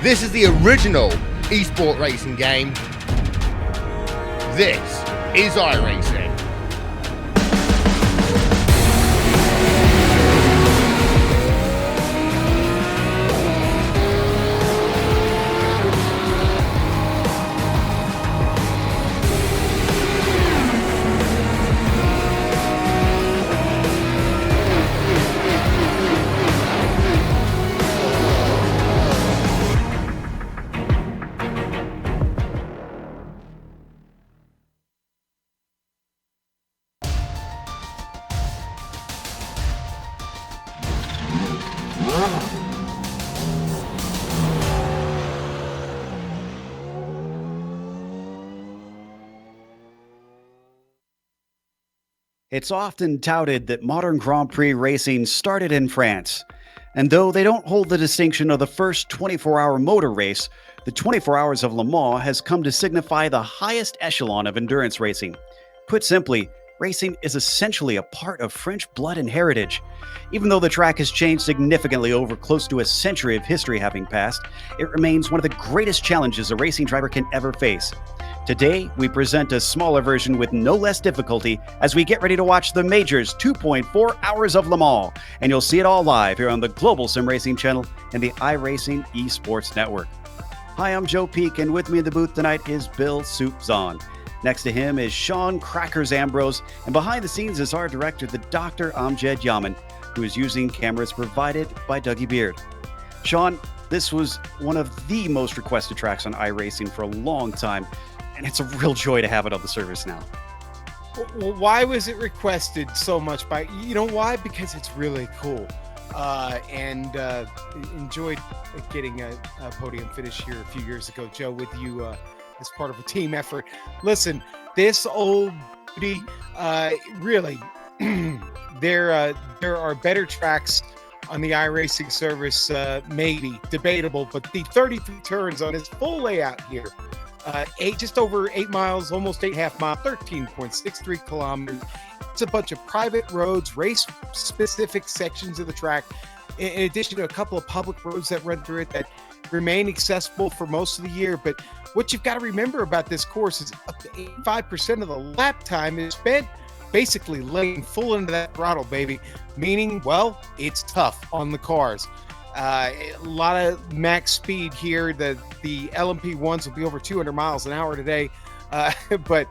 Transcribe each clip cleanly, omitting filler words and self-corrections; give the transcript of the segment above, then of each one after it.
This is the original esport racing game. This is iRacing. It's often touted that modern Grand Prix racing started in France. And though they don't hold the distinction of the first 24-hour motor race, the 24 Hours of Le Mans has come to signify the highest echelon of endurance racing. Put simply, racing is essentially a part of French blood and heritage. Even though the track has changed significantly over close to a century of history having passed, it remains one of the greatest challenges a racing driver can ever face. Today, we present a smaller version with no less difficulty as we get ready to watch the Majors 2.4 Hours of Le Mans, and you'll see it all live here on the Global Sim Racing channel and the iRacing Esports Network. Hi, I'm Joe Peak, and with me in the booth tonight is Bill Soup Zahn. Next to him is Sean Crackers Ambrose, and behind the scenes is our director, the Dr. Amjad Yaman, who is using cameras provided by Dougie Beard. Sean, this was one of the most requested tracks on iRacing for a long time, and it's a real joy to have it on the service now. Well, why was it requested so much? You know why? Because it's really cool. And enjoyed getting a podium finish here a few years ago, Joe, with you as part of a team effort. Listen, this old beauty, really, there are better tracks on the iRacing service, maybe debatable, but the 33 turns on its full layout here, just over 8 miles, almost 8.5 miles, 13.63 kilometers. It's a bunch of private roads, race-specific sections of the track, in addition to a couple of public roads that run through it that remain accessible for most of the year. But what you've got to remember about this course is up to 85% of the lap time is spent basically laying full into that throttle, baby, meaning, well, it's tough on the cars. A lot of max speed here. The LMP ones will be over 200 miles an hour today. But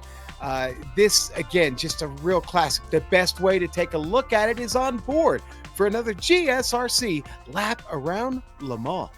this, again, just a real classic. The best way to take a look at it is on board for another GSRC lap around Le Mans.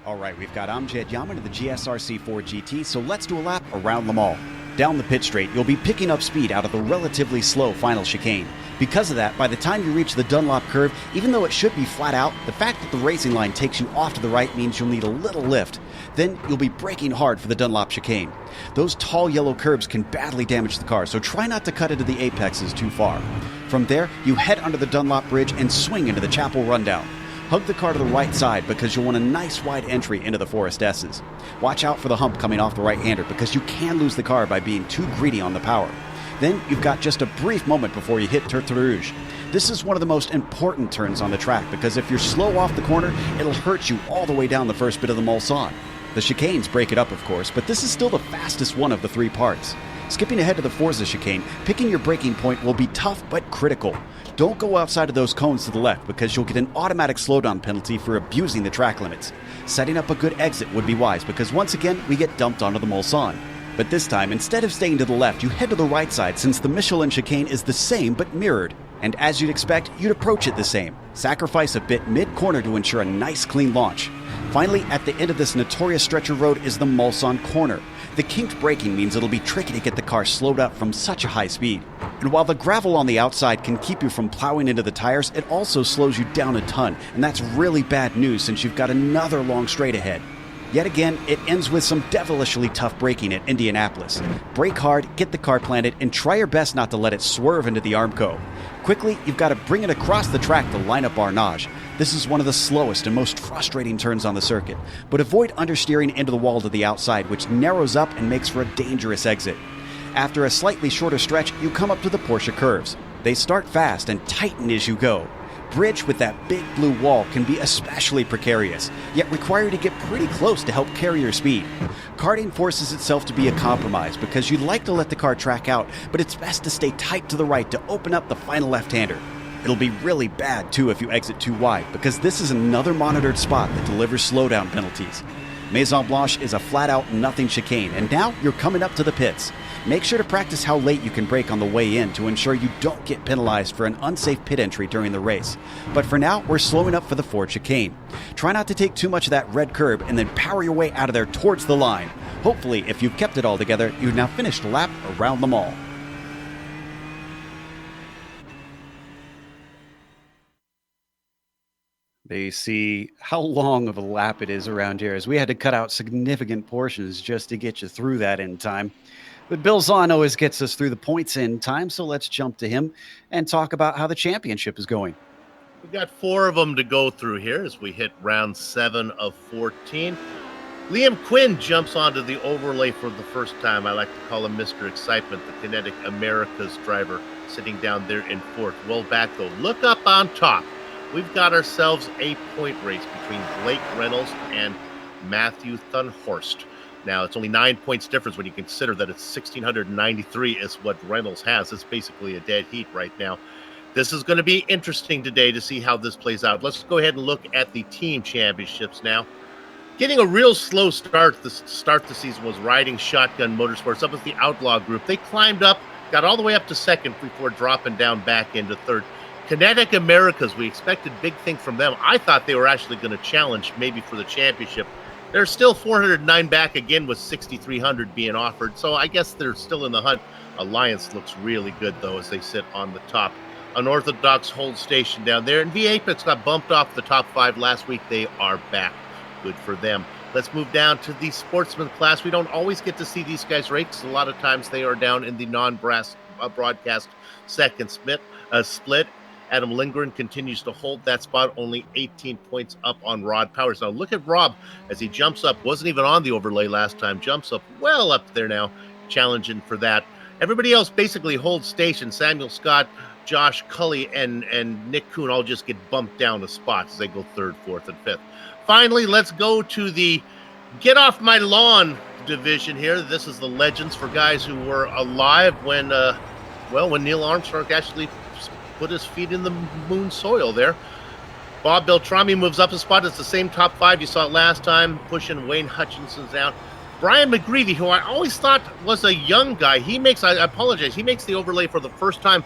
All right, we've got Amjad Yaman of the GSRC 4 GT, so let's do a lap around Le Mans. Down the pit straight, you'll be picking up speed out of the relatively slow final chicane. Because of that, by the time you reach the Dunlop curve, even though it should be flat out, the fact that the racing line takes you off to the right means you'll need a little lift. Then you'll be braking hard for the Dunlop chicane. Those tall yellow curbs can badly damage the car, so try not to cut into the apexes too far. From there, you head under the Dunlop bridge and swing into the Chapel Rundown. Hug the car to the right side because you'll want a nice wide entry into the Forest S's. Watch out for the hump coming off the right-hander because you can lose the car by being too greedy on the power. Then you've got just a brief moment before you hit Tertre Rouge. This is one of the most important turns on the track because if you're slow off the corner, it'll hurt you all the way down the first bit of the Mulsanne. The chicanes break it up, of course, but this is still the fastest one of the 3 parts. Skipping ahead to the Forza chicane, picking your braking point will be tough but critical. Don't go outside of those cones to the left because you'll get an automatic slowdown penalty for abusing the track limits. Setting up a good exit would be wise because once again, we get dumped onto the Mulsanne. But this time, instead of staying to the left, you head to the right side since the Michelin chicane is the same but mirrored. And as you'd expect, you'd approach it the same. Sacrifice a bit mid-corner to ensure a nice clean launch. Finally, at the end of this notorious stretch of road is the Mulsanne corner. The kinked braking means it'll be tricky to get the car slowed up from such a high speed. And while the gravel on the outside can keep you from plowing into the tires, it also slows you down a ton, and that's really bad news since you've got another long straight ahead. Yet again, it ends with some devilishly tough braking at Indianapolis. Brake hard, get the car planted, and try your best not to let it swerve into the Armco. Quickly, you've got to bring it across the track to line up Barnage. This is one of the slowest and most frustrating turns on the circuit, but avoid understeering into the wall to the outside, which narrows up and makes for a dangerous exit. After a slightly shorter stretch, you come up to the Porsche curves. They start fast and tighten as you go. Bridge with that big blue wall can be especially precarious, yet require you to get pretty close to help carry your speed. Karting forces itself to be a compromise because you'd like to let the car track out, but it's best to stay tight to the right to open up the final left-hander. It'll be really bad too if you exit too wide, because this is another monitored spot that delivers slowdown penalties. Maison Blanche is a flat-out nothing chicane, and now you're coming up to the pits. Make sure to practice how late you can brake on the way in to ensure you don't get penalized for an unsafe pit entry during the race. But for now, we're slowing up for the Ford chicane. Try not to take too much of that red curb and then power your way out of there towards the line. Hopefully, if you've kept it all together, you've now finished a lap around the mall. They see how long of a lap it is around here, as we had to cut out significant portions just to get you through that in time. But Bill Zahn always gets us through the points in time, so let's jump to him and talk about how the championship is going. We've got 4 of them to go through here as we hit round 7 of 14. Liam Quinn jumps onto the overlay for the first time. I like to call him Mr. Excitement, the Kinetic Americas driver, sitting down there in 4th. Well back, though. Look up on top. We've got ourselves a point race between Blake Reynolds and Matthew Thunhorst. Now, it's only 9 points difference when you consider that it's 1,693 is what Reynolds has. It's basically a dead heat right now. This is going to be interesting today to see how this plays out. Let's go ahead and look at the team championships now. Getting a real slow start the season was Riding Shotgun Motorsports up with the Outlaw Group. They climbed up, got all the way up to 2nd before dropping down back into 3rd. Kinetic Americas, we expected big thing from them. I thought they were actually going to challenge maybe for the championship. They're still 409 back again with 6,300 being offered, so I guess they're still in the hunt. Alliance looks really good, though, as they sit on the top. Unorthodox hold station down there, and V-Apex got bumped off the top 5 last week. They are back. Good for them. Let's move down to the sportsman class. We don't always get to see these guys race. A lot of times they are down in the non-broadcast second split. Adam Lindgren continues to hold that spot, only 18 points up on Rod Powers. Now look at Rob as he jumps up. Wasn't even on the overlay last time. Jumps up well up there now, challenging for that. Everybody else basically holds station. Samuel Scott, Josh Cully, and Nick Kuhn all just get bumped down to spots as they go 3rd, 4th, and 5th. Finally, let's go to the Get Off My Lawn division here. This is the legends for guys who were alive when Neil Armstrong actually put his feet in the moon soil there. Bob Beltrami moves up a spot. It's the same top 5 you saw last time, pushing Wayne Hutchinson down. Brian McGreevy, who I always thought was a young guy, he makes the overlay for the first time.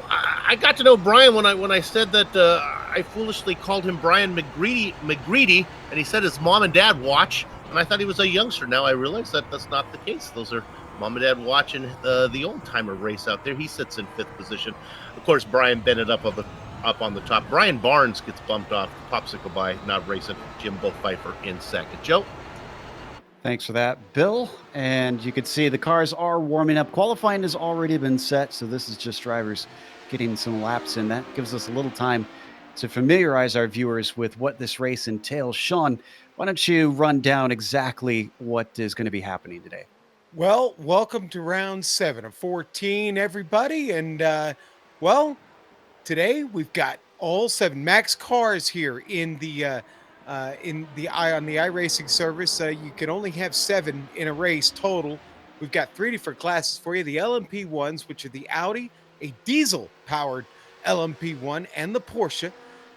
I got to know Brian when I said that I foolishly called him Brian McGreedy, and he said his mom and dad watch, and I thought he was a youngster. Now I realize that that's not the case. Those are mom and dad watching the old-timer race out there. He sits in 5th position. Of course, Brian Bennett up on the top. Brian Barnes gets bumped off. Popsicle by not racing. Jimbo Pfeiffer in 2nd. Joe? Thanks for that, Bill. And you can see the cars are warming up. Qualifying has already been set, so this is just drivers getting some laps in. That gives us a little time to familiarize our viewers with what this race entails. Sean, why don't you run down exactly what is going to be happening today? Well, welcome to round 7 of 14, everybody. And, today we've got all 7 Max cars here on the iRacing service. You can only have 7 in a race total. We've got 3 different classes for you. The LMP ones, which are the Audi, a diesel-powered LMP1, and the Porsche,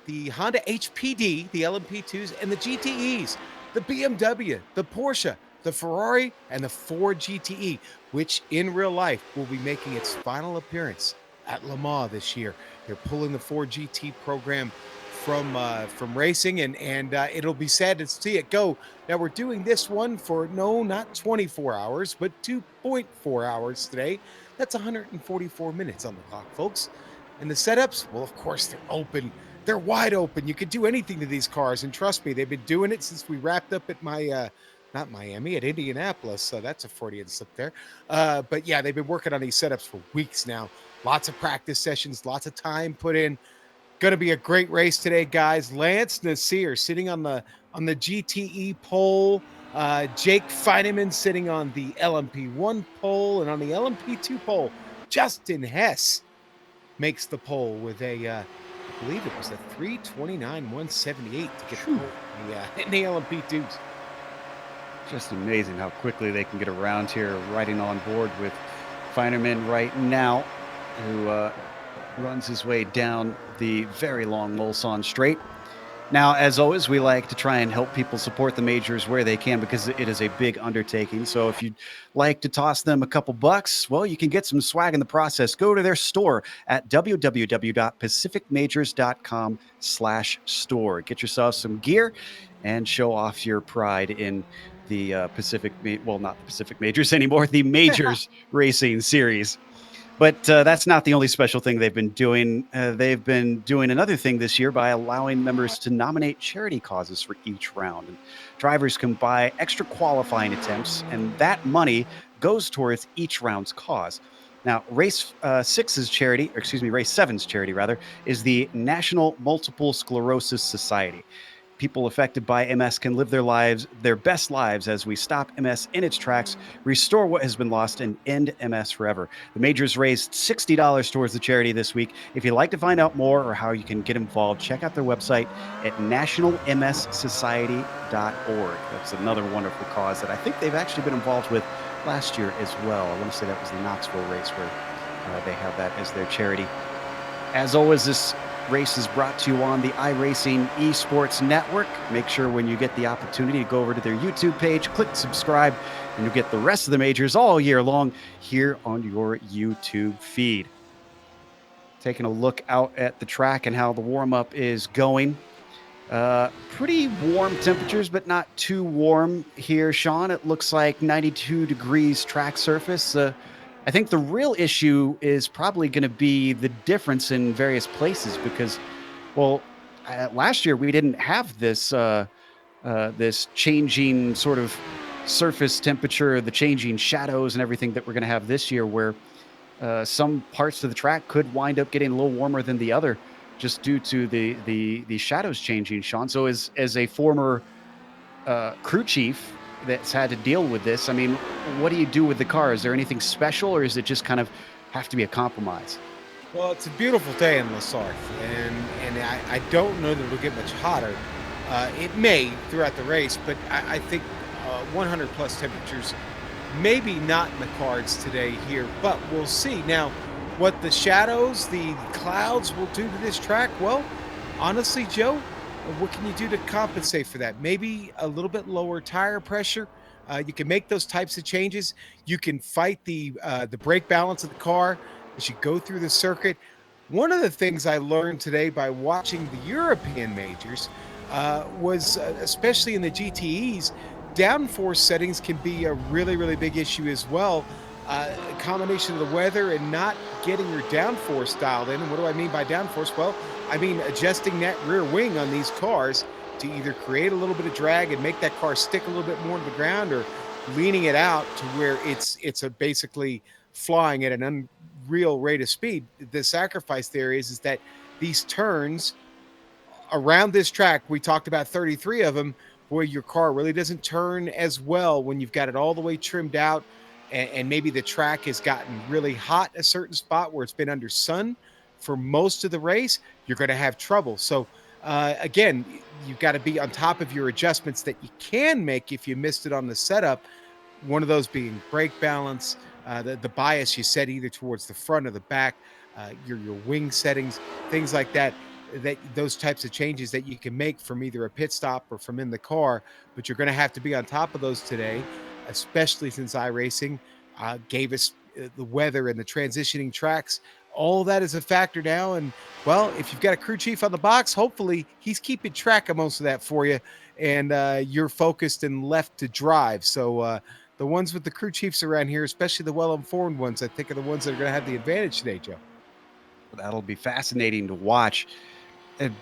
the Honda HPD, the LMP2s, and the GTEs, the BMW, the Porsche, the Ferrari, and the Ford GTE, which in real life will be making its final appearance at Le Mans this year. They're pulling the Ford GT program from racing, and it'll be sad to see it go. Now we're doing this one for not 24 hours, but 2.4 hours today. That's 144 minutes on the clock, folks. And the setups, well, of course, they're open. They're wide open. You could do anything to these cars, and trust me, they've been doing it since we wrapped up at not Miami, at Indianapolis. So that's a Freudian slip there. But yeah, they've been working on these setups for weeks now. Lots of practice sessions, lots of time put in. Going to be a great race today, guys. Lance Nasir sitting on the GTE pole. Jake Feineman sitting on the LMP1 pole, and on the LMP2 pole, Justin Hess makes the pole with a believe it was a 3:29.178 to get the LMP2s. Just amazing how quickly they can get around here, riding on board with Feinerman right now, who runs his way down the very long Mulsanne Straight. Now, as always, we like to try and help people support the majors where they can because it is a big undertaking. So if you'd like to toss them a couple bucks, well, you can get some swag in the process. Go to their store at www.pacificmajors.com/store. Get yourself some gear and show off your pride in the not the Pacific Majors anymore, the Majors Racing Series. But that's not the only special thing they've been doing. They've been doing another thing this year by allowing members to nominate charity causes for each round. And drivers can buy extra qualifying attempts, and that money goes towards each round's cause. Now, Race 7's charity, is the National Multiple Sclerosis Society. People affected by MS can live their best lives as we stop MS in its tracks, restore what has been lost, and end MS forever. The majors raised $60 towards the charity this week. If you'd like to find out more or how you can get involved, check out their website at nationalmssociety.org. That's another wonderful cause that I think they've actually been involved with last year as well. I want to say that was the Knoxville race where they have that as their charity. As always, this race is brought to you on the iRacing Esports Network. Make sure when you get the opportunity to go over to their YouTube page, click subscribe, and you'll get the rest of the majors all year long here on your YouTube feed. Taking a look out at the track and how the warm-up is going. Pretty warm temperatures, but not too warm here, Sean. It looks like 92 degrees track surface. I think the real issue is probably going to be the difference in various places because, last year we didn't have this this changing sort of surface temperature, the changing shadows and everything that we're going to have this year, where some parts of the track could wind up getting a little warmer than the other just due to the shadows changing, Sean. So as a former crew chief that's had to deal with this, I mean, what do you do with the car? Is there anything special, or is it just kind of have to be a compromise? Well, it's a beautiful day in Sarthe, and I don't know that it'll get much hotter. It may throughout the race, but I think 100 plus temperatures, maybe not in the cards today here, but we'll see. Now, what the shadows, the clouds will do to this track, well, honestly, Joe, what can you do to compensate for that? Maybe a little bit lower tire pressure. You can make those types of changes. You can fight the brake balance of the car as you go through the circuit. One of the things I learned today by watching the European majors was, especially in the GTEs, downforce settings can be a really, really big issue as well. A combination of the weather and not getting your downforce dialed in. And what do I mean by downforce? Well, I mean adjusting that rear wing on these cars to either create a little bit of drag and make that car stick a little bit more to the ground, or leaning it out to where it's basically flying at an unreal rate of speed. The sacrifice there is that these turns around this track, we talked about 33 of them, boy, your car really doesn't turn as well when you've got it all the way trimmed out. And maybe the track has gotten really hot a certain spot where it's been under sun for most of the race, you're going to have trouble. So again, you've got to be on top of your adjustments that you can make if you missed it on the setup. One of those being brake balance, the bias you set either towards the front or the back, your wing settings, things like that. Those types of changes that you can make from either a pit stop or from in the car, but you're going to have to be on top of those today, especially since iRacing gave us the weather and the transitioning tracks. All that is a factor now. And, well, if you've got a crew chief on the box, hopefully he's keeping track of most of that for you, and you're focused and left to drive. So the ones with the crew chiefs around here, especially the well-informed ones, I think are the ones that are going to have the advantage today, Joe. That'll be fascinating to watch.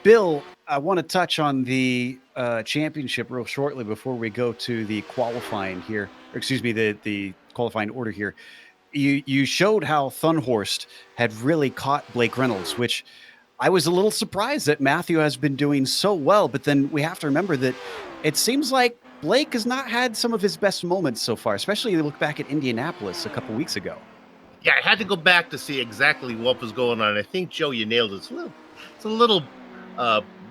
Bill, I want to touch on the championship real shortly before we go to the qualifying here. Or excuse me, the qualifying order here. You showed how Thunhorst had really caught Blake Reynolds, which I was a little surprised that Matthew has been doing so well. But then we have to remember that it seems like Blake has not had some of his best moments so far, especially if you look back at Indianapolis a couple weeks ago. Yeah, I had to go back to see exactly what was going on. I think, Joe, you nailed it. It's a it's a little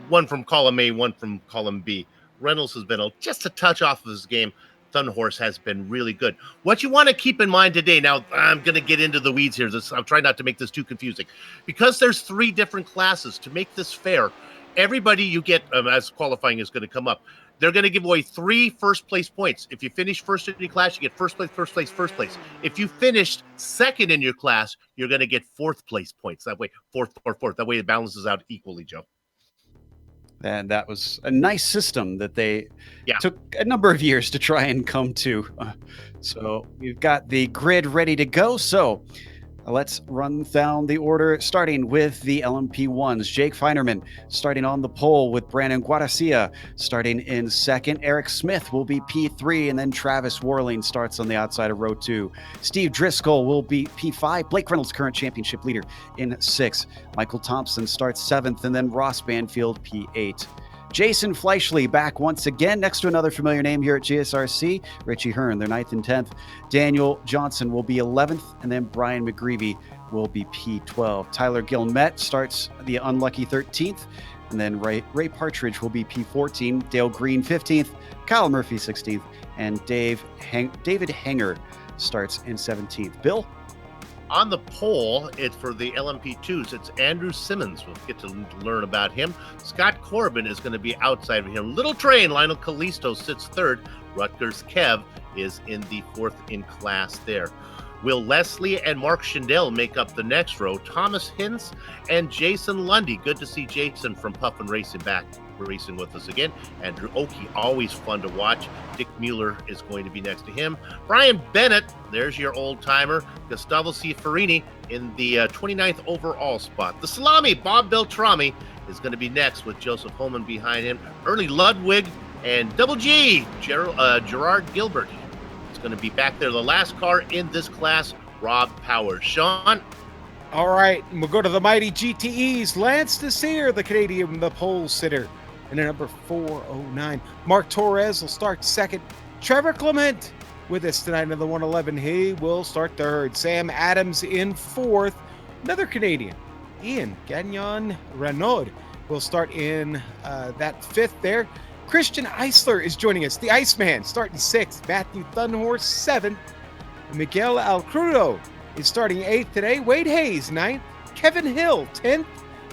one from column A, one from column B. Reynolds has been just a touch off of his game. Thunderhorse has been really good. What you want to keep in mind today, now I'm going to get into the weeds here. I'm trying not to make this too confusing. Because there's 3 different classes, to make this fair, everybody you get, as qualifying is going to come up, they're going to give away 3 first-place points. If you finish first in your class, you get first place, first place, first place. If you finished second in your class, you're going to get 4th place points. That way, fourth. That way it balances out equally, Joe. And that was a nice system that they Yeah. took a number of years to try and come to. So we've got the grid ready to go. So let's run down the order, starting with the LMP1s. Jake Feinerman starting on the pole with Brandon Guaracia starting in second. Eric Smith will be P3, and then Travis Warling starts on the outside of row 2. Steve Driscoll will be P5. Blake Reynolds, current championship leader, in 6. Michael Thompson starts 7th, and then Ross Banfield P8. Jason Fleischle back once again next to another familiar name here at GSRC, Richie Hearn, they're 9th and 10th. Daniel Johnson will be 11th, and then Brian McGreevy will be P12. Tyler Gilmette starts the unlucky 13th, and then Ray Partridge will be P14. Dale Green 15th, Kyle Murphy 16th, and David Hanger starts in 17th. Bill? On the pole, it's for the LMP2s. It's Andrew Simmons. We'll get to learn about him. Scott Corbin is going to be outside of him. Little Train, Lionel Kalisto sits 3rd. Rutgers Kev is in the 4th in class there. Will Leslie and Mark Schindel make up the next row? Thomas Hintz and Jason Lundy. Good to see Jason from Puffin Racing back racing with us again. Andrew Oakey, always fun to watch. Dick Mueller is going to be next to him. Brian Bennett, there's your old-timer. Gustavo Ciafarini in the 29th overall spot. The Salami, Bob Beltrami, is going to be next with Joseph Holman behind him. Ernie Ludwig and Double G, Gerard Gilbert is going to be back there. The last car in this class, Rob Powers. Sean? All right, we'll go to the mighty GTEs. Lance Desir, the Canadian, the pole sitter, and a number 409. Mark Torres will start 2nd. Trevor Clement with us tonight in the 111. He will start 3rd. Sam Adams in 4th. Another Canadian, Ian Gagnon Renaud, will start in that 5th there. Christian Eisler is joining us. The Iceman starting 6th. Matthew Thunhorse 7th. Miguel Alcrudo is starting 8th today. Wade Hayes 9th. Kevin Hill 10th.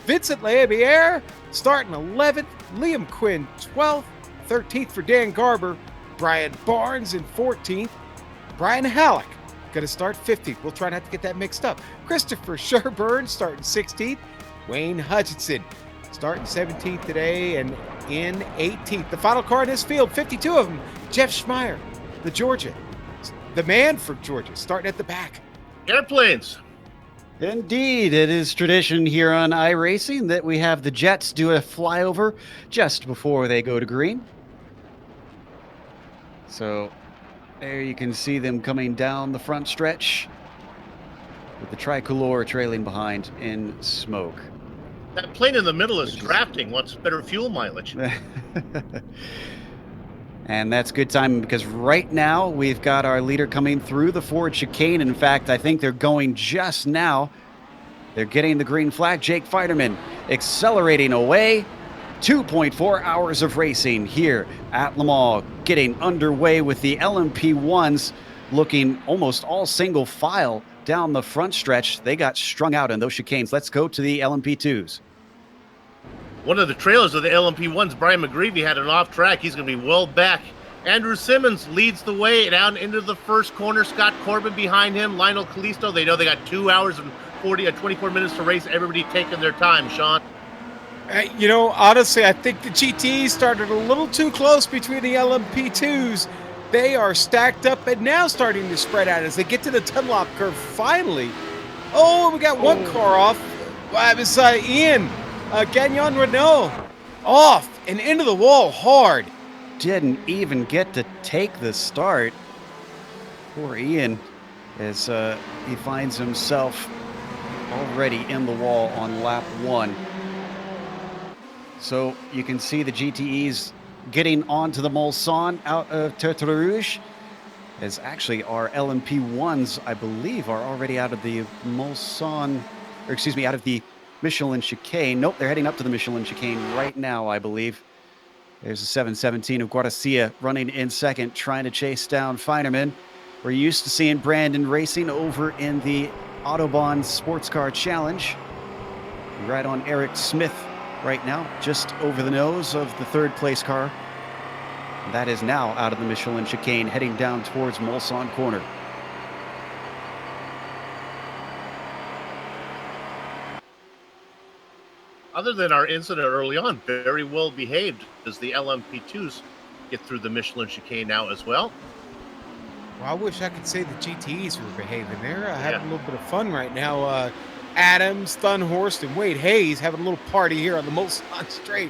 Vincent Leabier starting 11th. Liam Quinn 12th. 13th for Dan Garber. Brian Barnes in 14th. Brian Halleck going to start 15th. We'll try not to get that mixed up. Christopher Sherburne starting 16th. Wayne Hutchinson starting 17th today and in 18th. The final car in this field, 52 of them. Jeff Schmeier, the man for Georgia, starting at the back. Airplanes. Indeed, it is tradition here on iRacing that we have the Jets do a flyover just before they go to green. So there you can see them coming down the front stretch with the tricolor trailing behind in smoke. That plane in the middle is drafting, wants better fuel mileage. And that's good timing because right now we've got our leader coming through the Ford chicane. In fact, I think they're going just now. They're getting the green flag. Jake Feiderman accelerating away. 2.4 hours of racing here at Le Mans, getting underway with the LMP1s looking almost all single file down the front stretch. They got strung out in those chicanes. Let's go to the LMP2s. One of the trailers of the LMP1s, Brian McGreevy, had an off track. He's going to be well back. Andrew Simmons leads the way down into the first corner. Scott Corbin behind him. Lionel Kalisto. They know they got 2 hours and 24 minutes to race. Everybody taking their time. Sean? Honestly, I think the GT started a little too close between the LMP2s. They are stacked up and now starting to spread out as they get to the Dunlop curve finally. Oh, we got one car off. It was Ian Gagnon Renault off and into the wall hard. Didn't even get to take the start. Poor Ian, as he finds himself already in the wall on lap 1. So you can see the GTEs getting onto the Mulsanne out of Tertre Rouge, as actually our LMP1s, I believe, are already out of the Mulsanne, out of the Michelin chicane. Nope, they're heading up to the Michelin chicane right now, I believe. There's a 717 of Guardia running in second, trying to chase down Feinerman. We're used to seeing Brandon racing over in the Autobahn Sports Car Challenge. Right on Eric Smith right now, just over the nose of the third place car. That is now out of the Michelin chicane, heading down towards Mulsanne Corner. Other than our incident early on, very well behaved as the LMP2s get through the Michelin chicane now as well. Well, I wish I could say the GTEs were behaving. They're having a little bit of fun right now. Adams, Thunhorst, and Wade Hayes having a little party here on the Mulsanne Straight.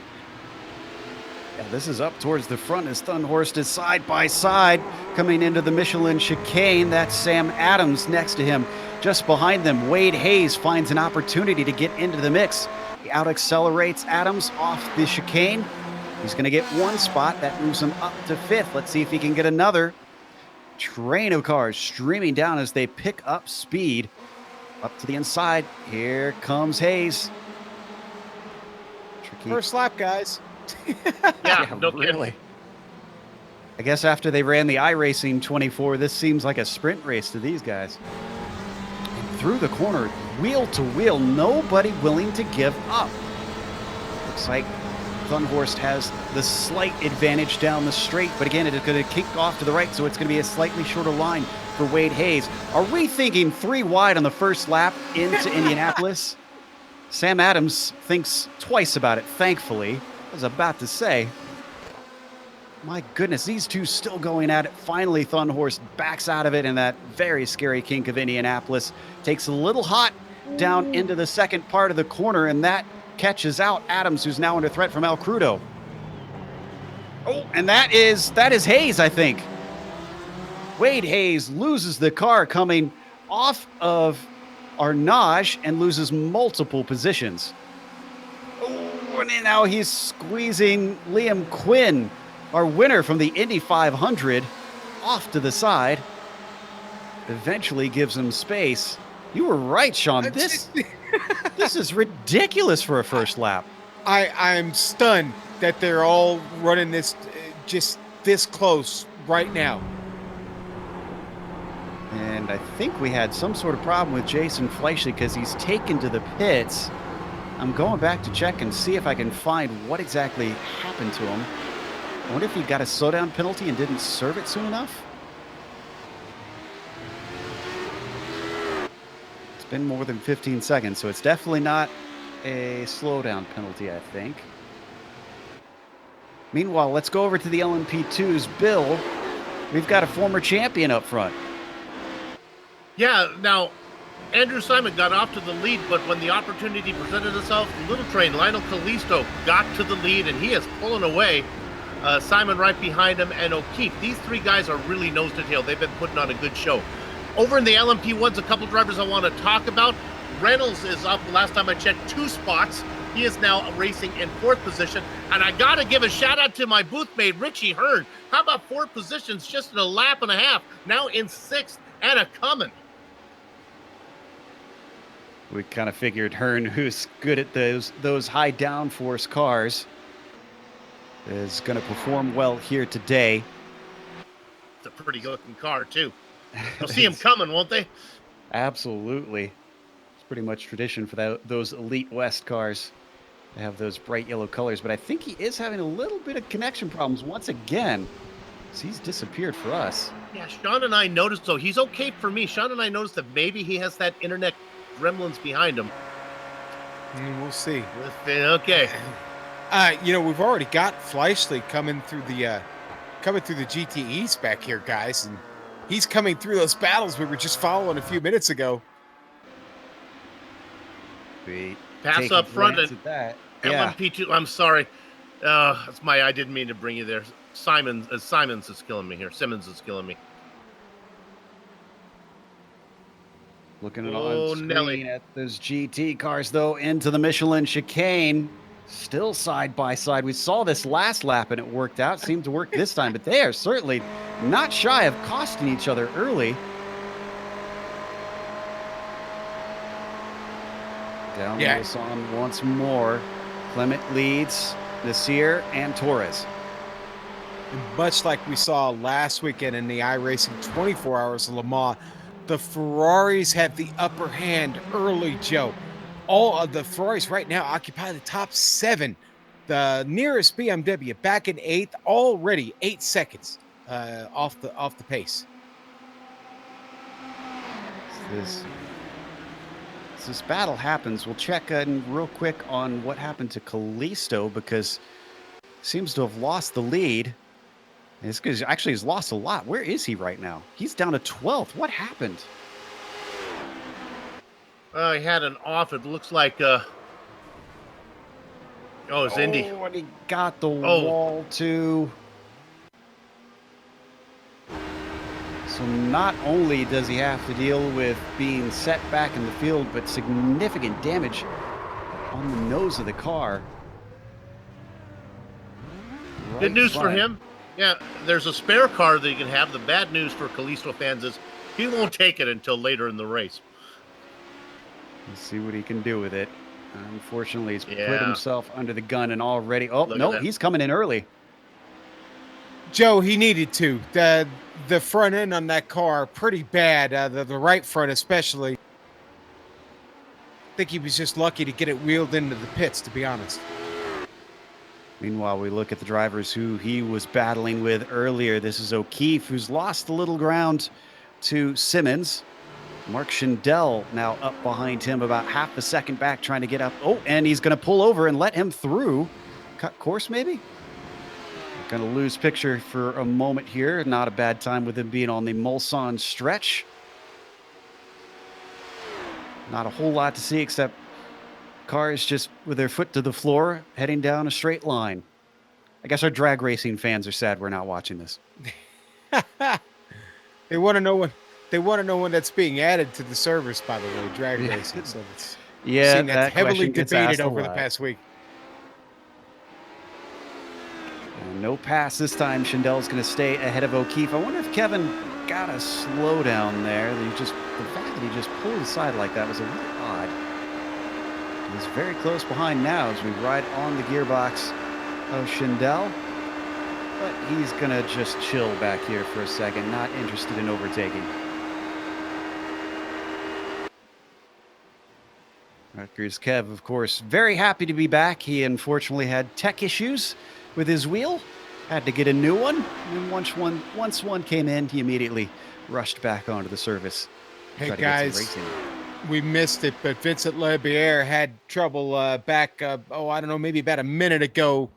Yeah, this is up towards the front as Thunhorst is side by side coming into the Michelin chicane. That's Sam Adams next to him. Just behind them, Wade Hayes finds an opportunity to get into the mix. He out accelerates Adams off the chicane. He's going to get one spot. That moves him up to fifth. Let's see if he can get another. Train of cars streaming down as they pick up speed. Up to the inside. Here comes Hayes. Tricky. First lap, guys. Yeah, no really. kidding. I guess after they ran the iRacing 24, this seems like a sprint race to these guys. And through the corner, wheel to wheel, nobody willing to give up. Looks like Thunhorst has the slight advantage down the straight, but again, it is going to kick off to the right, so it's going to be a slightly shorter line for Wade Hayes. Are we thinking 3 wide on the first lap into Indianapolis? Sam Adams thinks twice about it, thankfully. I was about to say, my goodness, these two still going at it. Finally, Thunhorst backs out of it in that very scary kink of Indianapolis. Takes a little hot down into the second part of the corner, and that catches out Adams, who's now under threat from El Crudo. Oh, and that is Hayes, I think. Wade Hayes loses the car coming off of Arnage and loses multiple positions. Oh, and now he's squeezing Liam Quinn, our winner from the Indy 500, off to the side. Eventually gives him space. You were right, Sean. This is ridiculous for a first lap. I'm stunned that they're all running this just this close right now. And I think we had some sort of problem with Jason Fleischle because he's taken to the pits. I'm going back to check and see if I can find what exactly happened to him. I wonder if he got a slowdown penalty and didn't serve it soon enough. It's been more than 15 seconds, so it's definitely not a slowdown penalty, I think. Meanwhile, let's go over to the LMP2's Bill. We've got a former champion up front. Yeah, now, Andrew Simon got off to the lead, but when the opportunity presented itself, Little Train, Lionel Callisto got to the lead, and he is pulling away. Simon right behind him, and O'Keefe. These three guys are really nose to tail. They've been putting on a good show. Over in the LMP1s, a couple drivers I want to talk about. Reynolds is up, last time I checked, 2 spots. He is now racing in 4th position. And I got to give a shout out to my booth mate, Richie Hearn. How about 4 positions just in a lap and a half? Now in 6th and a coming. We kind of figured Hearn, who's good at those high downforce cars, is going to perform well here today. It's a pretty looking car, too. They'll see him coming, won't they? Absolutely. It's pretty much tradition for those Elite West cars to have those bright yellow colors. But I think he is having a little bit of connection problems once again. So he's disappeared for us. Yeah, Sean and I noticed, so he's okay for me. Sean and I noticed that maybe he has that internet gremlins behind him. We'll see. Okay. We've already got Fleischle coming through the GTEs back here, guys, and he's coming through those battles we were just following a few minutes ago. Pass up front at that. LMP2. I'm sorry. I didn't mean to bring you there. Simmons is killing me here. Simmons is killing me. Looking on screen at those GT cars, though, into the Michelin chicane. Still side by side. We saw this last lap, and it worked out. Seemed to work this time, but they are certainly not shy of costing each other early. Down Yeah. this on once more. Clement leads Nasir and Torres. And much like we saw last weekend in the iRacing 24 Hours of Le Mans, the Ferraris have the upper hand early, Joe. All of the Ferraris right now occupy the top 7. The nearest BMW back in 8th, already 8 seconds off the pace. This battle happens. We'll check in real quick on what happened to Callisto, because seems to have lost the lead. It's because actually he's lost a lot. Where is he right now? He's down to 12th. What happened? He had an off. It looks like it's Indy. Oh, and he got the wall too. So not only does he have to deal with being set back in the field, but significant damage on the nose of the car. Good news for him. Yeah, there's a spare car that you can have. The bad news for Callisto fans is he won't take it until later in the race. Let's see what he can do with it. Unfortunately, he's put Yeah. himself under the gun and already... Oh, Look at no, that. he's coming in early. Joe, he needed to. The front end on that car, pretty bad. The right front especially. I think he was just lucky to get it wheeled into the pits, to be honest. Meanwhile, we look at the drivers who he was battling with earlier. This is O'Keefe, who's lost a little ground to Simmons. Mark Schindel now up behind him, about half a second back, trying to get up. Oh, and he's going to pull over and let him through. Cut course, maybe? Going to lose picture for a moment here. Not a bad time with him being on the Mulsanne stretch. Not a whole lot to see except cars just with their foot to the floor, heading down a straight line. I guess our drag racing fans are sad we're not watching this. They want to know when that's being added to the service, by the way, drag racing. So it's Yeah, that's heavily question gets debated asked a over the lot. past week. And no pass this time. Schindel's going to stay ahead of O'Keefe. I wonder if Kevin got a slowdown there. The fact that he just pulled aside like that was a little odd. He's very close behind now as we ride on the gearbox of Schindel. But he's going to just chill back here for a second, not interested in overtaking. Rutgers Kev, of course, very happy to be back. He unfortunately had tech issues with his wheel. Had to get a new one. And once one came in, he immediately rushed back onto the service. Hey, Try to get some guys. racing. We missed it, but Vincent Labiere had trouble back, I don't know, maybe about a minute ago,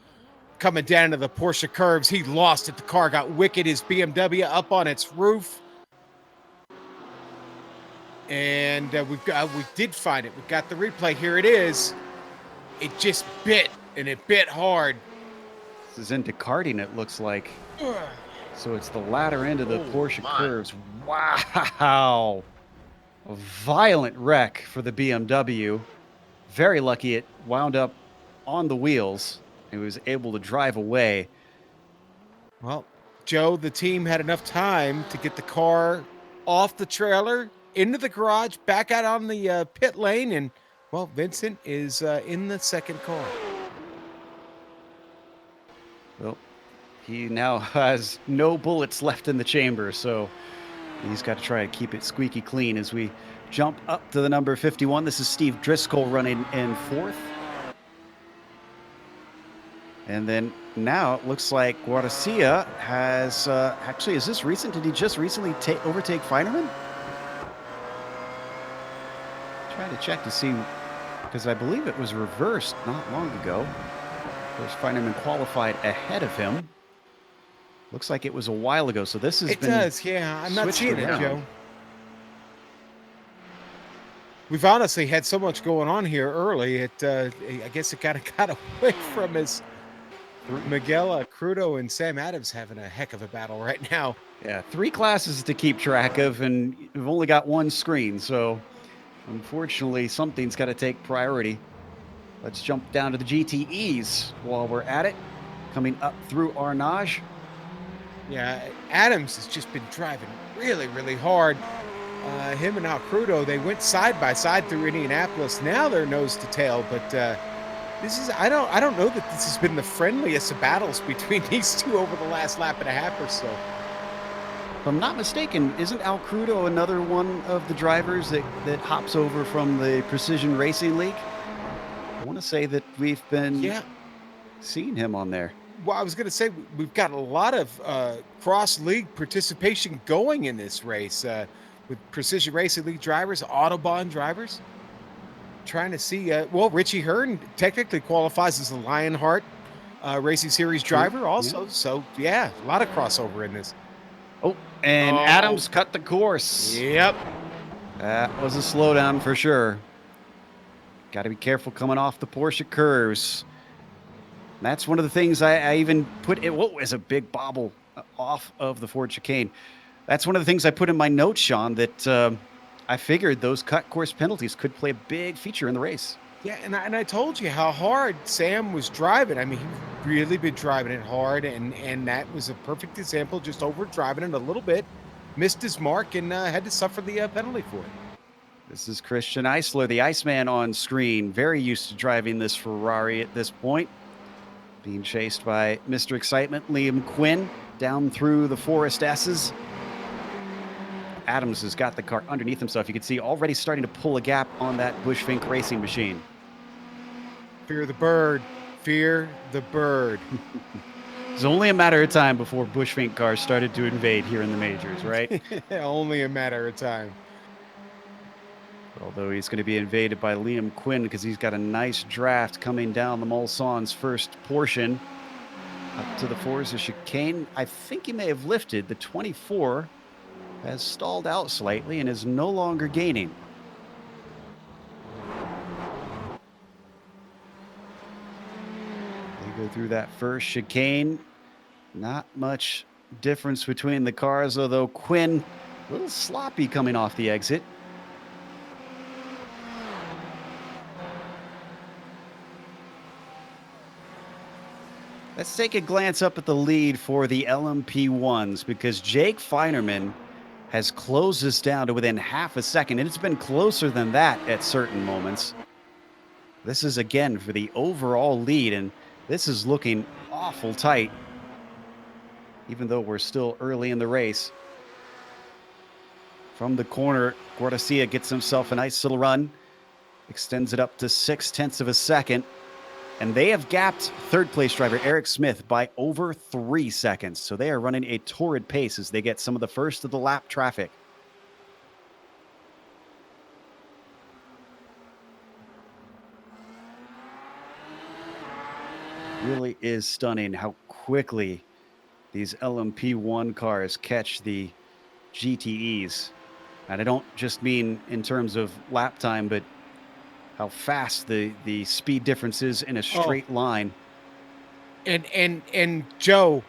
coming down to the Porsche curves. He lost it. The car got wicked. His BMW up on its roof. And we did find it. We got the replay. Here it is. It just bit, and it bit hard. This is into karting, it looks like. So it's the latter end of the Porsche my. curves. Wow. A violent wreck for the BMW. Very lucky it wound up on the wheels. He was able to drive away. Well, Joe, the team had enough time to get the car off the trailer, into the garage, back out on the pit lane, and, well, Vincent is in the second car. Well, he now has no bullets left in the chamber, so he's got to try to keep it squeaky clean as we jump up to the number 51. This is Steve Driscoll running in fourth. And then now it looks like Guarcia has, actually, is this recent? Did he just recently overtake Feinerman? Trying to check to see, because I believe it was reversed not long ago. Of course, Feinerman qualified ahead of him. Looks like it was a while ago, so this has It been does, yeah. I'm not switched seeing it, around. Joe. We've honestly had so much going on here early. I guess it kind of got away from us. Miguel Crudo and Sam Adams having a heck of a battle right now. Yeah, 3 classes to keep track of, and we've only got 1 screen, so unfortunately something's got to take priority. Let's jump down to the GTEs while we're at it. Coming up through Arnage. Yeah, Adams has just been driving really, really hard. him and Al Crudo, they went side by side through Indianapolis. Now they're nose to tail, but this is I don't know that this has been the friendliest of battles between these two over the last lap and a half or so. If I'm not mistaken, isn't Al Crudo another one of the drivers that hops over from the Precision Racing League? I want to say that we've been seeing him on there. Well, I was going to say we've got a lot of cross-league participation going in this race with Precision Racing League drivers, Autobahn drivers. Trying to see, well, Richie Hearn technically qualifies as a Lionheart Racing Series driver also. Yeah. So, yeah, a lot of crossover in this. Oh, and Adams cut the course. Yep. That was a slowdown for sure. Got to be careful coming off the Porsche curves. That's one of the things I even put it. What was a big bobble off of the Ford chicane? That's one of the things I put in my notes, Sean, that I figured those cut course penalties could play a big feature in the race. Yeah, and I told you how hard Sam was driving. I mean, he's really been driving it hard, and that was a perfect example, just over driving it a little bit, missed his mark, and had to suffer the penalty for it. This is Christian Eisler, the Iceman on screen, very used to driving this Ferrari at this point. Being chased by Mr. Excitement, Liam Quinn, down through the Forest S's. Adams has got the car underneath himself. You can see already starting to pull a gap on that Bushfink racing machine. Fear the bird. Fear the bird. It's only a matter of time before Bushfink cars started to invade here in the majors, right? Only a matter of time. Although he's going to be invaded by Liam Quinn because he's got a nice draft coming down the Mulson's first portion up to the Forza chicane. I think he may have lifted. The 24 has stalled out slightly and is no longer gaining. They go through that first chicane. Not much difference between the cars, although Quinn a little sloppy coming off the exit. Let's take a glance up at the lead for the LMP1s because Jake Feinerman has closed this down to within half a second, and it's been closer than that at certain moments. This is, again, for the overall lead, and this is looking awful tight, even though we're still early in the race. From the corner, Guardacia gets himself a nice little run, extends it up to 0.6 of a second. And they have gapped third-place driver Eric Smith by over 3 seconds. So they are running a torrid pace as they get some of the first of the lap traffic. Really is stunning how quickly these LMP1 cars catch the GTEs. And I don't just mean in terms of lap time, but how fast the speed difference is in a straight line. And Joe,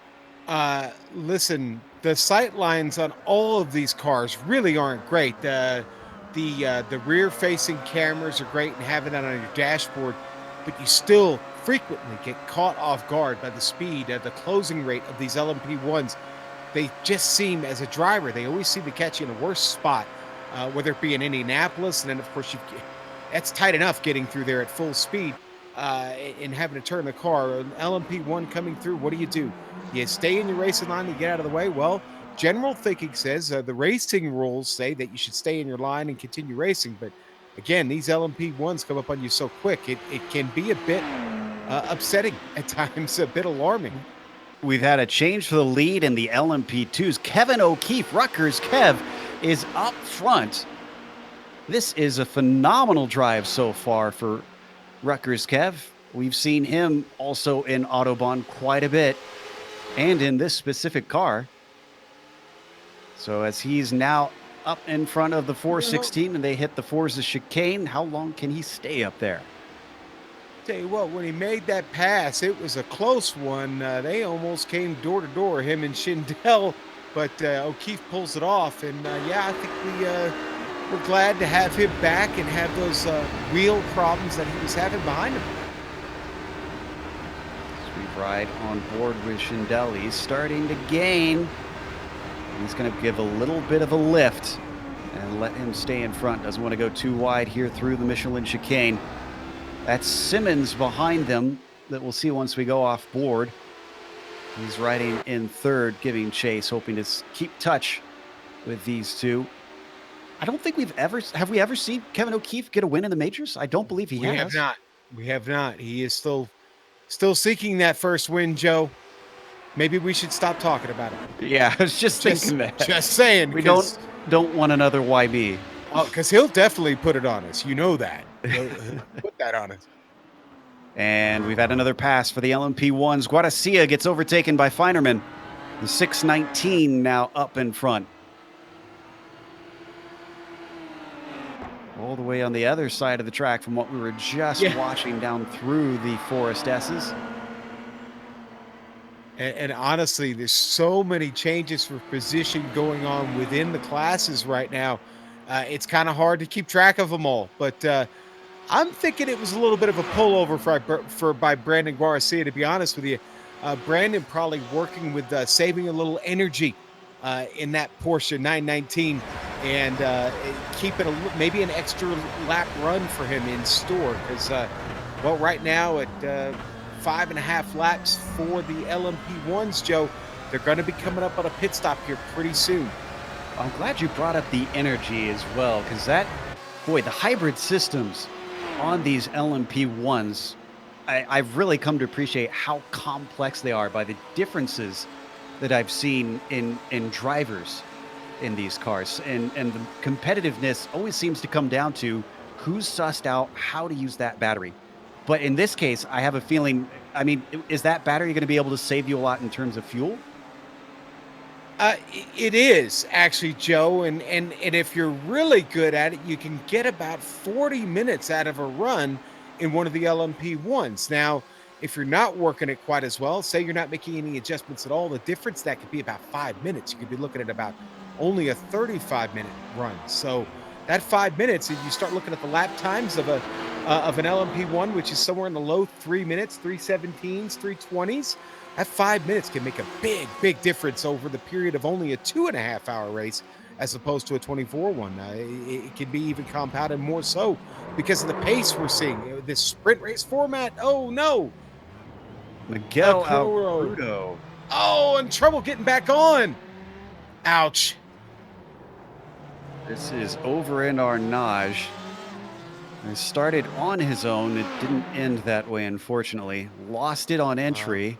listen, the sight lines on all of these cars really aren't great. The rear facing cameras are great and having that on your dashboard, but you still frequently get caught off guard by the speed at the closing rate of these LMP1s. They just seem, as a driver, they always seem to catch you in a worse spot, whether it be in Indianapolis, and then of course that's tight enough getting through there at full speed and having to turn the car. An LMP1 coming through, what do? You stay in your racing line, you get out of the way? Well, general thinking says the racing rules say that you should stay in your line and continue racing. But again, these LMP1s come up on you so quick, it can be a bit upsetting at times, a bit alarming. We've had a change for the lead in the LMP2s. Kevin O'Keefe, Rutgers Kev, is up front. This is a phenomenal drive so far for Rutgers Kev. We've seen him also in Autobahn quite a bit and in this specific car. So as he's now up in front of the 416 and they hit the Forza chicane, how long can he stay up there? Tell you what, when he made that pass, it was a close one. They almost came door to door, him and Schindel, but O'Keefe pulls it off. And yeah, I think we're glad to have him back and have those wheel problems that he was having behind him. As we ride on board with Schindel, he's starting to gain. He's going to give a little bit of a lift and let him stay in front. Doesn't want to go too wide here through the Michelin chicane. That's Simmons behind them that we'll see once we go off board. He's riding in third, giving chase, hoping to keep touch with these two. I don't think have we ever seen Kevin O'Keefe get a win in the majors? I don't believe he has. We have not. We have not. He is still seeking that first win, Joe. Maybe we should stop talking about it. Yeah, I was just thinking that. Just saying. We don't want another YB. Oh, because he'll definitely put it on us. You know that. He'll put that on us. And we've had another pass for the LMP1s. Guarcia gets overtaken by Feinerman. The 619 now up in front. All the way on the other side of the track from what we were just watching down through the Forest S's. And honestly, there's so many changes for position going on within the classes right now. It's kind of hard to keep track of them all. But I'm thinking it was a little bit of a pullover by Brandon Guarcia, to be honest with you. Brandon probably working with saving a little energy in that Porsche 919 and keeping maybe an extra lap run for him in store. Because, well, right now at 5.5 laps for the LMP1s, Joe, they're going to be coming up on a pit stop here pretty soon. I'm glad you brought up the energy as well, because the hybrid systems on these LMP1s, I've really come to appreciate how complex they are by the differences that I've seen in drivers in these cars. And the competitiveness always seems to come down to who's sussed out how to use that battery. But in this case, I have a feeling, I mean, is that battery going to be able to save you a lot in terms of fuel? It is actually, Joe, and if you're really good at it, you can get about 40 minutes out of a run in one of the LMP1s. Now, if you're not working it quite as well, say you're not making any adjustments at all, the difference that could be about 5 minutes. You could be looking at about only a 35-minute run. So that 5 minutes, if you start looking at the lap times of an LMP1, which is somewhere in the low 3 minutes, 3:17s, 3:20s, that 5 minutes can make a big difference over the period of only a 2.5-hour race as opposed to a 24 one. It can be even compounded more so because of the pace we're seeing. This sprint race format, oh no. Miguel Alcrudo. Oh, in trouble getting back on. Ouch. This is over in Arnage. He started on his own. It didn't end that way, unfortunately. Lost it on entry.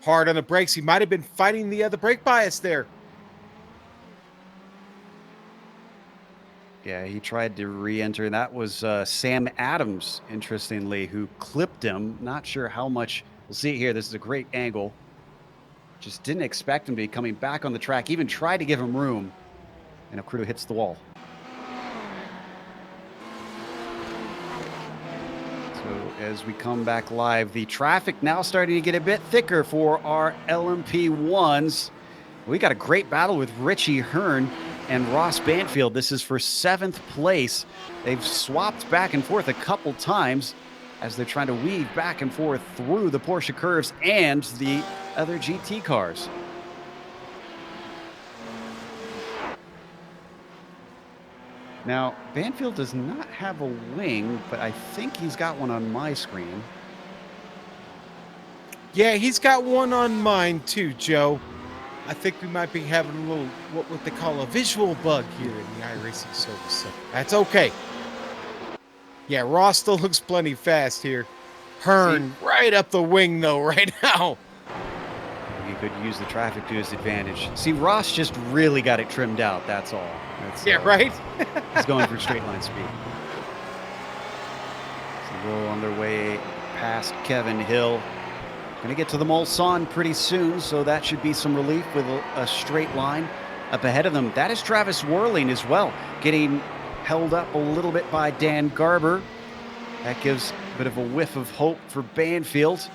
Hard on the brakes. He might have been fighting the brake bias there. Yeah, he tried to re-enter, and that was Sam Adams, interestingly, who clipped him. Not sure how much. We'll see it here. This is a great angle. Just didn't expect him to be coming back on the track. Even tried to give him room, and Alcrudo hits the wall. So as we come back live, the traffic now starting to get a bit thicker for our LMP1s. We got a great battle with Richie Hearn and Ross Banfield. This is for 7th place. They've swapped back and forth a couple times as they're trying to weave back and forth through the Porsche curves and the other GT cars. Now, Banfield does not have a wing, but I think he's got one on my screen. Yeah, he's got one on mine too, Joe. I think we might be having a little, what they call a visual bug here in the iRacing service. So that's okay. Yeah, Ross still looks plenty fast here. Hearn right up the wing, though, right now. He could use the traffic to his advantage. See, Ross just really got it trimmed out, that's all. Right? He's going for straight line speed. So go on their way past Kevin Hill. Going to get to the Mulsanne pretty soon, so that should be some relief with a straight line up ahead of them. That is Travis Whirling as well, getting held up a little bit by Dan Garber. That gives a bit of a whiff of hope for Banfield,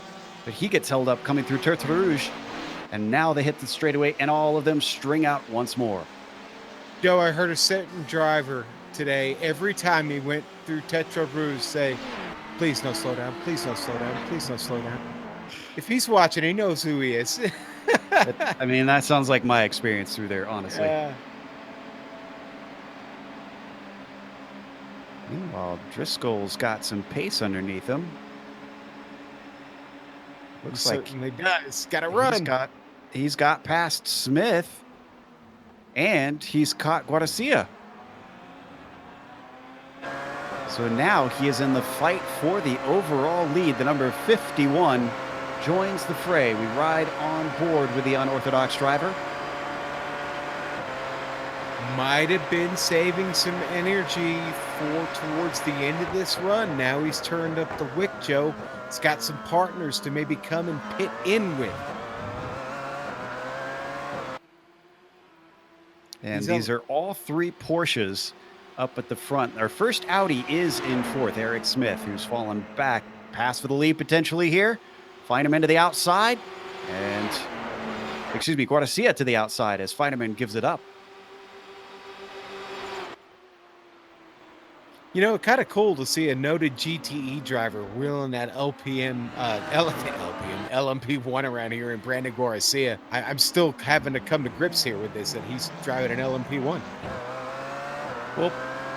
but he gets held up coming through Tertre Rouge, and now they hit the straightaway, and all of them string out once more. Joe, I heard a certain driver today, every time he went through Tertre Rouge, say, please no slow down, please no slow down, please no slow down. If he's watching, he knows who he is. I mean, that sounds like my experience through there, honestly. Meanwhile, Driscoll's got some pace underneath him. Looks like certainly does. Got to run. He's got past Smith, and he's caught Guarcia. So now he is in the fight for the overall lead. The number 51 joins the fray. We ride on board with the unorthodox driver. Might have been saving some energy towards the end of this run. Now he's turned up the wick, Joe. He's got some partners to maybe come and pit in with. And these are all three Porsches up at the front. Our first Audi is in fourth, Eric Smith, who's fallen back. Pass for the lead potentially here. Find him into the outside. And, Guarcia to the outside as Feineman gives it up. You know, kind of cool to see a noted GTE driver wheeling that LMP1 around here in Brandon Guarcia. I'm still having to come to grips here with this, that he's driving an LMP1. Well,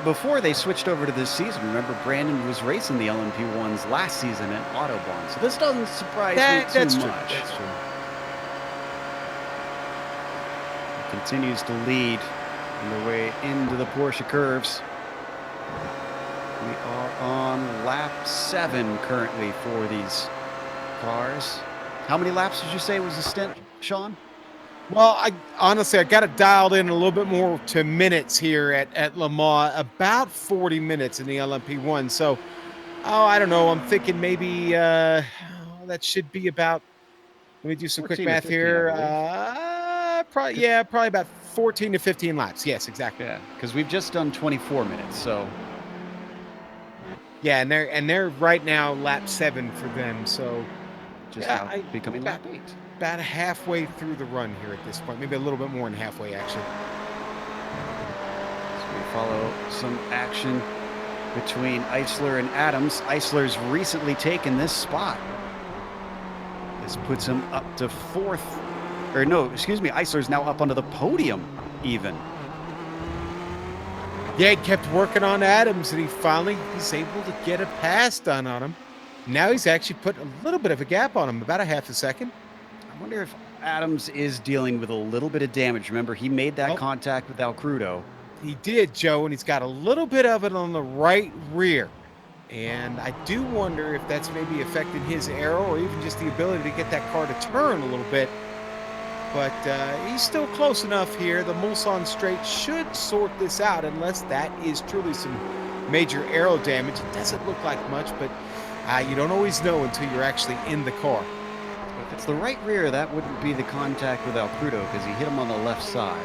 before they switched over to this season, remember Brandon was racing the LMP1s last season in Autobahn, so this doesn't surprise me too much. That's true. He continues to lead on the way into the Porsche curves. We are on lap 7 currently for these cars. How many laps did you say was the stint, Sean? Well, honestly, I got it dialed in a little bit more to minutes here at Le Mans, about 40 minutes in the LMP1. So, I don't know. I'm thinking maybe that should be about, let me do some quick math here. Probably about 14 to 15 laps. Yes, exactly. Yeah, because we've just done 24 minutes, so. Yeah, and they're right now lap 7 for them. So, just now becoming lap 8. About halfway through the run here at this point, maybe a little bit more than halfway actually. So we follow some action between Eisler and Adams. Eisler's recently taken this spot. This puts him up to 4th. Eisler's now up onto the podium even. Yeah, he kept working on Adams, and he's able to get a pass done on him. Now he's actually put a little bit of a gap on him, about a half a second. I wonder if Adams is dealing with a little bit of damage. Remember, he made that contact with Al Crudo. He did, Joe, and he's got a little bit of it on the right rear. And I do wonder if that's maybe affected his aero or even just the ability to get that car to turn a little bit. But he's still close enough here. The Mulsanne straight should sort this out unless that is truly some major aero damage. It doesn't look like much, but you don't always know until you're actually in the car. If it's the right rear, that wouldn't be the contact with Al Crudo because he hit him on the left side.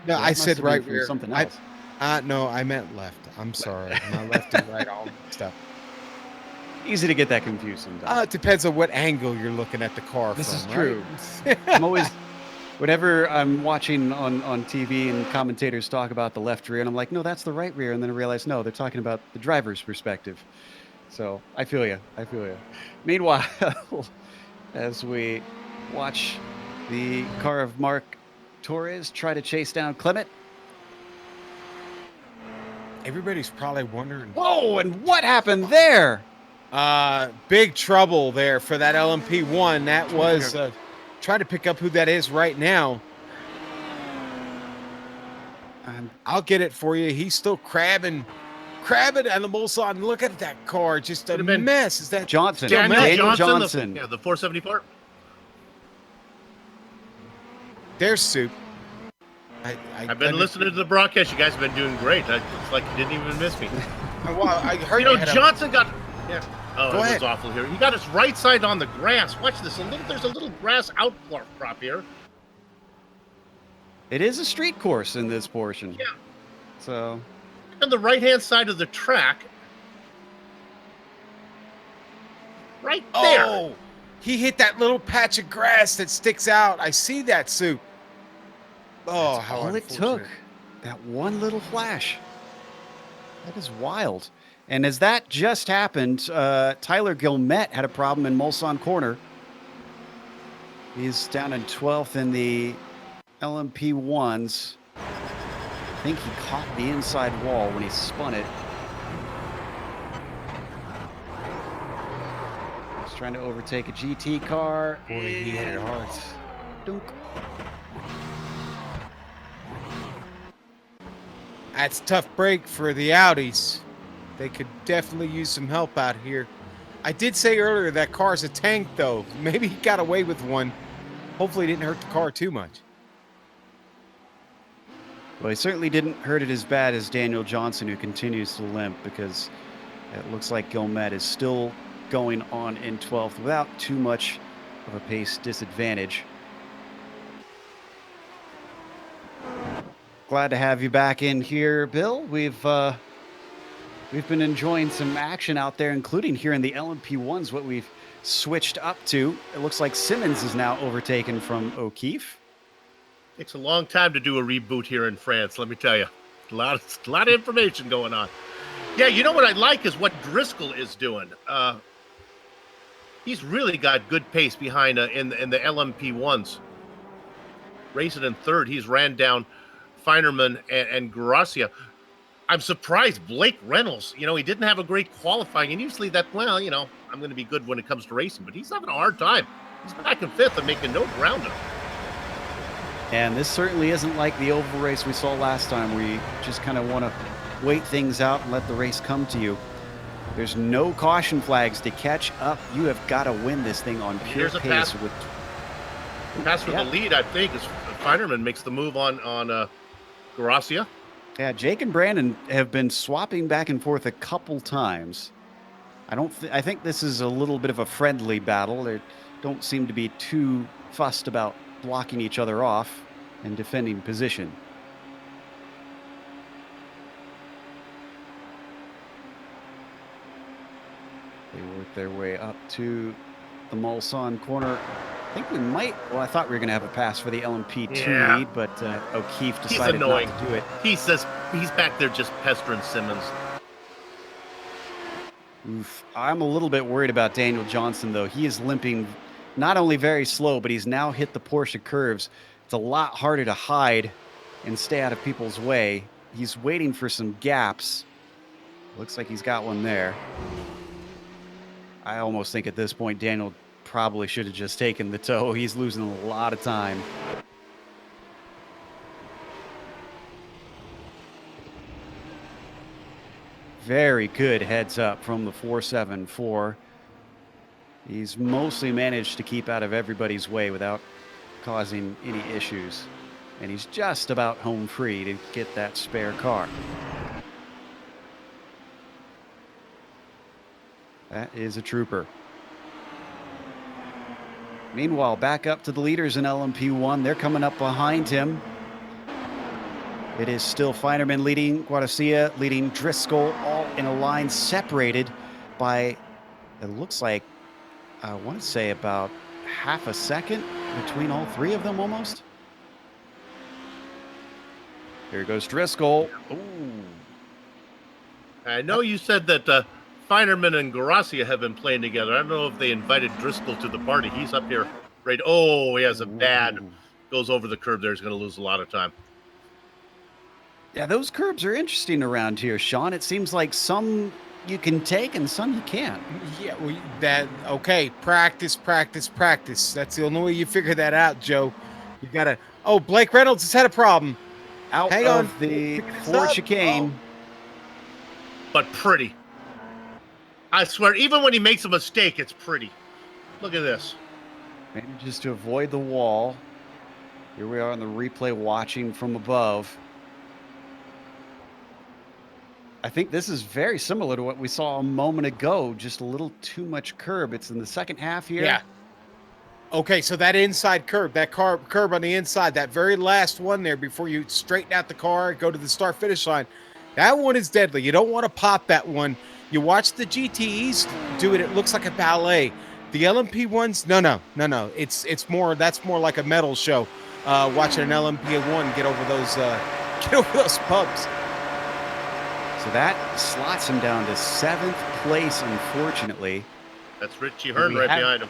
No, I said right rear. Something else. No, I meant left. I'm sorry. My left and right all mixed up. Easy to get that confused sometimes. It depends on what angle you're looking at the car from. This is right? true. I'm always, whenever I'm watching on TV and commentators talk about the left rear, and I'm like, no, that's the right rear. And then I realize, no, they're talking about the driver's perspective. So I feel you. Meanwhile, as we watch the car of Marc Torres try to chase down Clement. Everybody's probably wondering. Whoa, and what happened there? Big trouble there for that LMP1. That was trying to pick up who that is right now. I'll get it for you. He's still crabbing on the Mulsanne. Look at that car, just a mess. Is that Johnson? Daniel Johnson. The 474. There's Soup. I've been listening to the broadcast. You guys have been doing great. It's like you didn't even miss me. I heard Johnson got. Yeah. Oh, Go it ahead. was awful here. He got his right side on the grass. Watch this. There's a little grass outcrop here. It is a street course in this portion. Yeah. So. On the right-hand side of the track. Right there. Oh, he hit that little patch of grass that sticks out. I see that, Soup. Oh, That's how all it took. That one little flash. That is wild. And as that just happened, Tyler Guillemette had a problem in Mulsanne Corner. He's down in 12th in the LMP1s. I think he caught the inside wall when he spun it. trying to overtake a GT car. Boy, he hit it hard. Dunk. That's a tough break for the Audis. They could definitely use some help out here. I did say earlier that car's a tank, though. Maybe he got away with one. Hopefully, it didn't hurt the car too much. Well, he certainly didn't hurt it as bad as Daniel Johnson, who continues to limp, because it looks like Gilmet is still going on in 12th without too much of a pace disadvantage. Glad to have you back in here, Bill. We've been enjoying some action out there, including here in the LMP1s, what we've switched up to. It looks like Simmons is now overtaken from O'Keefe. Takes a long time to do a reboot here in France, let me tell you. A lot of information going on. Yeah, you know what I like is what Driscoll is doing. He's really got good pace behind in the LMP1s. Racing in third, he's ran down Feinerman and Garcia. I'm surprised Blake Reynolds, he didn't have a great qualifying, and usually I'm going to be good when it comes to racing, but he's having a hard time. He's back in fifth and making no ground up. And this certainly isn't like the oval race we saw last time, where you just kind of want to wait things out and let the race come to you. There's no caution flags to catch up. You have got to win this thing on pure Here's a pace. Pass for the lead, I think, as Feinerman makes the move on Garcia. Yeah, Jake and Brandon have been swapping back and forth a couple times. I think this is a little bit of a friendly battle. They don't seem to be too fussed about blocking each other off and defending position. They work their way up to the Mulsanne corner. I think we might. Well, I thought we were going to have a pass for the LMP2 lead, but O'Keefe decided not to do it. He says he's back there just pestering Simmons. Oof. I'm a little bit worried about Daniel Johnson, though. He is limping not only very slow, but he's now hit the Porsche curves. It's a lot harder to hide and stay out of people's way. He's waiting for some gaps. Looks like he's got one there. I almost think at this point Daniel probably should have just taken the toe. He's losing a lot of time. Very good heads up from the 474. He's mostly managed to keep out of everybody's way without causing any issues. And he's just about home free to get that spare car. That is a trooper. Meanwhile, back up to the leaders in LMP1. They're coming up behind him. It is still Feinerman leading Guarcia, leading Driscoll, all in a line separated by, it looks like, I want to say about half a second between all three of them almost. Here goes Driscoll. Ooh. I know you said that Feinerman and Garcia have been playing together. I don't know if they invited Driscoll to the party. He's up here. Right. Oh, he has a bad. Goes over the curb there. He's going to lose a lot of time. Yeah, those curbs are interesting around here, Sean. It seems like some you can take and some you can't. Yeah, okay. Practice. That's the only way you figure that out, Joe. You got to. Oh, Blake Reynolds has had a problem. Hang on. The Ford chicane. Oh. But pretty. I swear, even when he makes a mistake, it's pretty. Look at this. Manages to avoid the wall. Here we are on the replay watching from above. I think this is very similar to what we saw a moment ago, just a little too much curb. It's in the second half here. Yeah. Okay, so that inside curb, that curb on the inside, that very last one there before you straighten out the car, go to the start-finish line, that one is deadly. You don't want to pop that one. You watch the GTEs do it, it looks like a ballet. The LMP ones, no. That's more like a metal show. Watching an LMP1 get over those pubs. So that slots him down to 7th place, unfortunately. That's Richie Hearn right behind him.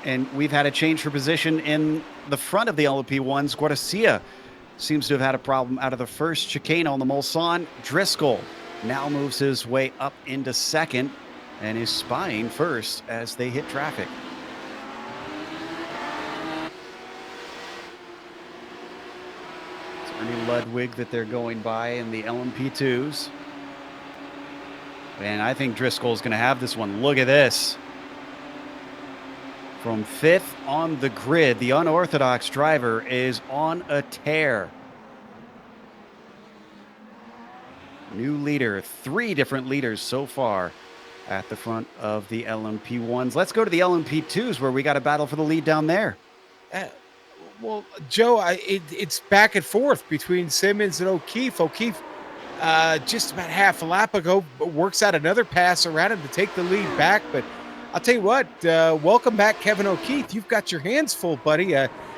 And we've had a change for position in the front of the LMP1s. Guarcia seems to have had a problem out of the first chicane on the Mulsanne. Driscoll now moves his way up into second and is spying first as they hit traffic. It's Ernie Ludwig that they're going by in the LMP2s. And I think Driscoll's going to have this one. Look at this. From 5th on the grid, the unorthodox driver is on a tear. New leader, 3 different leaders so far at the front of the LMP1s. Let's go to the LMP2s where we got a battle for the lead down there. Well, Joe, it's back and forth between Simmons and O'Keefe. O'Keefe, just about half a lap ago, works out another pass around him to take the lead back, but I'll tell you what, welcome back, Kevin O'Keefe. You've got your hands full, buddy.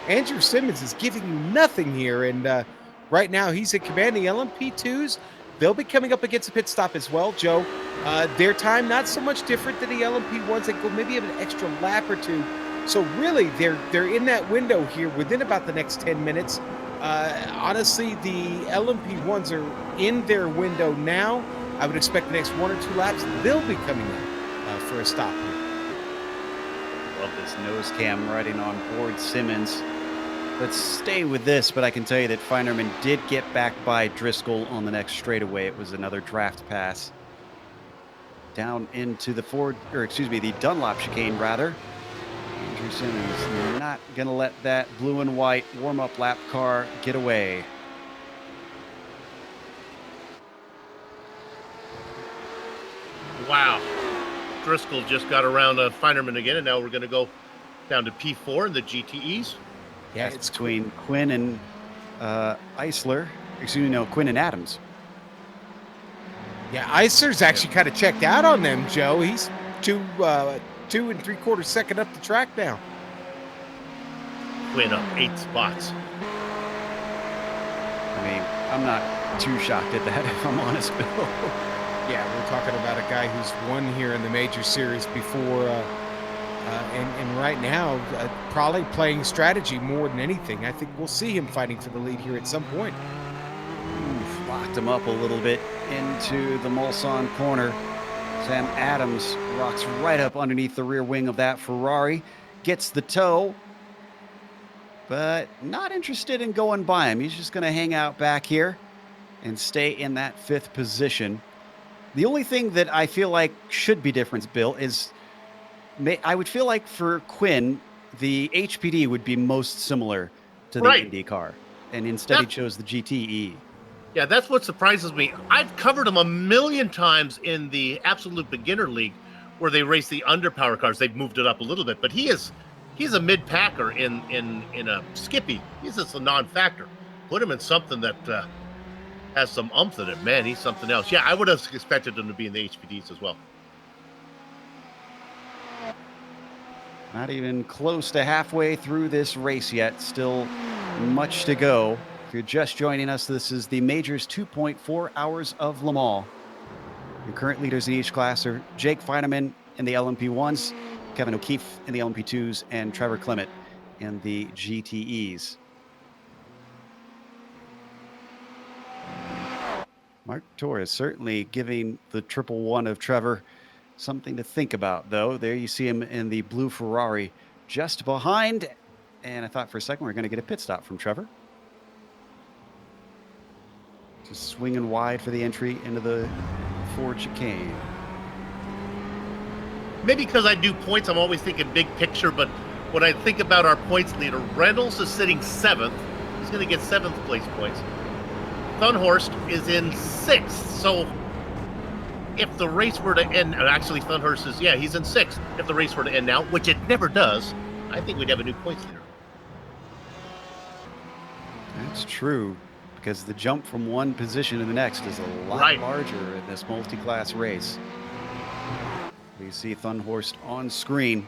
Andrew Simmons is giving you nothing here, and right now he's at command. The LMP2s, they'll be coming up against a pit stop as well, Joe. Their time, not so much different than the LMP1s. They go maybe an extra lap or two. So really, they're in that window here within about the next 10 minutes. Honestly, the LMP1s are in their window now. I would expect the next 1 or 2 laps, they'll be coming in for a stop here. Love this nose cam riding on board Simmons. Let's stay with this, but I can tell you that Feinerman did get back by Driscoll on the next straightaway. It was another draft pass down into the the Dunlop chicane, rather. Andrew Simmons not going to let that blue and white warm-up lap car get away. Wow. Driscoll just got around Feinerman again, and now we're going to go down to P4 in the GTEs. Yeah, it's between Quinn and Quinn and Adams. Yeah, Eisler's actually kind of checked out on them, Joe. He's 2 3/4 second up the track now. Quinn up 8 spots. I mean, I'm not too shocked at that, if I'm honest, Bill. Yeah, we're talking about a guy who's won here in the major series before, and right now probably playing strategy more than anything. I think we'll see him fighting for the lead here at some point. Locked him up a little bit into the Mulsanne corner. Sam Adams rocks right up underneath the rear wing of that Ferrari, gets the tow, but not interested in going by him. He's just going to hang out back here and stay in that 5th position. The only thing that I feel like should be different, Bill, is I would feel like for Quinn, the HPD would be most similar to the Indy car, and instead he chose the GTE. Yeah, that's what surprises me. I've covered him a million times in the Absolute Beginner League where they race the underpower cars. They've moved it up a little bit, but he's a mid-packer in a Skippy. He's just a non-factor. Put him in something that has some umph in it. Man, he's something else. Yeah, I would have expected him to be in the HPDs as well. Not even close to halfway through this race yet. Still much to go. If you're just joining us, this is the Majors 2.4 Hours of Le Mans. Your current leaders in each class are Jake Feinerman in the LMP1s, Kevin O'Keefe in the LMP2s, and Trevor Clement in the GTEs. Mark Torres certainly giving the 111 of Trevor something to think about, though. There you see him in the blue Ferrari just behind. And I thought for a second we were going to get a pit stop from Trevor. Just swinging wide for the entry into the Ford chicane. Maybe because I do points, I'm always thinking big picture, but when I think about our points leader, Reynolds is sitting 7th. He's going to get 7th place points. Thunhorst is in 6th. So if the race were to end, actually Thunhorst is, he's in 6th. If the race were to end now, which it never does, I think we'd have a new points leader. That's true, because the jump from one position to the next is a lot larger in this multi-class race. You see Thunhorst on screen.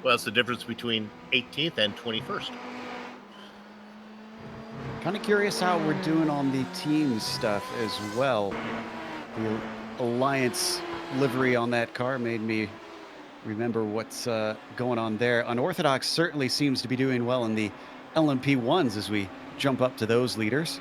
Well, that's the difference between 18th and 21st. Kind of curious how we're doing on the team stuff as well. The Alliance livery on that car made me remember what's going on there. Unorthodox certainly seems to be doing well in the LMP1s as we jump up to those leaders.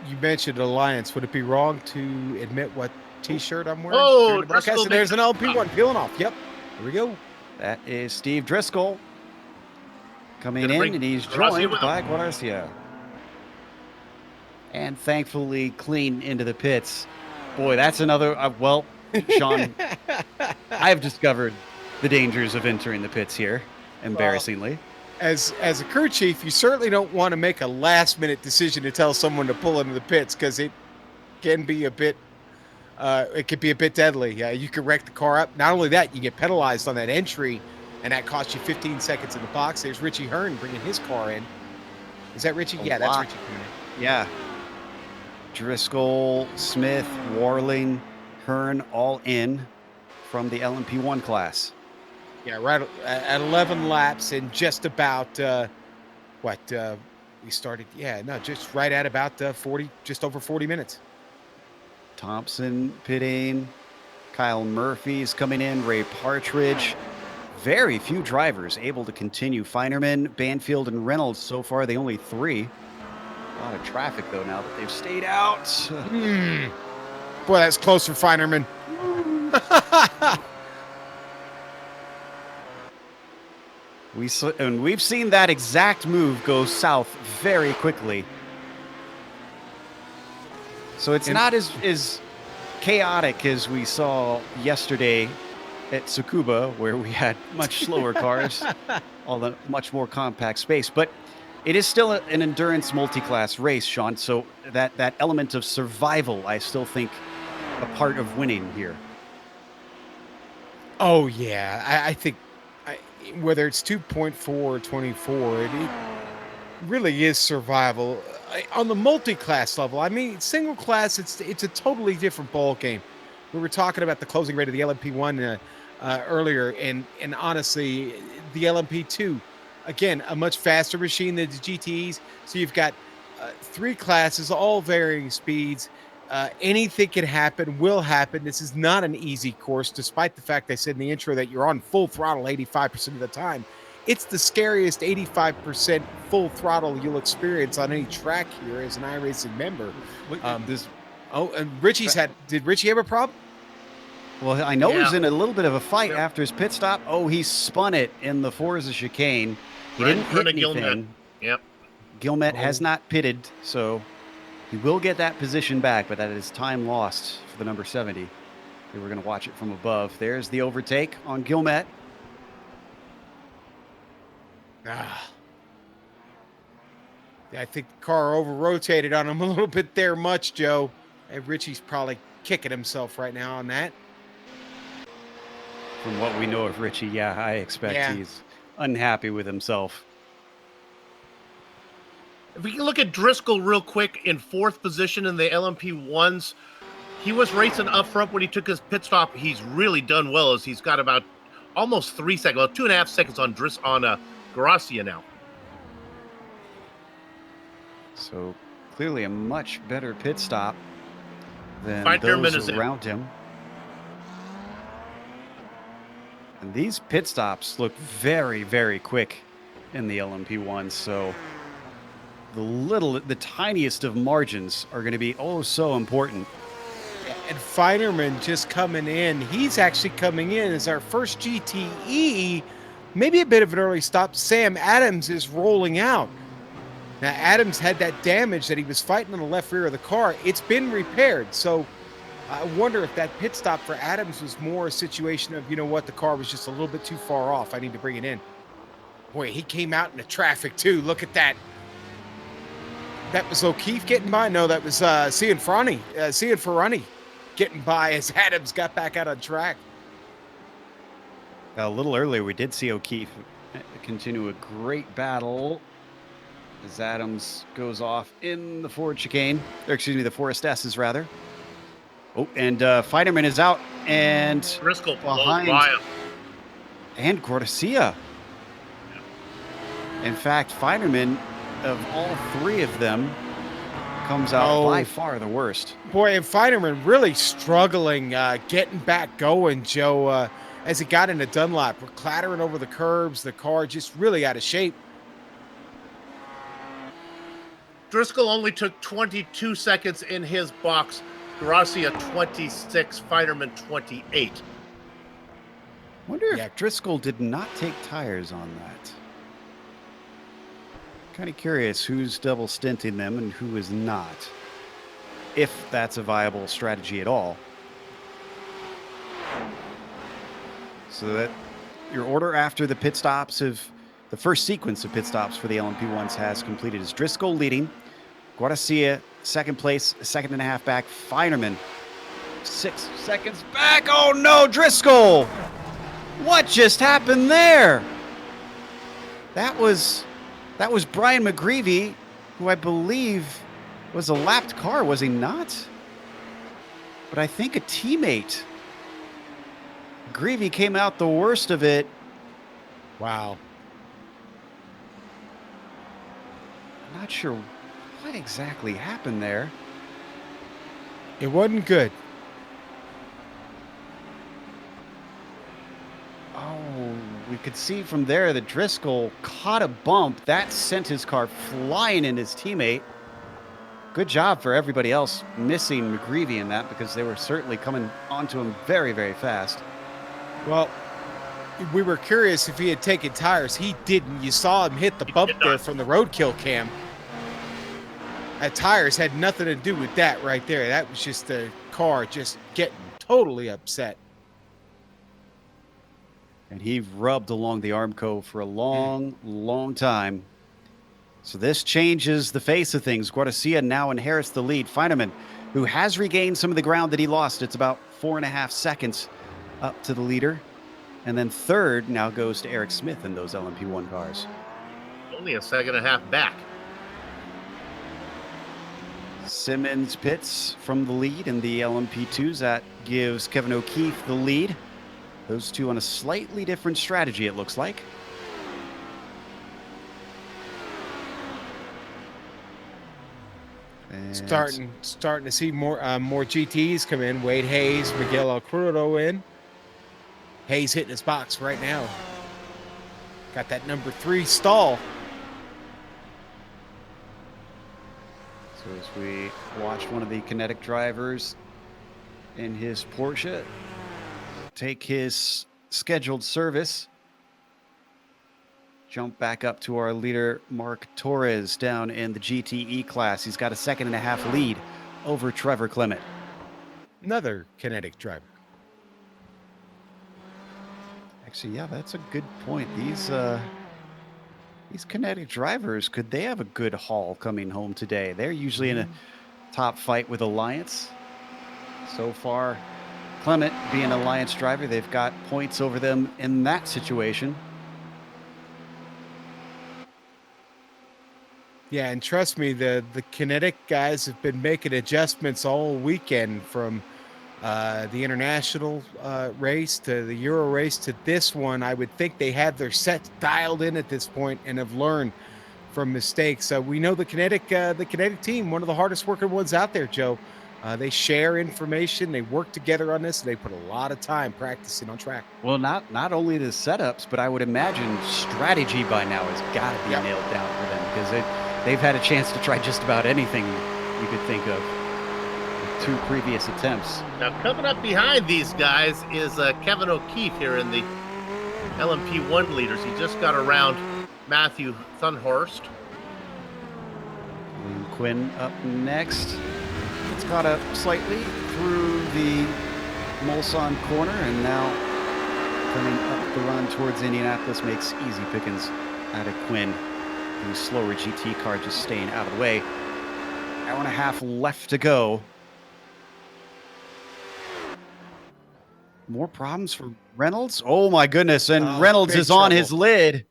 you mentioned Alliance. Would it be wrong to admit what T-shirt I'm wearing? Oh, during the broadcast? Driscoll And there's an makes- LP1 peeling off. Yep. Here we go. That is Steve Driscoll coming Gonna in, bring and he's Garcia joined with him. by Garcia. And thankfully clean into the pits. Boy, that's another, well, Sean, I've discovered the dangers of entering the pits here, embarrassingly. As a crew chief, you certainly don't want to make a last-minute decision to tell someone to pull into the pits because it can be a bit deadly. You can wreck the car up. Not only that, you get penalized on that entry, and that costs you 15 seconds in the box. There's Richie Hearn bringing his car in. Is that Richie? Yeah, that's Richie coming in. Yeah. Driscoll, Smith, Warling, Hearn, all in from the LMP1 class. Yeah, right at 11 laps and just about we started. Yeah, no, just right at about 40, just over 40 minutes. Thompson pitting, Kyle Murphy's coming in, Ray Partridge. Very few drivers able to continue. Feinerman, Banfield, and Reynolds so far, the only three. A lot of traffic, though, now that they've stayed out. Boy, that's close for Feinerman. We've seen that exact move go south very quickly. So it's not as chaotic as we saw yesterday at Tsukuba, where we had much slower cars, all the much more compact space. But it is still an endurance multi-class race, Sean. So that element of survival, I still think, a part of winning here. Oh yeah, I think whether it's 2.4 or 24, it really is survival. On the multi-class level, I mean, single class, it's a totally different ball game. We were talking about the closing rate of the LMP1 earlier, and honestly, the LMP2, again, a much faster machine than the GTEs. So you've got three classes, all varying speeds. Anything can happen, will happen. This is not an easy course, despite the fact I said in the intro that you're on full throttle 85% of the time. It's the scariest 85% full throttle you'll experience on any track here as an iRacing member. And did Richie have a problem? Well, I know he's in a little bit of a fight after his pit stop. Oh, he spun it in the Forza chicane. He didn't hit anything. Gilmet. Yep. Gilmet has not pitted, so he will get that position back, but that is time lost for the number 70. We were going to watch it from above. There's the overtake on Gilmet. I think the car over-rotated on him a little bit there much, Joe. And Richie's probably kicking himself right now on that. From what we know of Richie, yeah, I expect he's unhappy with himself. If we can look at Driscoll real quick in fourth position in the LMP1s, he was racing up front when he took his pit stop. He's really done well as he's got about almost 3 seconds, well, 2.5 seconds on Garcia now. So clearly a much better pit stop than Feinerman those around him. And these pit stops look very, very quick in the LMP1, so the tiniest of margins are going to be so important. And Feinerman just coming in. He's actually coming in as our first GTE. Maybe a bit of an early stop. Sam Adams is rolling out. Now, Adams had that damage that he was fighting on the left rear of the car. It's been repaired. So I wonder if that pit stop for Adams was more a situation of, you know what, the car was just a little bit too far off. I need to bring it in. Boy, he came out in the traffic too. Look at that. That was O'Keefe getting by? No, that was Cianfrani getting by as Adams got back out on track. A little earlier, we did see O'Keefe continue a great battle as Adams goes off in the Ford chicane, or excuse me, the Forest S's rather. Oh, and Feinerman is out, and Driscoll behind, and Garcia. In fact, Feinerman, of all three of them, comes out by far the worst. Boy, and Feinerman really struggling getting back going, Joe, as he got into Dunlop. We're clattering over the curbs, the car just really out of shape. Driscoll only took 22 seconds in his box. Garcia 26, Feinerman 28. Wonder if Driscoll did not take tires on that. Kind of curious who's double stinting them and who is not. If that's a viable strategy at all. So that your order after the pit stops the first sequence of pit stops for the LMP1s has completed is Driscoll leading, Guarcia second place, second and a half back, Feinerman 6 seconds back. Oh no, Driscoll! What just happened there? That was Brian McGreevy, who I believe was a lapped car, was he not? But I think a teammate. McGreevy came out the worst of it. Wow. I'm not sure what exactly happened there. It wasn't good. Oh, we could see from there that Driscoll caught a bump. That sent his car flying in his teammate. Good job for everybody else missing McGreevy in that, because they were certainly coming onto him very, very fast. Well, we were curious if he had taken tires. He didn't. You saw him hit the bump there from the roadkill cam. That tires had nothing to do with that right there. That was just the car just getting totally upset. And he rubbed along the Armco for a long, long time. So this changes the face of things. Guarcia now inherits the lead. Feinerman, who has regained some of the ground that he lost. It's about 4.5 seconds up to the leader. And then third now goes to Eric Smith in those LMP1 cars. Only a second and a half back. Simmons pits from the lead in the LMP2s. That gives Kevin O'Keefe the lead. Those two on a slightly different strategy, it looks like. And Starting to see more GTs come in. Wade Hayes, Miguel Alcrudo in. Hayes hitting his box right now. Got that number 3 stall. So as we watch one of the Kinetic drivers in his Porsche take his scheduled service, jump back up to our leader, Mark Torres, down in the GTE class. He's got a 1.5 lead over Trevor Clement. Another Kinetic driver. Actually, yeah, that's a good point. These Kinetic drivers, could they have a good haul coming home today? They're usually in a top fight with Alliance. So far, Clement being an Alliance driver, they've got points over them in that situation. Yeah, and trust me, the Kinetic guys have been making adjustments all weekend, from the international race to the Euro race to this one. I would think they have their sets dialed in at this point and have learned from mistakes. We know the Kinetic team, one of the hardest working ones out there, Joe. They share information, they work together on this, and they put a lot of time practicing on track. Well, not only the setups, but I would imagine strategy by now has got to be nailed down for them, because they've had a chance to try just about anything you could think of with 2 previous attempts. Now, coming up behind these guys is Kevin O'Keefe here in the LMP1 leaders. He just got around Matthew Thunhorst. William Quinn up next. It's caught up slightly through the Mulsanne corner, and now coming up the run towards Indianapolis makes easy pickings out of Quinn. The slower GT car just staying out of the way. 1.5 left to go. More problems for Reynolds? Oh my goodness, and Reynolds is on his lid.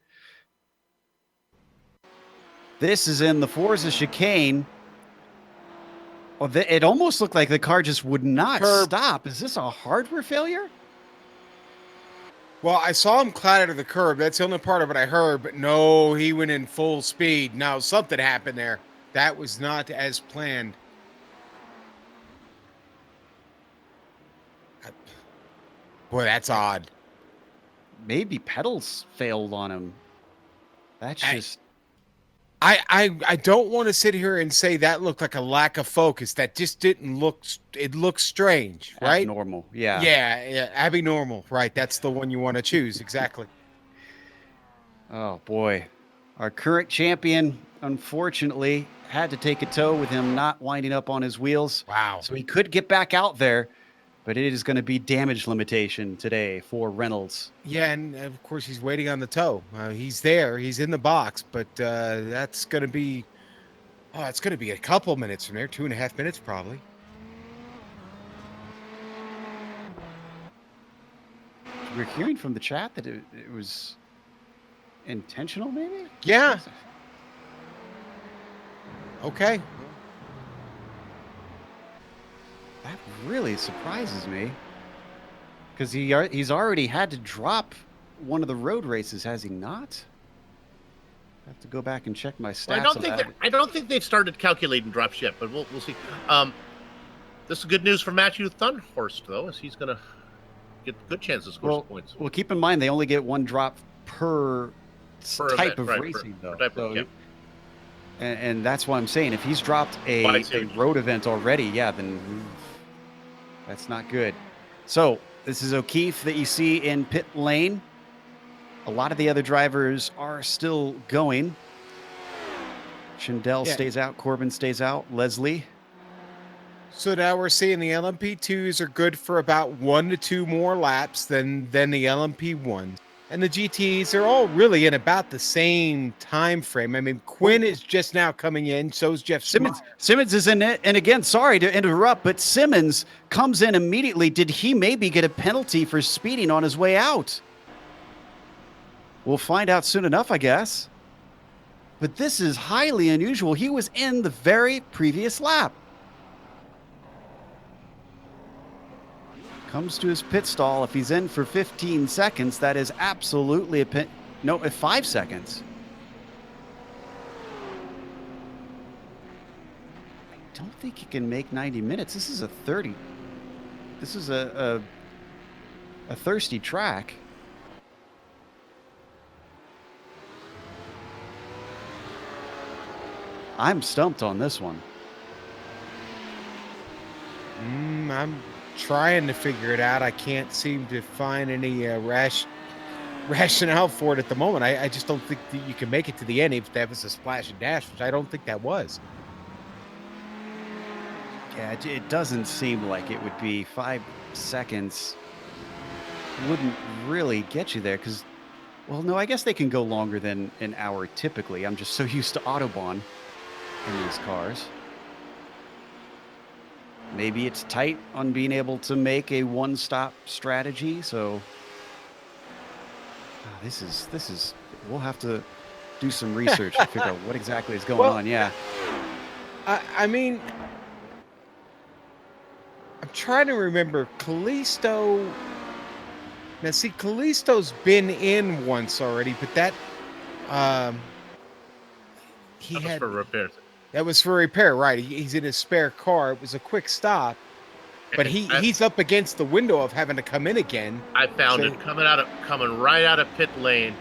This is in the Forza chicane. Oh, it almost looked like the car just would not stop. Is this a hardware failure? Well, I saw him clatter to the curb. That's the only part of it I heard, but no, he went in full speed. Now, something happened there. That was not as planned. Boy, that's odd. Maybe pedals failed on him. That's just... I don't want to sit here and say that looked like a lack of focus. That just didn't look. It looks strange, right? Abnormal. Yeah. Yeah, abnormal. Right. That's the one you want to choose. Exactly. Oh boy. Our current champion, unfortunately, had to take a tow with him not winding up on his wheels. Wow. So he could get back out there, but it is going to be damage limitation today for Reynolds. Yeah, and of course he's waiting on the tow. He's there. He's in the box, but that's going to be. Oh, it's going to be a couple minutes from there. 2.5 minutes probably. We're hearing from the chat that it was intentional, maybe? Yeah. Okay. That really surprises me. Because he's already had to drop one of the road races, has he not? I have to go back and check my stats. Well, I don't think they've started calculating drops yet, but we'll see. This is good news for Matthew Thunhorst, though, as he's going to get good chances to score some points. Well, keep in mind they only get one drop per type of racing, though. And that's what I'm saying. If he's dropped a road event already, yeah, then that's not good. So this is O'Keefe that you see in pit lane. A lot of the other drivers are still going. Schindel stays out. Corbin stays out. Leslie. So now we're seeing the LMP2s are good for about 1 to 2 more laps than the LMP1s. And the GTs are all really in about the same time frame. I mean, Quinn is just now coming in. So is Jeff Simmons. Simmons is in it. And again, sorry to interrupt, but Simmons comes in immediately. Did he maybe get a penalty for speeding on his way out? We'll find out soon enough, I guess. But this is highly unusual. He was in the very previous lap. Comes to his pit stall. If he's in for 15 seconds, that is absolutely a 5 seconds. I don't think he can make 90 minutes. This is a 30. This is a thirsty track. I'm stumped on this one. I'm trying to figure it out. I can't seem to find any rationale for it at the moment. I just don't think that you can make it to the end if that was a splash and dash, which I don't think that was. Yeah, it doesn't seem like it would be 5 seconds. Wouldn't really get you there because, well, no, I guess they can go longer than an hour typically. I'm just so used to Autobahn in these cars. Maybe it's tight on being able to make a one-stop strategy. So this is we'll have to do some research to figure out what exactly is going on. Yeah. I mean, I'm trying to remember Callisto. Now, see, Callisto's been in once already, but that he had for repairs. That was for repair, right? He's in his spare car. It was a quick stop, but he's up against the window of having to come in again. I found it coming right out of pit lane.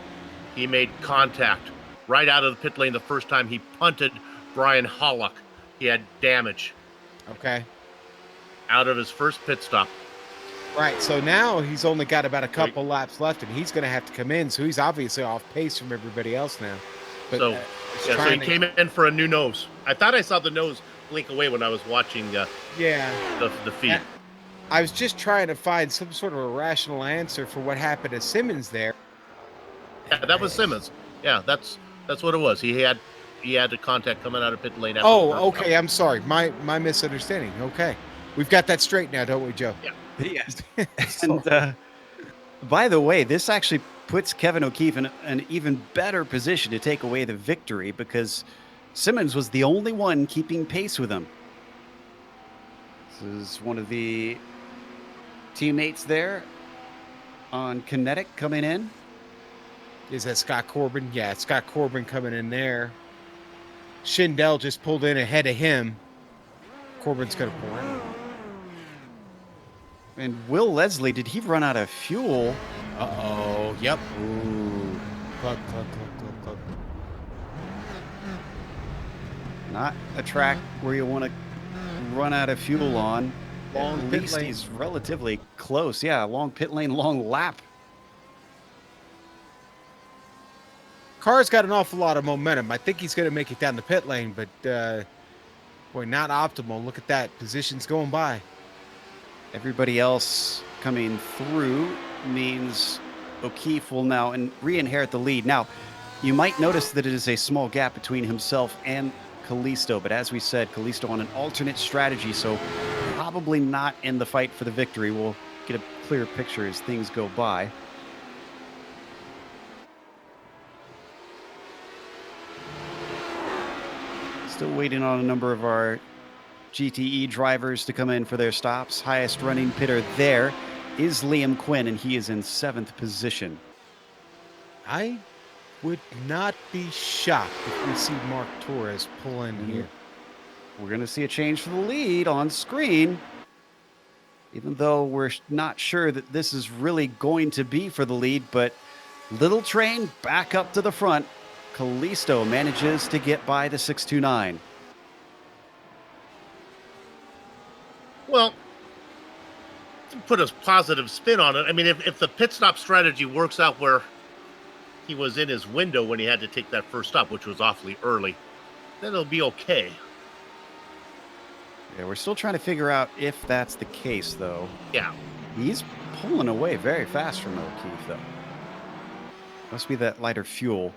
He made contact right out of the pit lane the first time he punted Brian Hollock. He had damage. Okay. Out of his first pit stop. Right. So now he's only got about a couple laps left, and he's going to have to come in. So he's obviously off pace from everybody else now. But, so he came in for a new nose. I thought I saw the nose blink away when I was watching the feed. I was just trying to find some sort of a rational answer for what happened to Simmons there. Yeah, that was Simmons. Yeah, that's what it was. He had the contact coming out of pit lane. Okay. I'm sorry. My misunderstanding. Okay. We've got that straight now, don't we, Joe? Yeah. Yes. And by the way, this actually puts Kevin O'Keefe in an even better position to take away the victory because Simmons was the only one keeping pace with him. This is one of the teammates there on Kinetic coming in. Is that Scott Corbin? Yeah, Scott Corbin coming in there. Schindel just pulled in ahead of him. Corbin's going to pull in. And Will Leslie, did he run out of fuel? Uh-oh. Yep. Ooh. Cluck. Not a track where you want to run out of fuel on. Long At pit least lane. he's relatively close. Yeah, long pit lane, long lap. Car's got an awful lot of momentum. I think he's going to make it down the pit lane, but boy, not optimal. Look at that. Positions going by. Everybody else coming through means O'Keefe will now re-inherit the lead. Now, you might notice that it is a small gap between himself and Callisto, but as we said, Callisto on an alternate strategy, so probably not in the fight for the victory. We'll get a clearer picture as things go by. Still waiting on a number of our GTE drivers to come in for their stops. Highest running pitter there is Liam Quinn, and he is in 7th position. I would not be shocked if we see Mark Torres pull in here. We're going to see a change for the lead on screen, even though we're not sure that this is really going to be for the lead, but Little Train back up to the front. Callisto manages to get by the 629. Well, to put a positive spin on it, I mean, if the pit stop strategy works out where he was in his window when he had to take that first stop, which was awfully early, then it'll be okay. Yeah, we're still trying to figure out if that's the case, though. Yeah. He's pulling away very fast from O'Keefe, though. Must be that lighter fuel.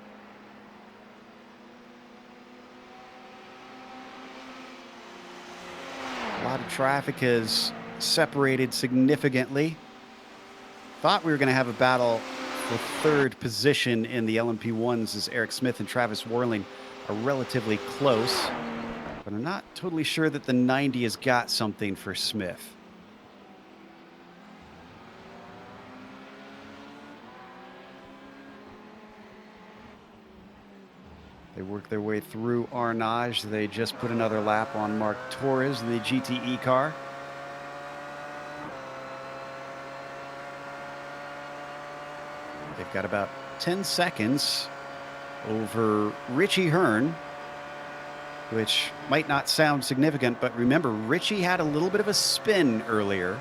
A lot of traffic has separated significantly. Thought we were going to have a battle for 3rd position in the LMP1s as Eric Smith and Travis Worling are relatively close. But I'm not totally sure that the 90 has got something for Smith. They work their way through Arnage. They just put another lap on Mark Torres, the GTE car. They've got about 10 seconds over Richie Hearn, which might not sound significant, but remember, Richie had a little bit of a spin earlier,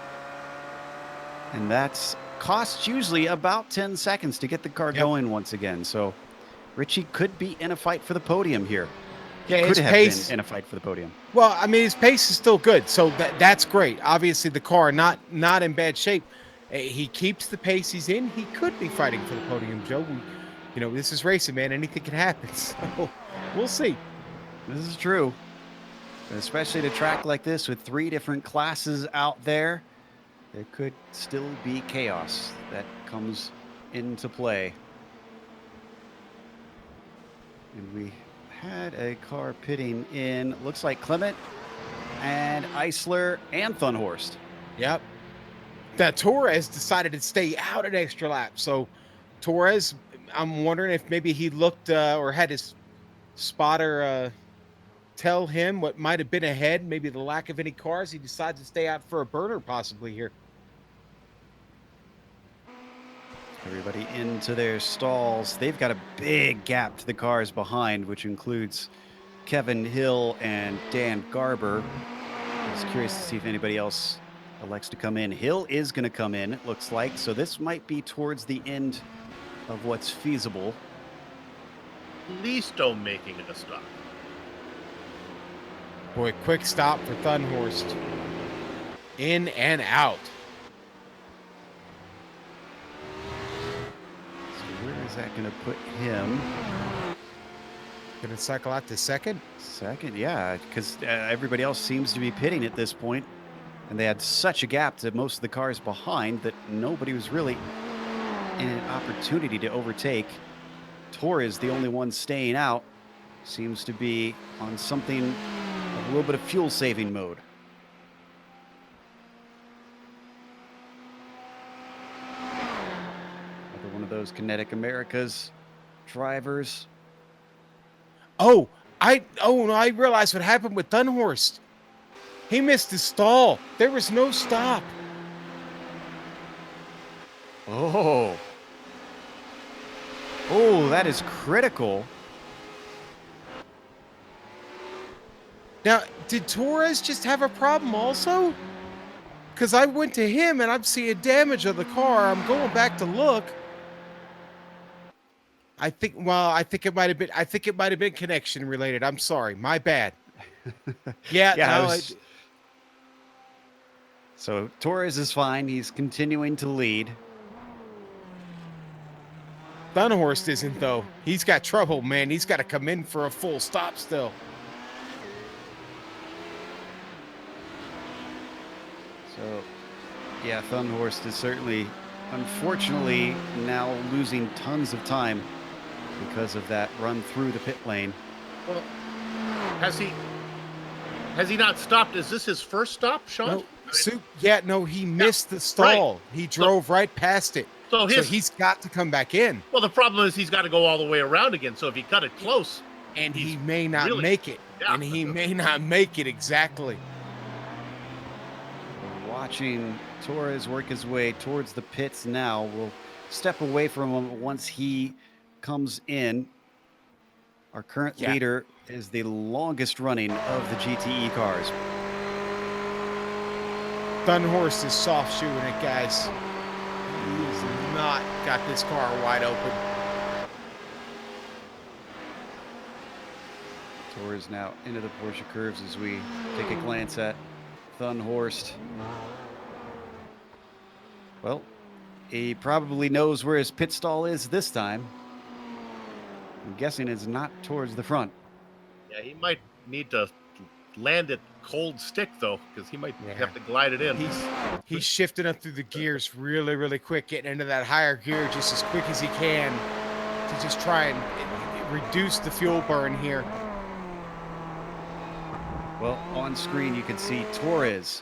and that's costs usually about 10 seconds to get the car going once again. So Richie could be in a fight for the podium here. Yeah, Could his have pace been in a fight for the podium. Well, I mean, his pace is still good, so that's great. Obviously, the car not in bad shape. He keeps the pace he's in. He could be fighting for the podium, Joe. This is racing, man. Anything can happen. So we'll see. This is true, especially at a track like this with 3 different classes out there. There could still be chaos that comes into play. And we had a car pitting in, looks like Clement and Eisler and Thunhorst. Yep. That Torres decided to stay out an extra lap. So Torres, I'm wondering if maybe he looked or had his spotter tell him what might have been ahead, maybe the lack of any cars. He decides to stay out for a burner possibly here. Everybody into their stalls. They've got a big gap to the cars behind, which includes Kevin Hill and Dan Garber. I was curious to see if anybody else elects to come in. Hill is going to come in, it looks like. So this might be towards the end of what's feasible. Listo making a stop. Boy, quick stop for Thunhorst. In and out. Where is that going to put him? Going to cycle out to second? Second, yeah, because everybody else seems to be pitting at this point, and they had such a gap to most of the cars behind that nobody was really in an opportunity to overtake. Torres, the only one staying out, seems to be on something, a little bit of fuel-saving mode. One of those Kinetic Americas drivers. No, I realized what happened with Thunhorst. He missed his stall. There was no stop. Oh, that is critical. Now, did Torres just have a problem also? Because I went to him and I'm seeing damage on the car. I'm going back to look. I think it might have been connection related. I'm sorry. My bad. Yeah, Yeah, no, so Torres is fine. He's continuing to lead. Dunhorst isn't though. He's got trouble, man. He's got to come in for a full stop still. So, yeah, Thunhorst is certainly, unfortunately, now losing tons of time because of that run through the pit lane. Well, has he not stopped? Is this his first stop, Sean? No, he missed the stall. Right. He drove right past it. So he's got to come back in. Well, the problem is he's got to go all the way around again. So if he cut it close, and he may not make it. Yeah. And he may not make it exactly. We're watching Torres work his way towards the pits now. We'll step away from him once he comes in. Our current leader is the longest running of the GTE cars. Dunhorst is soft shoeing it, guys. He's not got this car wide open. Torres now into the Porsche curves as we take a glance at Thunhorst. Well, he probably knows where his pit stall is this time. I'm guessing it's not towards the front. Yeah, he might need to land it cold stick though, because he might have to glide it in. He's shifting up through the gears really, really quick, getting into that higher gear just as quick as he can to just try and reduce the fuel burn here. Well, on screen you can see Torres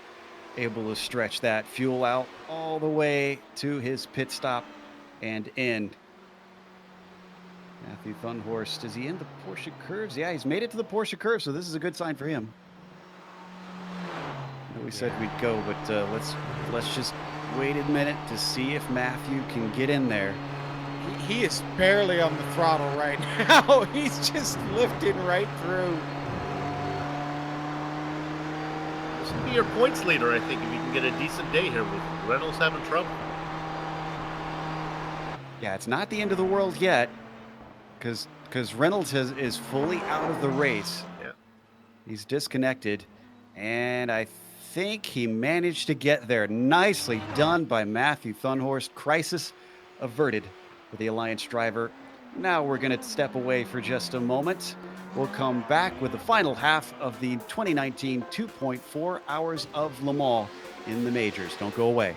able to stretch that fuel out all the way to his pit stop and in. Matthew Thunhorst, is he in the Porsche curves? Yeah, he's made it to the Porsche curves, so this is a good sign for him. I know we said we'd go, but let's just wait a minute to see if Matthew can get in there. He is barely on the throttle right now. He's just lifting right through. This will be your points leader, I think, if you can get a decent day here with Reynolds having trouble. Yeah, it's not the end of the world yet, because Reynolds is fully out of the race. Yeah. He's disconnected, and I think he managed to get there. Nicely done by Matthew Thunhorst. Crisis averted for the Alliance driver. Now we're going to step away for just a moment. We'll come back with the final half of the 2019 2.4 Hours of Le Mans in the majors. Don't go away.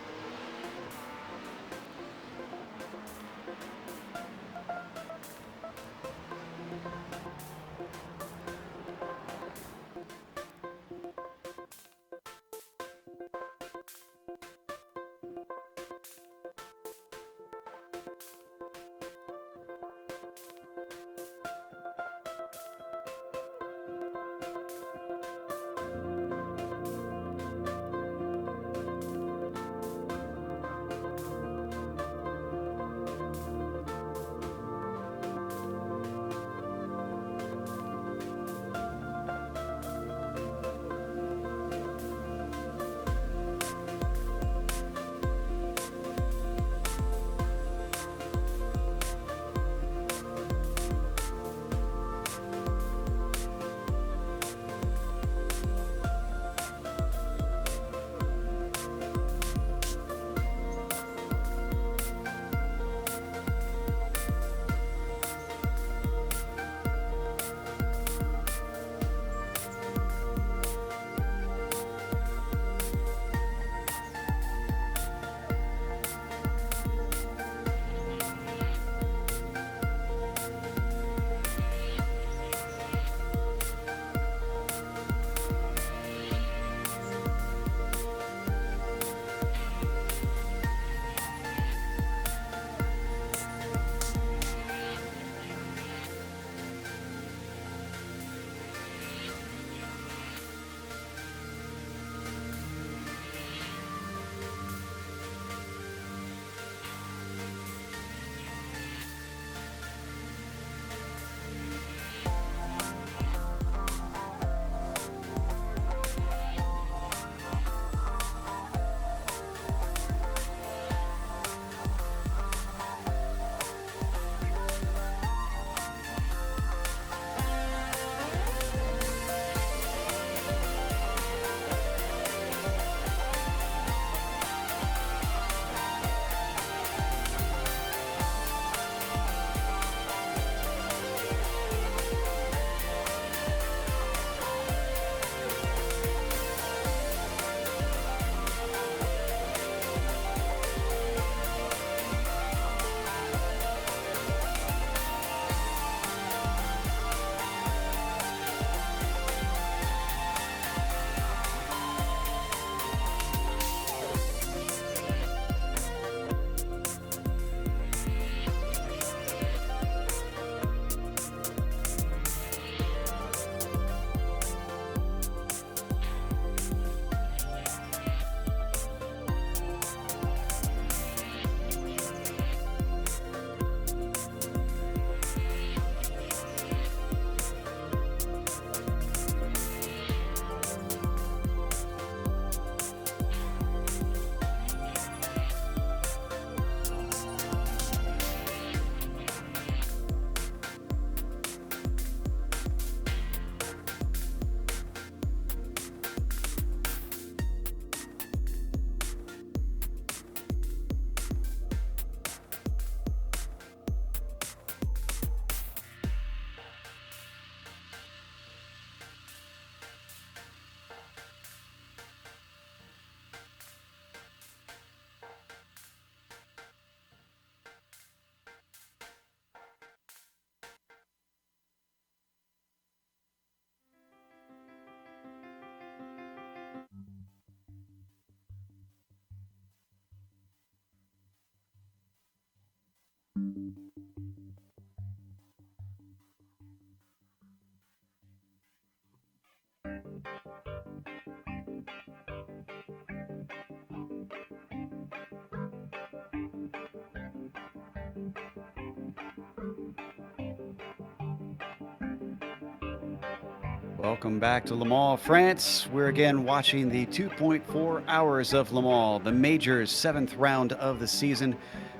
Welcome back to Le Mans, France. We're again watching the 2.4 hours of Le Mans, the Majors' 7th round of the season.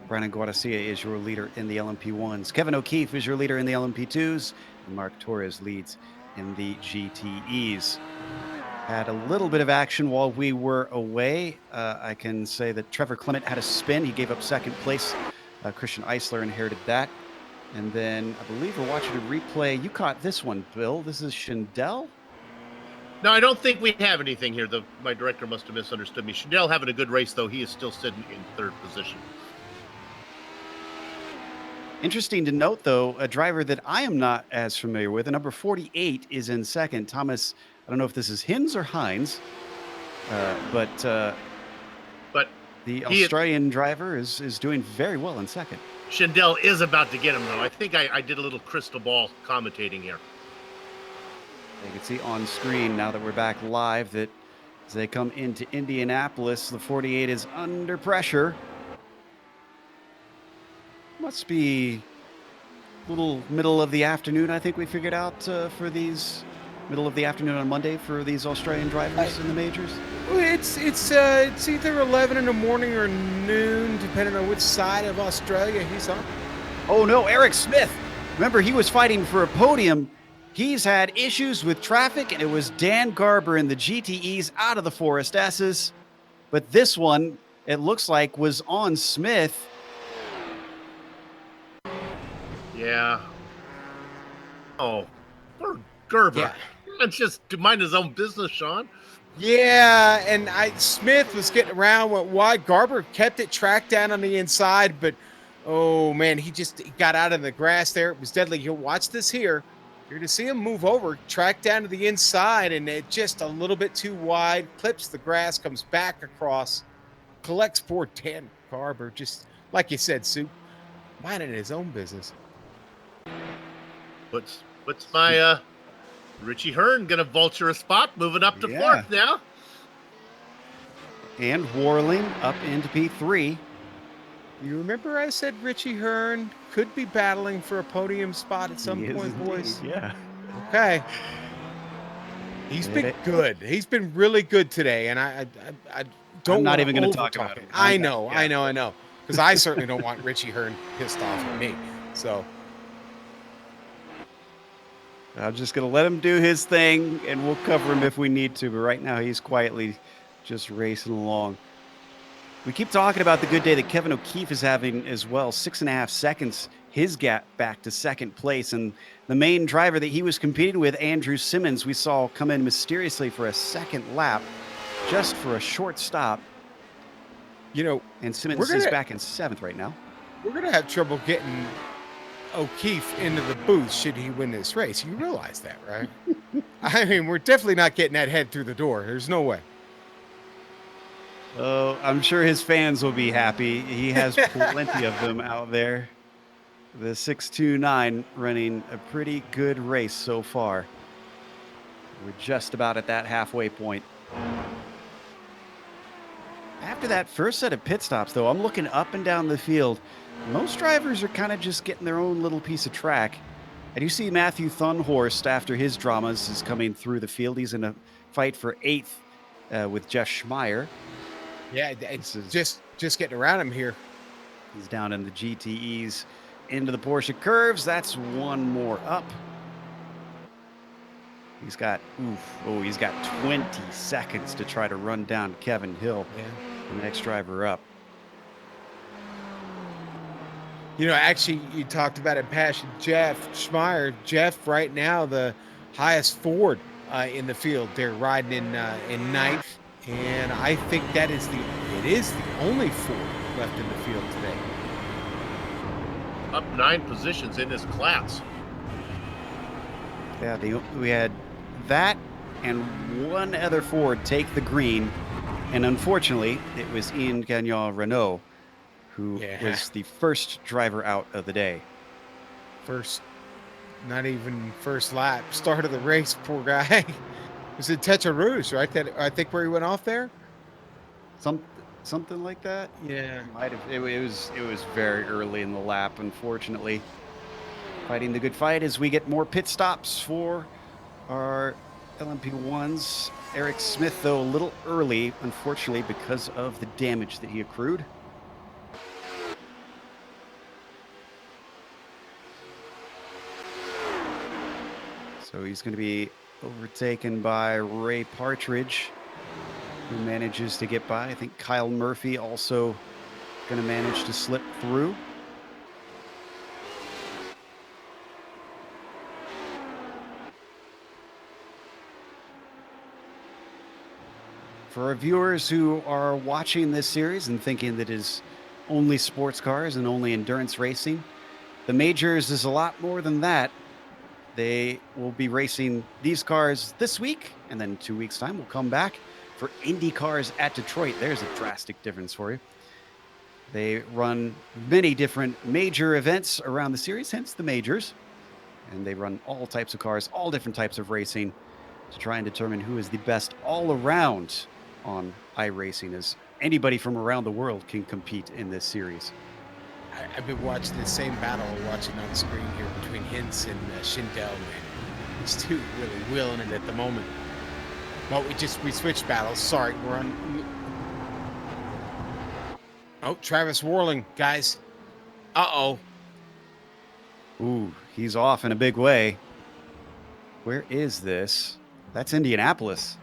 Brandon Guarcia is your leader in the LMP1s. Kevin O'Keefe is your leader in the LMP2s. And Mark Torres leads in the GTEs. Had a little bit of action while we were away. I can say that Trevor Clement had a spin. He gave up second place. Christian Eisler inherited that. And then I believe we're watching a replay. You caught this one, Bill. This is Schindel. No, I don't think we have anything here. My director must have misunderstood me. Schindel having a good race, though. He is still sitting in third position. Interesting to note, though, a driver that I am not as familiar with, a number 48 is in second. Thomas, I don't know if this is Hinz or Hines, but the Australian driver is doing very well in second. Schindel is about to get him, though. I think I did a little crystal ball commentating here. You can see on screen now that we're back live that as they come into Indianapolis, the 48 is under pressure. Must be a little middle of the afternoon, I think we figured out for these middle of the afternoon on Monday for these Australian drivers in the majors. It's either 11 in the morning or noon, depending on which side of Australia he's on. Oh no, Eric Smith. Remember, he was fighting for a podium. He's had issues with traffic, and it was Dan Garber in the GTEs out of the Forest S's. But this one, it looks like, was on Smith. Yeah. Oh, poor Gerber. Yeah. Let's just mind his own business, Sean. Yeah, and Smith was getting around, went wide. Garber kept it tracked down on the inside, but oh man, he got out in the grass there. It was deadly. You'll watch this here. You're going to see him move over, track down to the inside, and it just a little bit too wide, clips the grass, comes back across, collects poor Dan Garber, just like you said, Soup, minding his own business. What's my Richie Hearn gonna vulture a spot, moving up to fourth now. And Warling up into P3. You remember I said Richie Hearn could be battling for a podium spot at some point, boys? Yeah. Okay. He's been good. He's been really good today, and I don't. I'm not wanna even going to talk about it. I know. Because I certainly don't want Richie Hearn pissed off at me. So I'm just going to let him do his thing, and we'll cover him if we need to. But right now, he's quietly just racing along. We keep talking about the good day that Kevin O'Keefe is having as well. 6.5 seconds, his gap back to second place. And the main driver that he was competing with, Andrew Simmons, we saw come in mysteriously for a second lap, just for a short stop. And Simmons is back in 7th right now. We're going to have trouble getting O'Keefe into the booth should he win this race. You realize that, right? I mean, we're definitely not getting that head through the door. There's no way. Oh, I'm sure his fans will be happy. He has plenty of them out there. The 629 running a pretty good race so far. We're just about at that halfway point. After that first set of pit stops, though, I'm looking up and down the field. Most drivers are kind of just getting their own little piece of track. And you see Matthew Thunhorst, after his dramas, is coming through the field. He's in a fight for 8th with Jeff Schmeier. Yeah, it's just getting around him here. He's down in the GTEs into the Porsche curves. That's one more up. He's got 20 seconds to try to run down Kevin Hill, the next driver up. Actually, you talked about it, Passion. Jeff Schmeier. Jeff, right now, the highest Ford in the field. They're riding in 9th. And I think it is the only Ford left in the field today. Up 9 positions in this class. Yeah, we had that and one other Ford take the green. And unfortunately, it was Ian Gagnon Renault who Yeah. was the first driver out of the day. First, not even first lap, start of the race, poor guy. It was in Tetra Rouge, right? That I think where he went off there. Something like that. Yeah. Might have. It was very early in the lap, unfortunately. Fighting the good fight as we get more pit stops for our LMP1s. Eric Smith, though, a little early, unfortunately, because of the damage that he accrued. So he's going to be overtaken by Ray Partridge, who manages to get by. I think Kyle Murphy also going to manage to slip through. For our viewers who are watching this series and thinking that it is only sports cars and only endurance racing, the majors is a lot more than that. They will be racing these cars this week, and then in 2 weeks' time, we'll come back for Indy cars at Detroit. There's a drastic difference for you. They run many different major events around the series, hence the majors. And they run all types of cars, all different types of racing to try and determine who is the best all around on iRacing, as anybody from around the world can compete in this series. I've been watching the same battle we're watching on screen here between Hintz and Schindel, man. These two really wheeling it at the moment. Well, we switched battles. Sorry, we're on. Oh, Travis Warling, guys. Uh-oh. Ooh, he's off in a big way. Where is this? That's Indianapolis.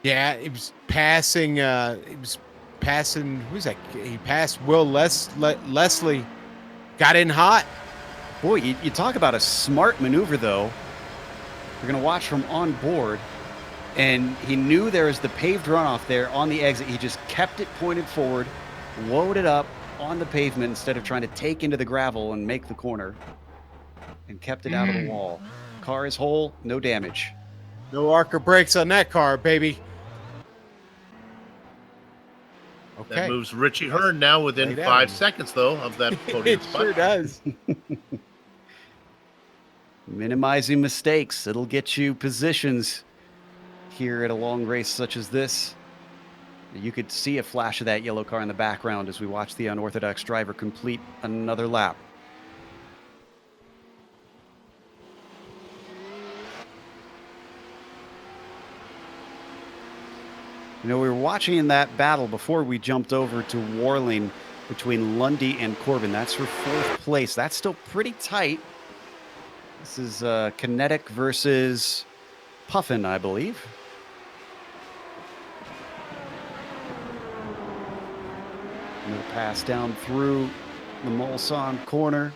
Yeah, it was passing. Who's that? He passed Will Leslie. Got in hot. Boy, you talk about a smart maneuver, though. We're going to watch from on board. And he knew there was the paved runoff there on the exit. He just kept it pointed forward, loaded up on the pavement instead of trying to take into the gravel and make the corner, and kept it out of the wall. Car is whole, no damage. No arc or brakes on that car, baby. Okay. That moves Richie Hearn now within 5 seconds, though, of that podium It spot. sure does. Minimizing mistakes. It'll get you positions here at a long race such as this. You could see a flash of that yellow car in the background as we watch the unorthodox driver complete another lap. You know, we were watching that battle before we jumped over to Warling between Lundy and Corbin. That's for 4th place. That's still pretty tight. This is Kinetic versus Puffin, I believe. No pass down through the Mulsanne corner.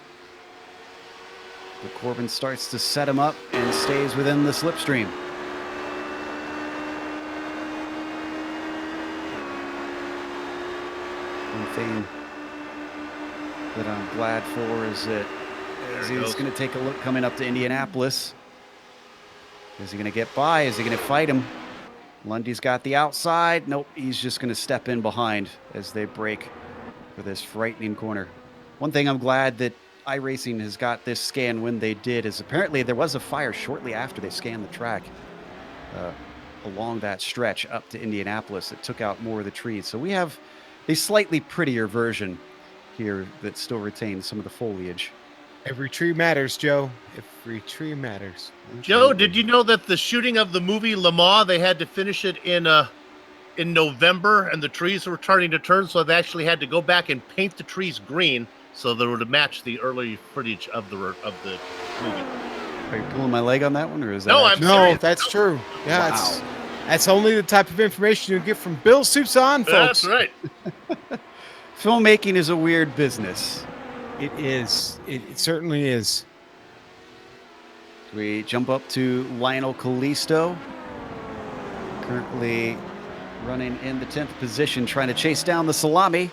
But Corbin starts to set him up and stays within the slipstream. One thing that I'm glad for is that he's going to take a look coming up to Indianapolis. Is he going to get by? Is he going to fight him? Lundy's got the outside. Nope, he's just going to step in behind as they break for this frightening corner. One thing I'm glad that iRacing has got this scan when they did is apparently there was a fire shortly after they scanned the track along that stretch up to Indianapolis that took out more of the trees. So we have a slightly prettier version here that still retains some of the foliage. Every tree matters, Joe. Every tree matters. Joe, did you know that the shooting of the movie Le Mans, they had to finish it in November, and the trees were starting to turn, so they actually had to go back and paint the trees green so they were to match the early footage of the movie. Are you pulling my leg on that one, or is that? No, I'm No, serious. that's true. Yeah, Wow. that's only the type of information you get from Bill Soupçon, folks. That's right. Filmmaking is a weird business. It is. It certainly is. We jump up to Lionel Callisto, currently running in the 10th position, trying to chase down the Salami.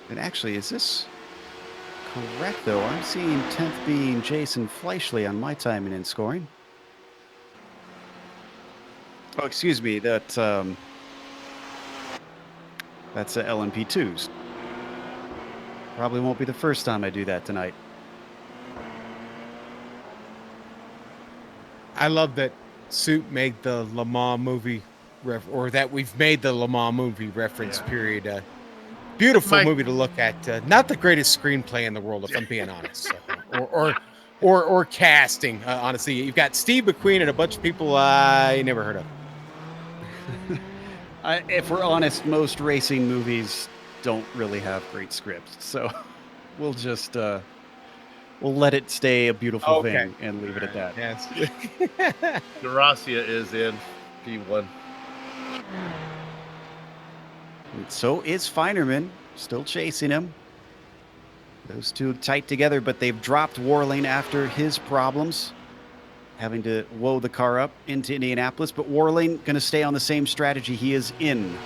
And actually, is this correct, though? I'm seeing 10th being Jason Fleischle on my timing and scoring. Oh, excuse me. That's LMP2s. Probably won't be the first time I do that tonight. I love that Soup made the Le Mans movie or that we've made the Le Mans movie reference period. Beautiful Mike- movie to look at. Not the greatest screenplay in the world, if I'm being honest. Or casting. Honestly, you've got Steve McQueen and a bunch of people I never heard of. If we're honest, most racing movies don't really have great scripts, so we'll just we'll let it stay a beautiful thing and leave it at that. Yes. Gracia is in P1. And so is Feinerman, still chasing him. Those two tight together, but they've dropped Warling after his problems, having to woe the car up into Indianapolis. But Warling going to stay on the same strategy he is in.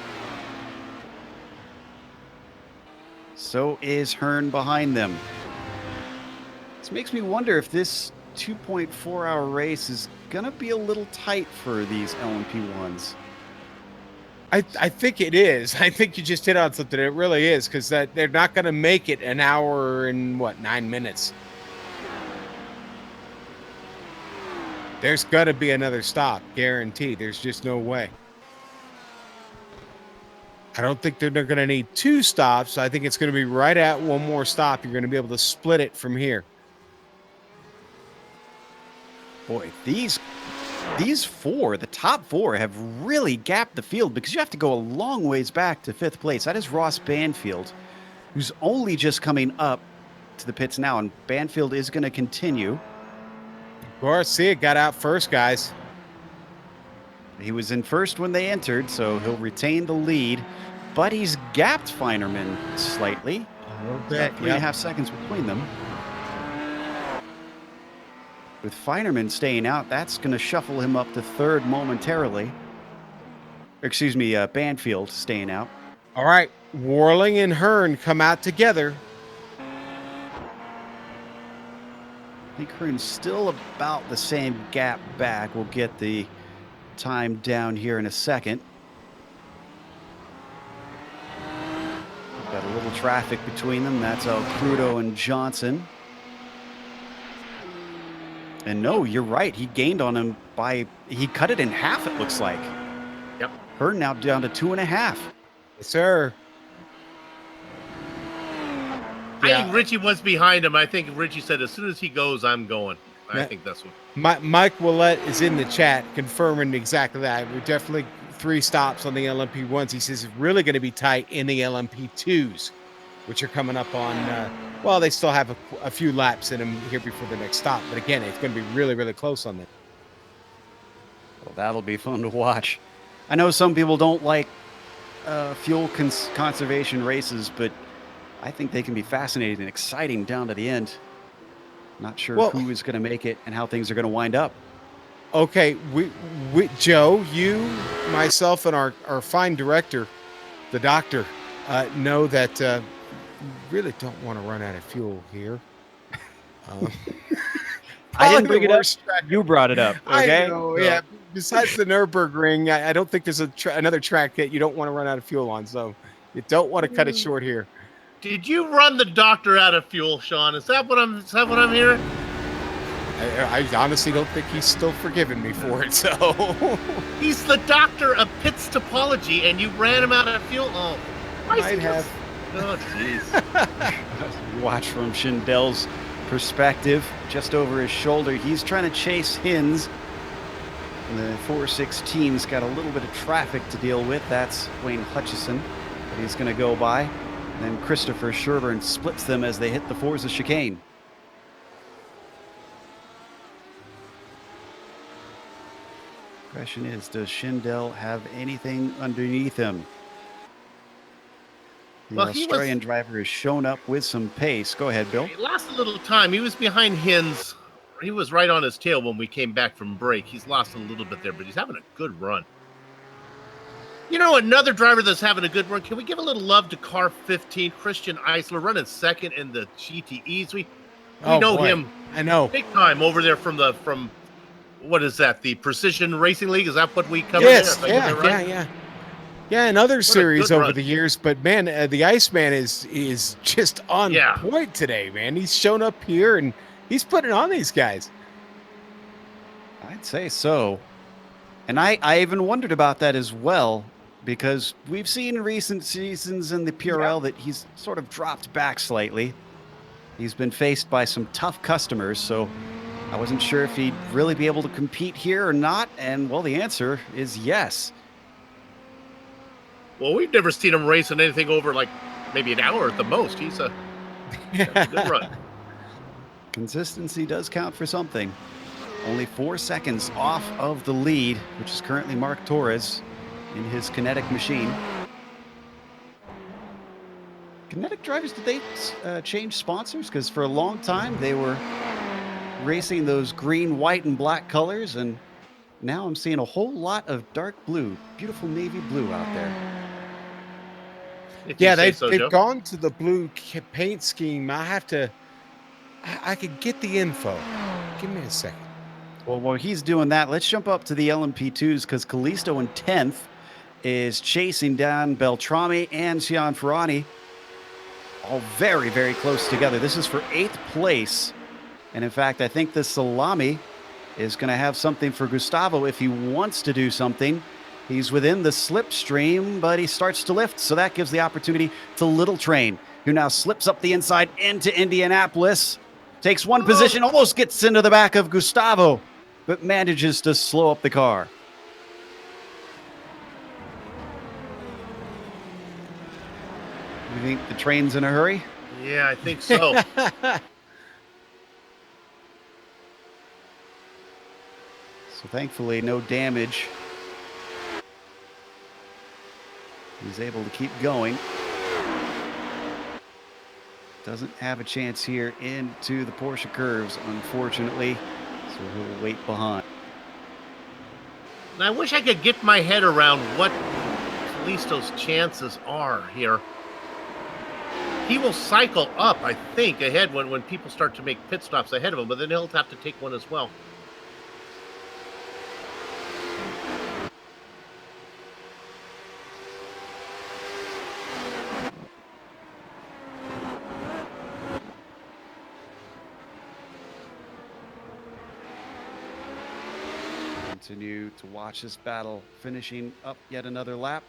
So is Hearn behind them. This makes me wonder if this 2.4-hour race is going to be a little tight for these LMP1s. I think it is. I think you just hit on something. It really is, because they're not going to make it an hour and 9 minutes. There's got to be another stop, guaranteed. There's just no way. I don't think they're going to need 2 stops. I think it's going to be right at one more stop. You're going to be able to split it from here. Boy, these four, the top 4, have really gapped the field because you have to go a long ways back to 5th place. That is Ross Banfield, who's only just coming up to the pits now, and Banfield is going to continue. Garcia got out first, guys. He was in first when they entered, so he'll retain the lead, but he's gapped Feinerman slightly. A little bit, 3.5 seconds between them. With Feinerman staying out, that's going to shuffle him up to 3rd momentarily. Excuse me, Banfield staying out. All right, Warling and Hearn come out together. I think Hearn's still about the same gap back. We'll get the time down here in a second. Got a little traffic between them. That's Crudo and Johnson. And no, you're right. He gained on him he cut it in half, it looks like. Yep. Hearn now down to 2.5. Yes, sir. I think Richie was behind him. I think Richie said, as soon as he goes, I'm going. I think that's what. Mike Willett is in the chat confirming exactly that. We're definitely 3 stops on the LMP1s. He says it's really going to be tight in the LMP2s, which are coming up on, they still have a few laps in them here before the next stop. But again, it's going to be really, really close on them. Well, that'll be fun to watch. I know some people don't like fuel conservation races, but I think they can be fascinating and exciting down to the end. Not sure who is going to make it and how things are going to wind up. Okay, we Joe, you, myself, and our fine director, the doctor, know that we really don't want to run out of fuel here. I didn't bring it up. You brought it up. Okay. I know, yeah. Besides the Nürburgring, I don't think there's another track that you don't want to run out of fuel on. So you don't want to cut it short here. Did you run the doctor out of fuel, Sean? Is that what I'm hearing? I honestly don't think he's still forgiven me for it. So he's the doctor of pits topology, and you ran him out of fuel. Oh, might have. Oh, jeez. Watch from Schindell's perspective, just over his shoulder. He's trying to chase Hinz. The 416's got a little bit of traffic to deal with. That's Wayne Hutchison that he's going to go by. And then Christopher Sherburne splits them as they hit the Forza chicane. Question is, does Schindell have anything underneath him? The Australian driver has shown up with some pace. Go ahead, Bill. He lost a little time. He was behind Hinz. He was right on his tail when we came back from break. He's lost a little bit there, but he's having a good run. You know, another driver that's having a good run. Can we give a little love to car 15, Christian Eisler, running second in the GTEs? We know him. I know. Big time over there from what is that? The Precision Racing League? Is that what we covered? Yes, there? Is that right? yeah. And other a series good over run. the years, but man, the Iceman is just on point today, man. He's shown up here and he's putting on these guys. I'd say so. And I even wondered about that as well, because we've seen in recent seasons in the PRL that he's sort of dropped back slightly. He's been faced by some tough customers, so I wasn't sure if he'd really be able to compete here or not. And, well, the answer is yes. Well, we've never seen him racing anything over like maybe an hour at the most. That's a good run. Consistency does count for something. Only 4 seconds off of the lead, which is currently Mark Torres in his Kinetic machine. Kinetic drivers, did they change sponsors? Because for a long time they were racing those green, white, and black colors, and now I'm seeing a whole lot of dark blue, beautiful navy blue out there. Yeah, they've gone to the blue paint scheme. I could get the info. Give me a second. Well, while he's doing that, let's jump up to the LMP2s, because Callisto in 10th is chasing down Beltrami and Cianfrani, all very, very close together. This is for 8th place. And in fact, I think the Salami is going to have something for Gustavo if he wants to do something. He's within the slipstream, but he starts to lift, so that gives the opportunity to Little Train, who now slips up the inside into Indianapolis, takes one position, almost gets into the back of Gustavo, but manages to slow up the car. You think the train's in a hurry? Yeah, I think so. So thankfully, no damage. He's able to keep going. Doesn't have a chance here into the Porsche curves, unfortunately. So he'll wait behind. And I wish I could get my head around what Callisto's chances are here. He will cycle up, I think, ahead when people start to make pit stops ahead of him, but then he'll have to take one as well. Continue to watch this battle, finishing up yet another lap.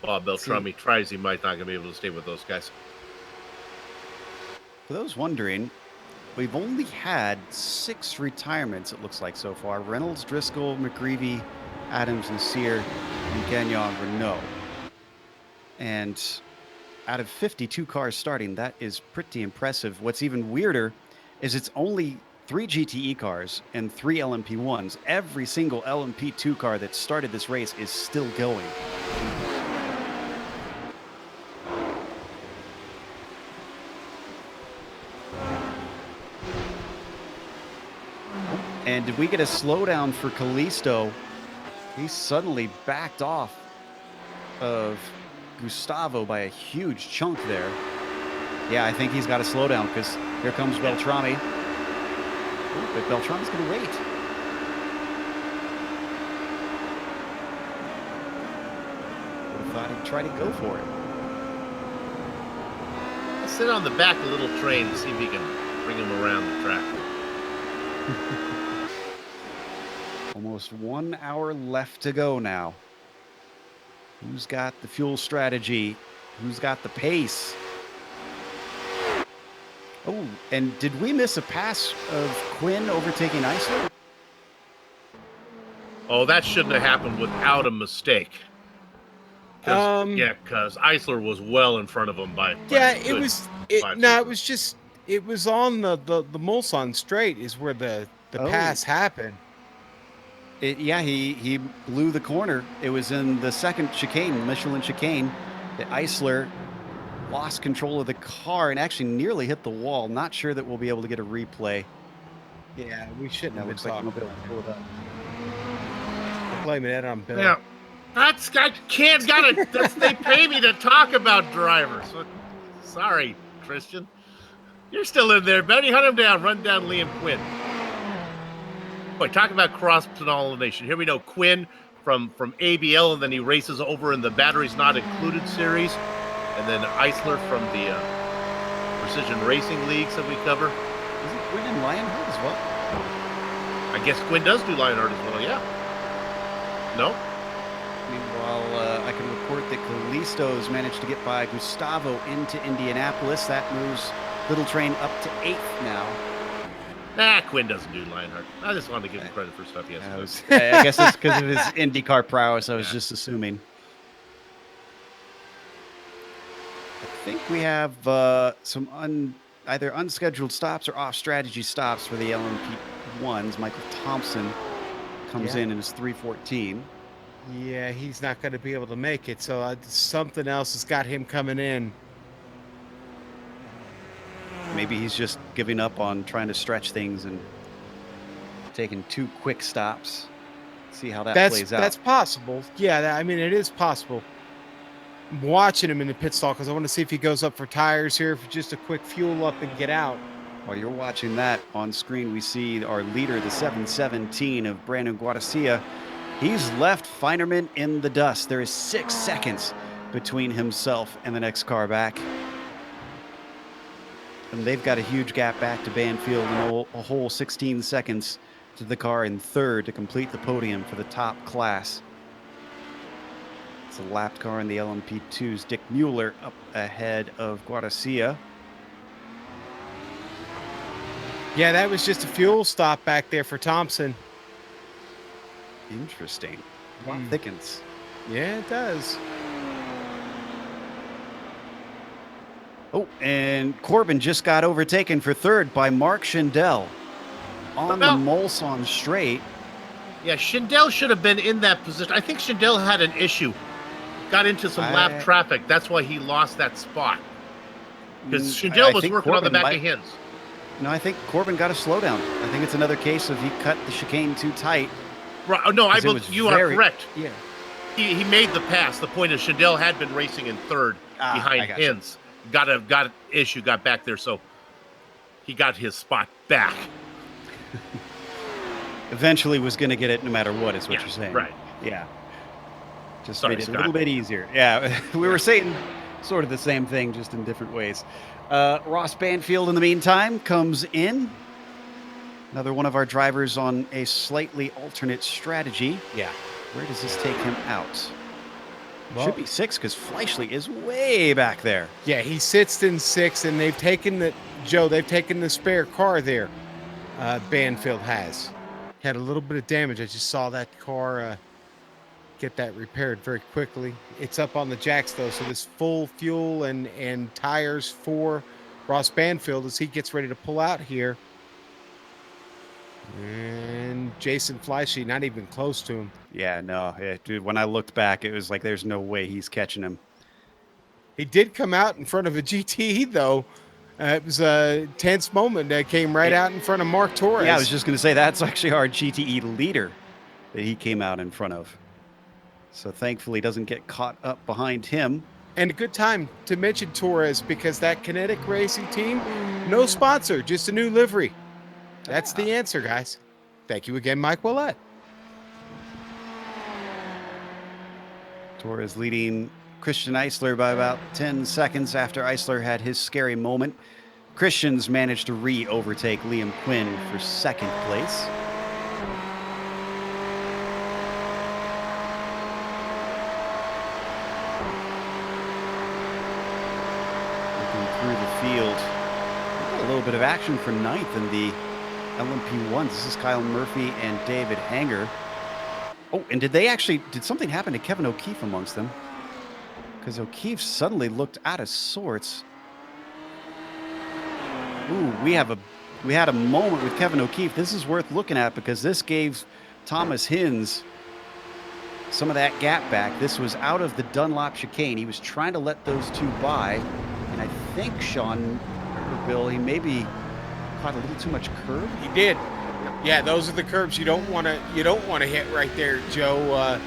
Bob Beltrami tries, he might not going to be able to stay with those guys. For those wondering, we've only had 6 retirements, it looks like, so far. Reynolds, Driscoll, McGreevy, Adams, and Sear, and Gagnon, Renault. And out of 52 cars starting, that is pretty impressive. What's even weirder is it's only 3 GTE cars and 3 LMP1s. Every single LMP2 car that started this race is still going. And did we get a slowdown for Callisto? He suddenly backed off of Gustavo by a huge chunk there. Yeah, I think he's got a slowdown, because here comes Beltrami. But Beltrami's going to wait. Would have thought he'd try to go for it. I'll sit on the back of the Little Train to see if he can bring him around the track. Almost 1 hour left to go now. Who's got the fuel strategy? Who's got the pace? Oh, and did we miss a pass of Quinn overtaking Eisler? Oh, that shouldn't have happened without a mistake. Because Eisler was well in front of him by it was on the Mulsanne straight is where the pass happened. He blew the corner. It was in the second chicane, Michelin chicane, that Eisler lost control of the car and actually nearly hit the wall. Not sure that we'll be able to get a replay. Yeah, we shouldn't have been talking about it. Blaming it on Bill. Yeah, they pay me to talk about drivers. Sorry, Christian. You're still in there, Benny. Hunt him down. Run down Liam Quinn. Boy, talking about cross-pollination. Here we know Quinn from ABL, and then he races over in the Batteries Not Included series. And then Eisler from the Precision Racing Leagues that we cover. Isn't Quinn in Lionheart as well? I guess Quinn does do Lionheart as well, yeah. No? Meanwhile, I can report that Callisto's managed to get by Gustavo into Indianapolis. That moves Little Train up to 8th now. Nah, Quinn doesn't do Lionheart. I just wanted to give him credit for stuff he has to do. I guess it's because of his IndyCar prowess. I was just assuming. I think we have some either unscheduled stops or off-strategy stops for the LMP1s. Michael Thompson comes in his 314. Yeah, he's not going to be able to make it, so something else has got him coming in. Maybe he's just giving up on trying to stretch things and taking 2 quick stops. See how that plays out. That's possible. Yeah, I mean, it is possible. I'm watching him in the pit stall because I want to see if he goes up for tires here, for just a quick fuel up and get out. While you're watching that on screen, we see our leader, the 717 of Brandon Guarcia. He's left Feinerman in the dust. There is 6 seconds between himself and the next car back. And they've got a huge gap back to Banfield and a whole 16 seconds to the car in 3rd to complete the podium for the top class. It's a lapped car in the LMP2's Dick Mueller up ahead of Guarcia. Yeah, that was just a fuel stop back there for Thompson. Interesting. Thickens. Yeah, it does. Oh, and Corbin just got overtaken for 3rd by Mark Schindel on the Mulsanne straight. Yeah, Schindel should have been in that position. I think Schindel had an issue. Got into some lap traffic. That's why he lost that spot. Because Schindel was working on the back of Hins. No, I think Corbin got a slowdown. I think it's another case of he cut the chicane too tight. Right. No, you are correct. Yeah. He made the pass. The point is Schindel had been racing in 3rd behind Hins. Got an issue, got back there, so he got his spot back. Eventually was going to get it no matter what, is what you're saying. Right. Yeah. Just made it a little bit easier. Yeah, we were saying sort of the same thing, just in different ways. Ross Banfield, in the meantime, comes in. Another one of our drivers on a slightly alternate strategy. Yeah. Where does this take him out? Well, should be 6 because Fleischle is way back there. Yeah, he sits in 6, and they've taken the spare car there. Banfield has had a little bit of damage. I just saw that car get that repaired very quickly. It's up on the jacks though, so this full fuel and tires for Ross Banfield as he gets ready to pull out here. And Jason Fleischle not even close to him. Yeah, no, dude, when I looked back, it was like there's no way he's catching him. He did come out in front of a GTE, though. It was a tense moment that came right out in front of Mark Torres. Yeah, I was just going to say that's actually our GTE leader that he came out in front of. So thankfully he doesn't get caught up behind him. And a good time to mention Torres because that Kinetic Racing team, no sponsor, just a new livery. That's the answer, guys. Thank you again, Mike Willett. Torres leading Christian Eisler by about 10 seconds after Eisler had his scary moment. Christian's managed to re-overtake Liam Quinn for 2nd place. Looking through the field, a little bit of action for 9th in the LMP1. This is Kyle Murphy and David Hanger. Oh, and did something happen to Kevin O'Keefe amongst them? Because O'Keefe suddenly looked out of sorts. Ooh, we had a moment with Kevin O'Keefe. This is worth looking at because this gave Thomas Hins some of that gap back. This was out of the Dunlop chicane. He was trying to let those two by, and I think Sean or Bill, he maybe caught a little too much curb. He did. Yeah, those are the curbs you don't want to hit right there, Joe.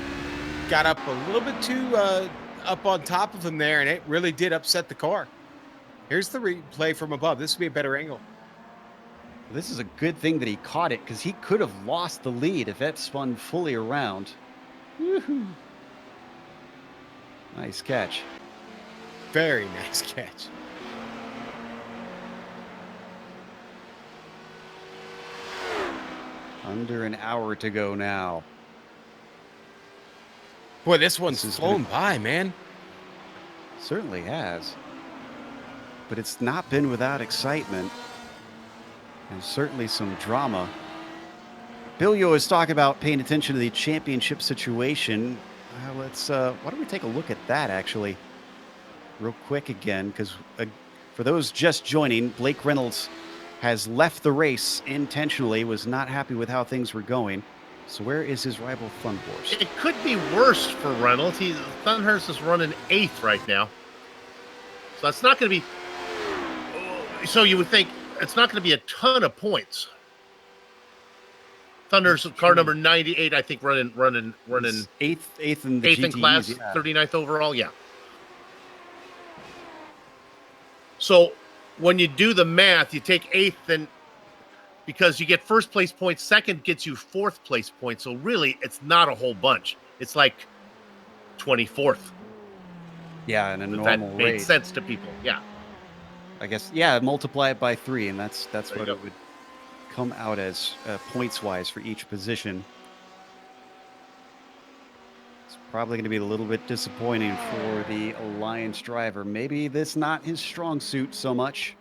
Got up a little bit too up on top of him there, and it really did upset the car. Here's the replay from above. This would be a better angle. This is a good thing that he caught it because he could have lost the lead if it spun fully around. Woohoo. Nice catch. Very nice catch. Under an hour to go now. Boy, this one's This is flown by, man. Certainly has. But it's not been without excitement. And certainly some drama. Bilio is talking about paying attention to the championship situation. Why don't we take a look at that, actually, real quick again, because for those just joining, Blake Reynolds has left the race intentionally, was not happy with how things were going. So where is his rival Thunhorse? It could be worse for Reynolds. Thunhorse is running 8th right now. So it's not going to be... So you would think it's not going to be a ton of points. Thunder's car number 98, I think, running eighth in the 8th in GTEs, class, yeah. 39th overall, yeah. So when you do the math, you take 8th, and because you get first place points, second gets you 4th place points. So really, it's not a whole bunch. It's like 24th. Yeah, in a If normal that made race. sense to people. Yeah. I guess, yeah, multiply it by 3, and that's There what you go. it would come out as points-wise for each position. It's probably going to be a little bit disappointing for the Alliance driver. Maybe this not his strong suit so much.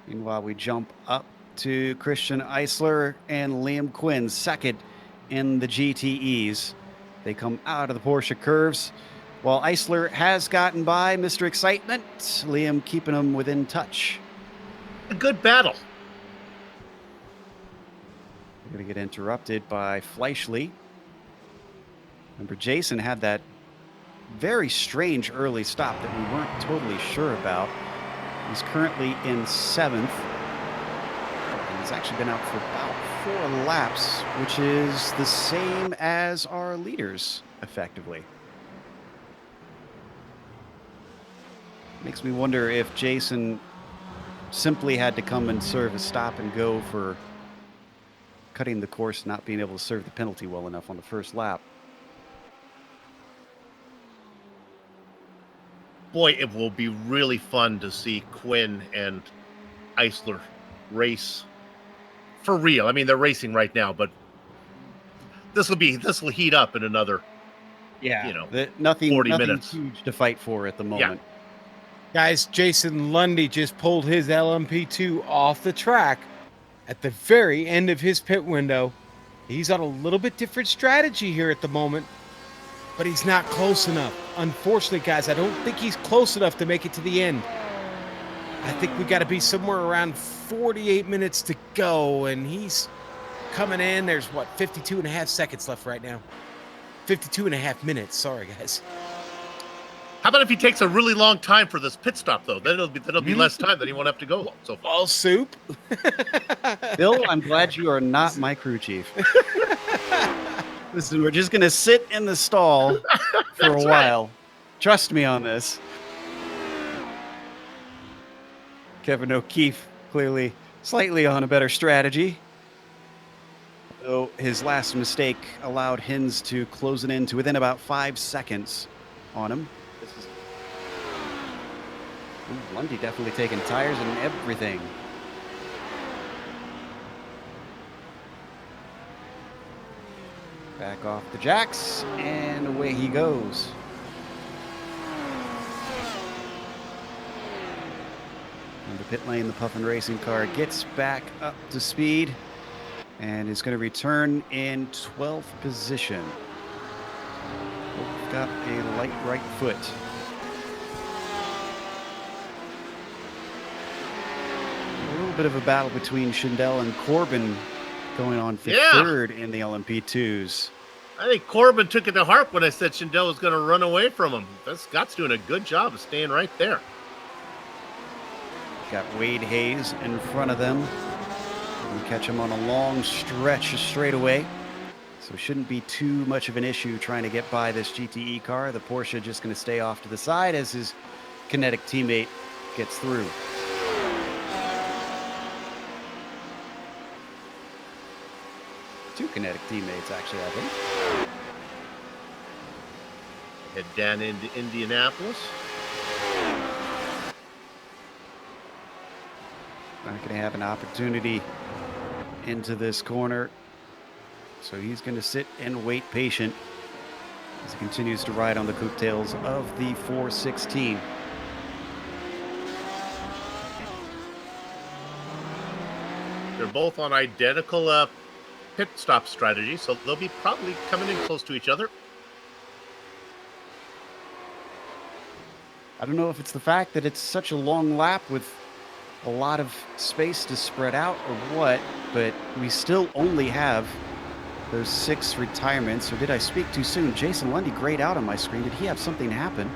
Meanwhile, we jump up to Christian Eisler and Liam Quinn, second in the GTEs. They come out of the Porsche curves. While Eisler has gotten by Mr. Excitement, Liam keeping him within touch. A good battle. We're going to get interrupted by Fleischle. Remember, Jason had that very strange early stop that we weren't totally sure about. He's currently in 7th. And he's actually been out for about 4 laps, which is the same as our leaders, effectively. Makes me wonder if Jason simply had to come and serve a stop and go for cutting the course, not being able to serve the penalty well enough on the first lap. Boy, it will be really fun to see Quinn and Eisler race for real. I mean, they're racing right now, but this will heat up in another, Nothing 40 minutes. huge to fight for at the moment. Guys, Jason Lundy just pulled his LMP2 off the track at the very end of his pit window. He's on a little bit different strategy here at the moment, but he's not close enough. Unfortunately, guys, I don't think he's close enough to make it to the end. I think we got to be somewhere around 48 minutes to go, and he's coming in. There's, 52 and a half seconds left right now. 52 and a half minutes. Sorry, guys. How about if he takes a really long time for this pit stop, though? Then it'll be less time. Then he won't have to go long. So far. All soup. Bill, I'm glad you are not my crew chief. Listen, we're just going to sit in the stall for a while. Right. Trust me on this. Kevin O'Keefe clearly slightly on a better strategy. Though his last mistake allowed Hins to close it in to within about 5 seconds on him. Lundy definitely taking tires and everything. Back off the jacks, and away he goes. In the pit lane, the Puffin Racing car gets back up to speed and is going to return in 12th position. We've got a light right foot. A little bit of a battle between Schindel and Corbin going on for third in the LMP2s. I think Corbin took it to heart when I said Schindel was going to run away from him. Scott's doing a good job of staying right there. Got Wade Hayes in front of them. We catch him on a long stretch straight away. So it shouldn't be too much of an issue trying to get by this GTE car. The Porsche just going to stay off to the side as his kinetic teammate gets through. 2 Kinetic teammates, actually, I think. Head down into Indianapolis. Not going to have an opportunity into this corner. So he's going to sit and wait patient as he continues to ride on the coattails of the 416. They're both on identical pit stop strategy, so they'll be probably coming in close to each other. I don't know if it's the fact that it's such a long lap with a lot of space to spread out or what, but we still only have those 6 retirements. Or did I speak too soon? Jason Lundy grayed out on my screen. Did he have something happen?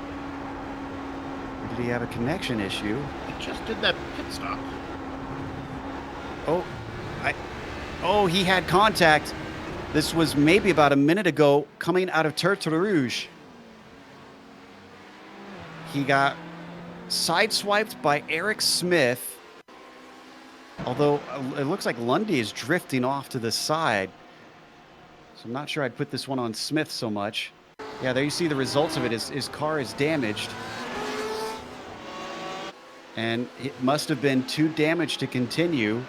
Or did he have a connection issue? He just did that pit stop. Oh, he had contact. This was maybe about a minute ago coming out of Tertre Rouge. He got sideswiped by Eric Smith. Although it looks like Lundy is drifting off to the side. So I'm not sure I'd put this one on Smith so much. Yeah, there you see the results of it. His car is damaged. And it must have been too damaged to continue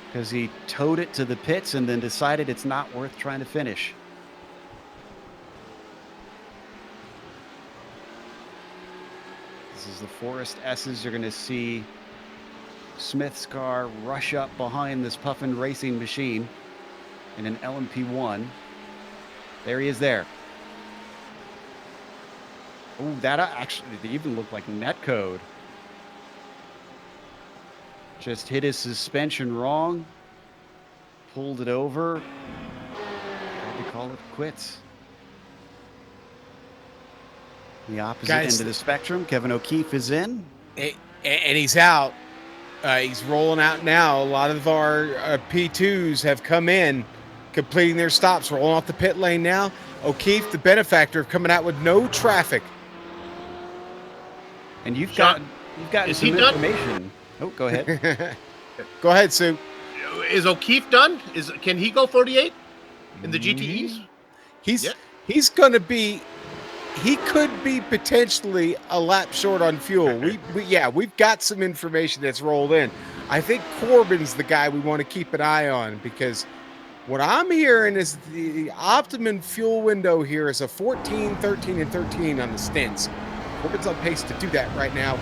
because he towed it to the pits and then decided it's not worth trying to finish. This is the Forest S's. You're going to see Smith's car rush up behind this Puffin Racing machine in an LMP1. There he is there. Oh, that actually even looked like netcode. Just hit his suspension wrong. Pulled it over. Had to call it quits. The opposite end of the spectrum, Kevin O'Keefe is in. And he's out. He's rolling out now. A lot of our P2s have come in, completing their stops, rolling off the pit lane now. O'Keefe, the benefactor, coming out with no traffic. And you've gotten some information. Done? Oh, go ahead. Go ahead, Sue. Is O'Keefe done? Can he go 48 in the GTEs? He's going to be. He could be potentially a lap short on fuel. We've got some information that's rolled in. I think Corbin's the guy we want to keep an eye on, because what I'm hearing is the optimum fuel window here is a 14, 13, and 13 on the stints. Corbin's on pace to do that right now.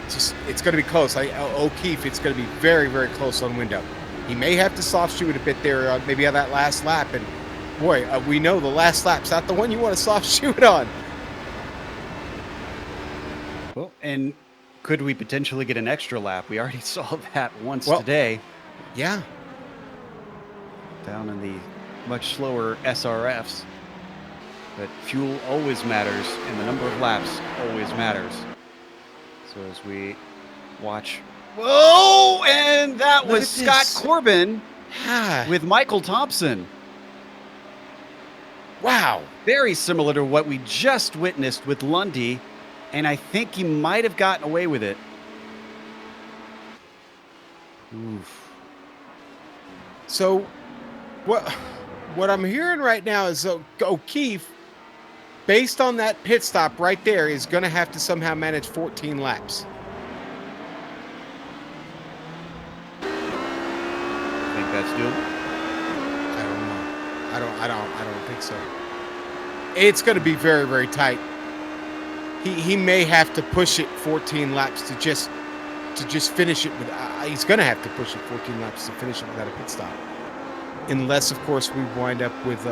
It's going to be close. O'Keefe, it's going to be very, very close on window. He may have to soft shoe it a bit there, maybe on that last lap. And boy, we know the last lap's not the one you want to soft shoe it on. Well, and could we potentially get an extra lap? We already saw that once today. Yeah. Down in the much slower SRFs. But fuel always matters, and the number of laps always matters. So as we watch... Whoa! And that was Scott Corbin with Michael Thompson. Wow. Very similar to what we just witnessed with Lundy, and I think he might have gotten away with it. Oof. So what I'm hearing right now is O'Keefe, based on that pit stop right there, is going to have to somehow manage 14 laps. Think that's doable? I don't know. I don't think so. It's going to be very, very tight. He may have to push it 14 laps to just finish it with. He's going to have to push it 14 laps to finish it without a pit stop, unless, of course, we wind up with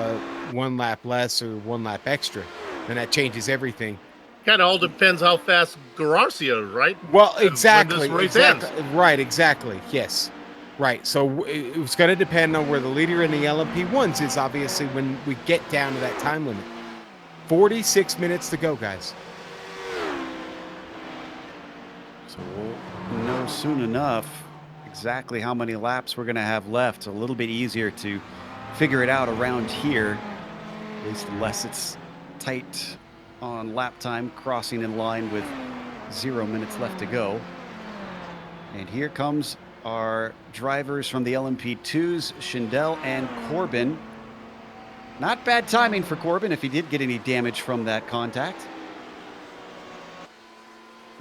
1 lap less or 1 lap extra. And that changes everything. Kind of all depends how fast Garcia, right? Well, exactly. When this race ends. Right, exactly. Yes. Right. So it's going to depend on where the leader in the LMP1s is, obviously, when we get down to that time limit. 46 minutes to go, guys. So we'll know soon enough exactly how many laps we're going to have left. It's a little bit easier to figure it out around here, at least unless it's tight on lap time, crossing in line with 0 minutes left to go. And here comes are drivers from the LMP2s, Schindel and Corbin. Not bad timing for Corbin if he did get any damage from that contact.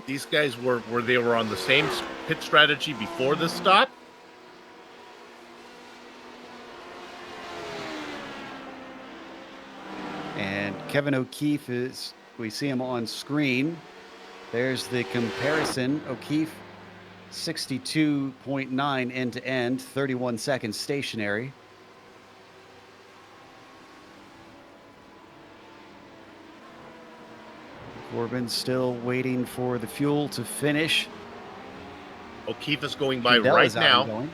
These guys were on the same pit strategy before this stop. And Kevin O'Keefe is, we see him on screen. There's the comparison. O'Keefe, 62.9 end to end, 31 seconds stationary. Corbin still waiting for the fuel to finish. O'Keefe is going by Schindel right is out and now. going.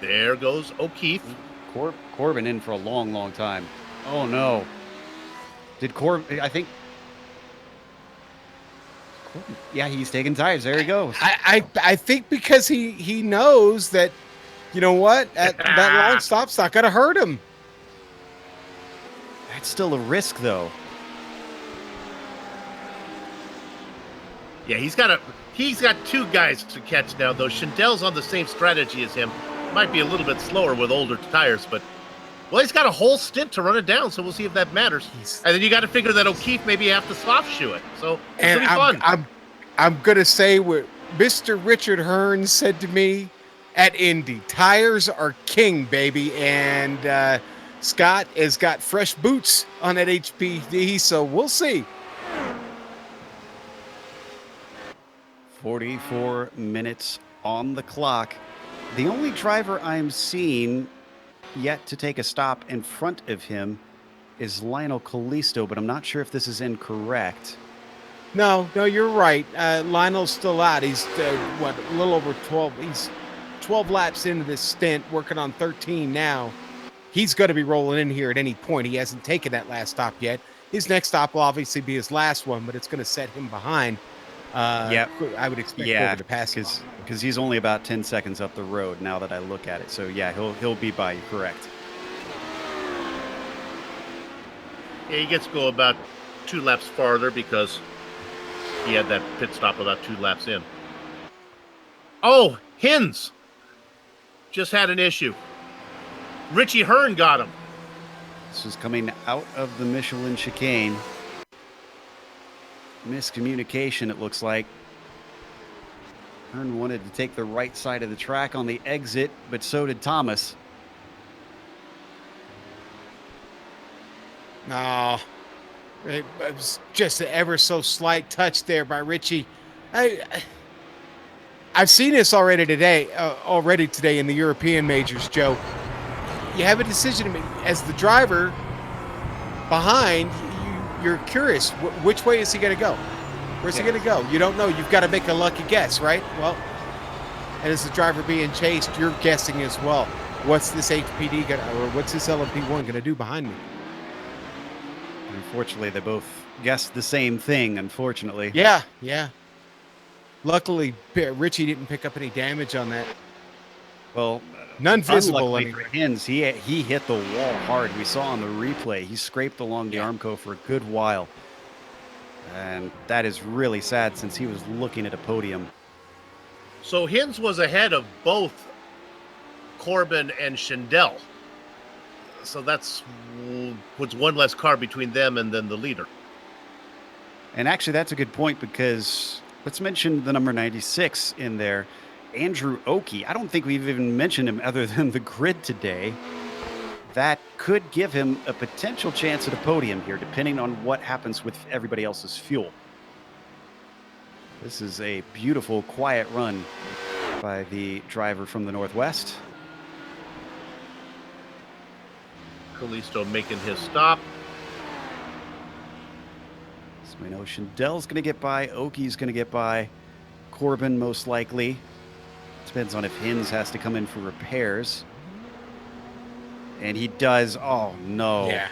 There goes O'Keefe. Corbin in for a long, long time. Oh no. Did Corbin, I think. Corbin, yeah, he's taking tires. There he goes. I think because he knows that, you know what, that long stop's not going to hurt him. That's still a risk, though. Yeah, he's got two guys to catch now, though. Schindel's on the same strategy as him. Might be a little bit slower with older tires, but well, he's got a whole stint to run it down, so we'll see if that matters. And then you got to figure that O'Keefe maybe have to soft shoe it. So it's gonna be fun. I'm gonna say what Mr. Richard Hearn said to me at Indy: tires are king, baby, and Scott has got fresh boots on that HPD, so we'll see. 44 minutes on the clock. The only driver I'm seeing yet to take a stop in front of him is Lionel Callisto, but I'm not sure if this is incorrect. No, you're right. Lionel's still out. He's a little over 12. He's 12 laps into this stint, working on 13 now. He's going to be rolling in here at any point. He hasn't taken that last stop yet. His next stop will obviously be his last one, but it's going to set him behind. Yeah, I would expect Corbin to pass him. Because he's only about 10 seconds up the road now that I look at it. So yeah, he'll be by you, correct. Yeah, he gets to go about 2 laps farther because he had that pit stop about 2 laps in. Oh, Hins just had an issue. Richie Hearn got him. This is coming out of the Michelin chicane. Miscommunication, it looks like. Hearn wanted to take the right side of the track on the exit, but so did Thomas. No, it was just an ever so slight touch there by Richie. I've seen this already today in the European majors, Joe. You have a decision to make as the driver behind. You're curious, which way is he going to go? Where's he going to go? You don't know. You've got to make a lucky guess, right? Well, and as the driver being chased, you're guessing as well. What's this HPD or what's this LMP1 going to do behind me? Unfortunately, they both guessed the same thing, unfortunately. Yeah. Luckily, Richie didn't pick up any damage on that. Well, none visible. Unluckily for Hins, he hit the wall hard. We saw on the replay, he scraped along the Armco for a good while. And that is really sad since he was looking at a podium. So Hins was ahead of both Corbin and Schindel. So that's puts one less car between them and then the leader. And actually, that's a good point because let's mention the number 96 in there. Andrew Oakey. I don't think we've even mentioned him other than the grid today. That could give him a potential chance at a podium here, depending on what happens with everybody else's fuel. This is a beautiful, quiet run by the driver from the Northwest. Callisto making his stop. So we know Schindel's going to get by. Oakey's going to get by. Corbin, most likely. Depends on if Hins has to come in for repairs. And he does. Oh, no. Yeah,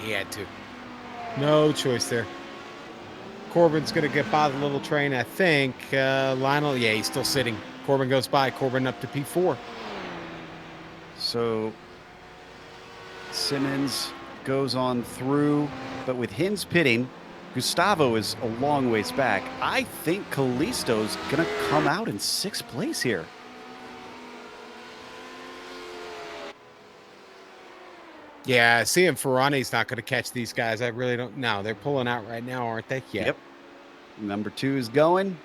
he had to. No choice there. Corbin's going to get by the little train, I think. Lionel, yeah, he's still sitting. Corbin goes by. Corbin up to P4. So Simmons goes on through. But with Hins pitting, Gustavo is a long ways back. I think Kalisto's going to come out in 6th place here. Yeah, seeing Ferrani's not going to catch these guys. I really don't know. They're pulling out right now, aren't they? Yeah. Yep. Number 2 is going.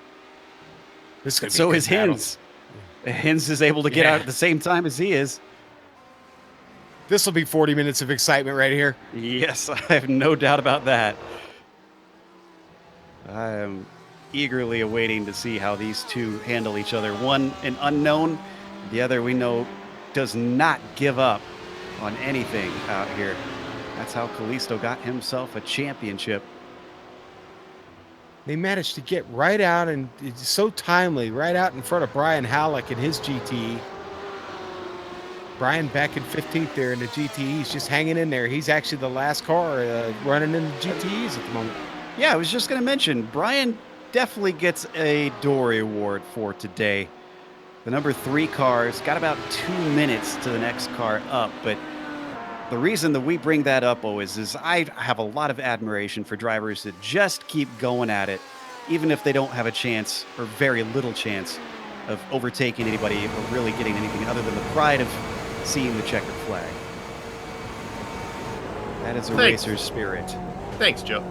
This could be So good is battle. Hins. Hins is able to get out at the same time as he is. This will be 40 minutes of excitement right here. Yes, I have no doubt about that. I am eagerly awaiting to see how these two handle each other. One, an unknown. The other, we know, does not give up on anything out here. That's how Kalisto got himself a championship. They managed to get right out, and it's so timely, right out in front of Brian Halleck in his GTE. Brian back in 15th there in the GTE. He's just hanging in there. He's actually the last car running in the GTEs at the moment. Yeah, I was just going to mention, Brian definitely gets a Dory Award for today. The number 3 car's got about 2 minutes to the next car up, but the reason that we bring that up always is I have a lot of admiration for drivers that just keep going at it, even if they don't have a chance or very little chance of overtaking anybody or really getting anything other than the pride of seeing the checkered flag. That is a racer's spirit. Thanks, Joe.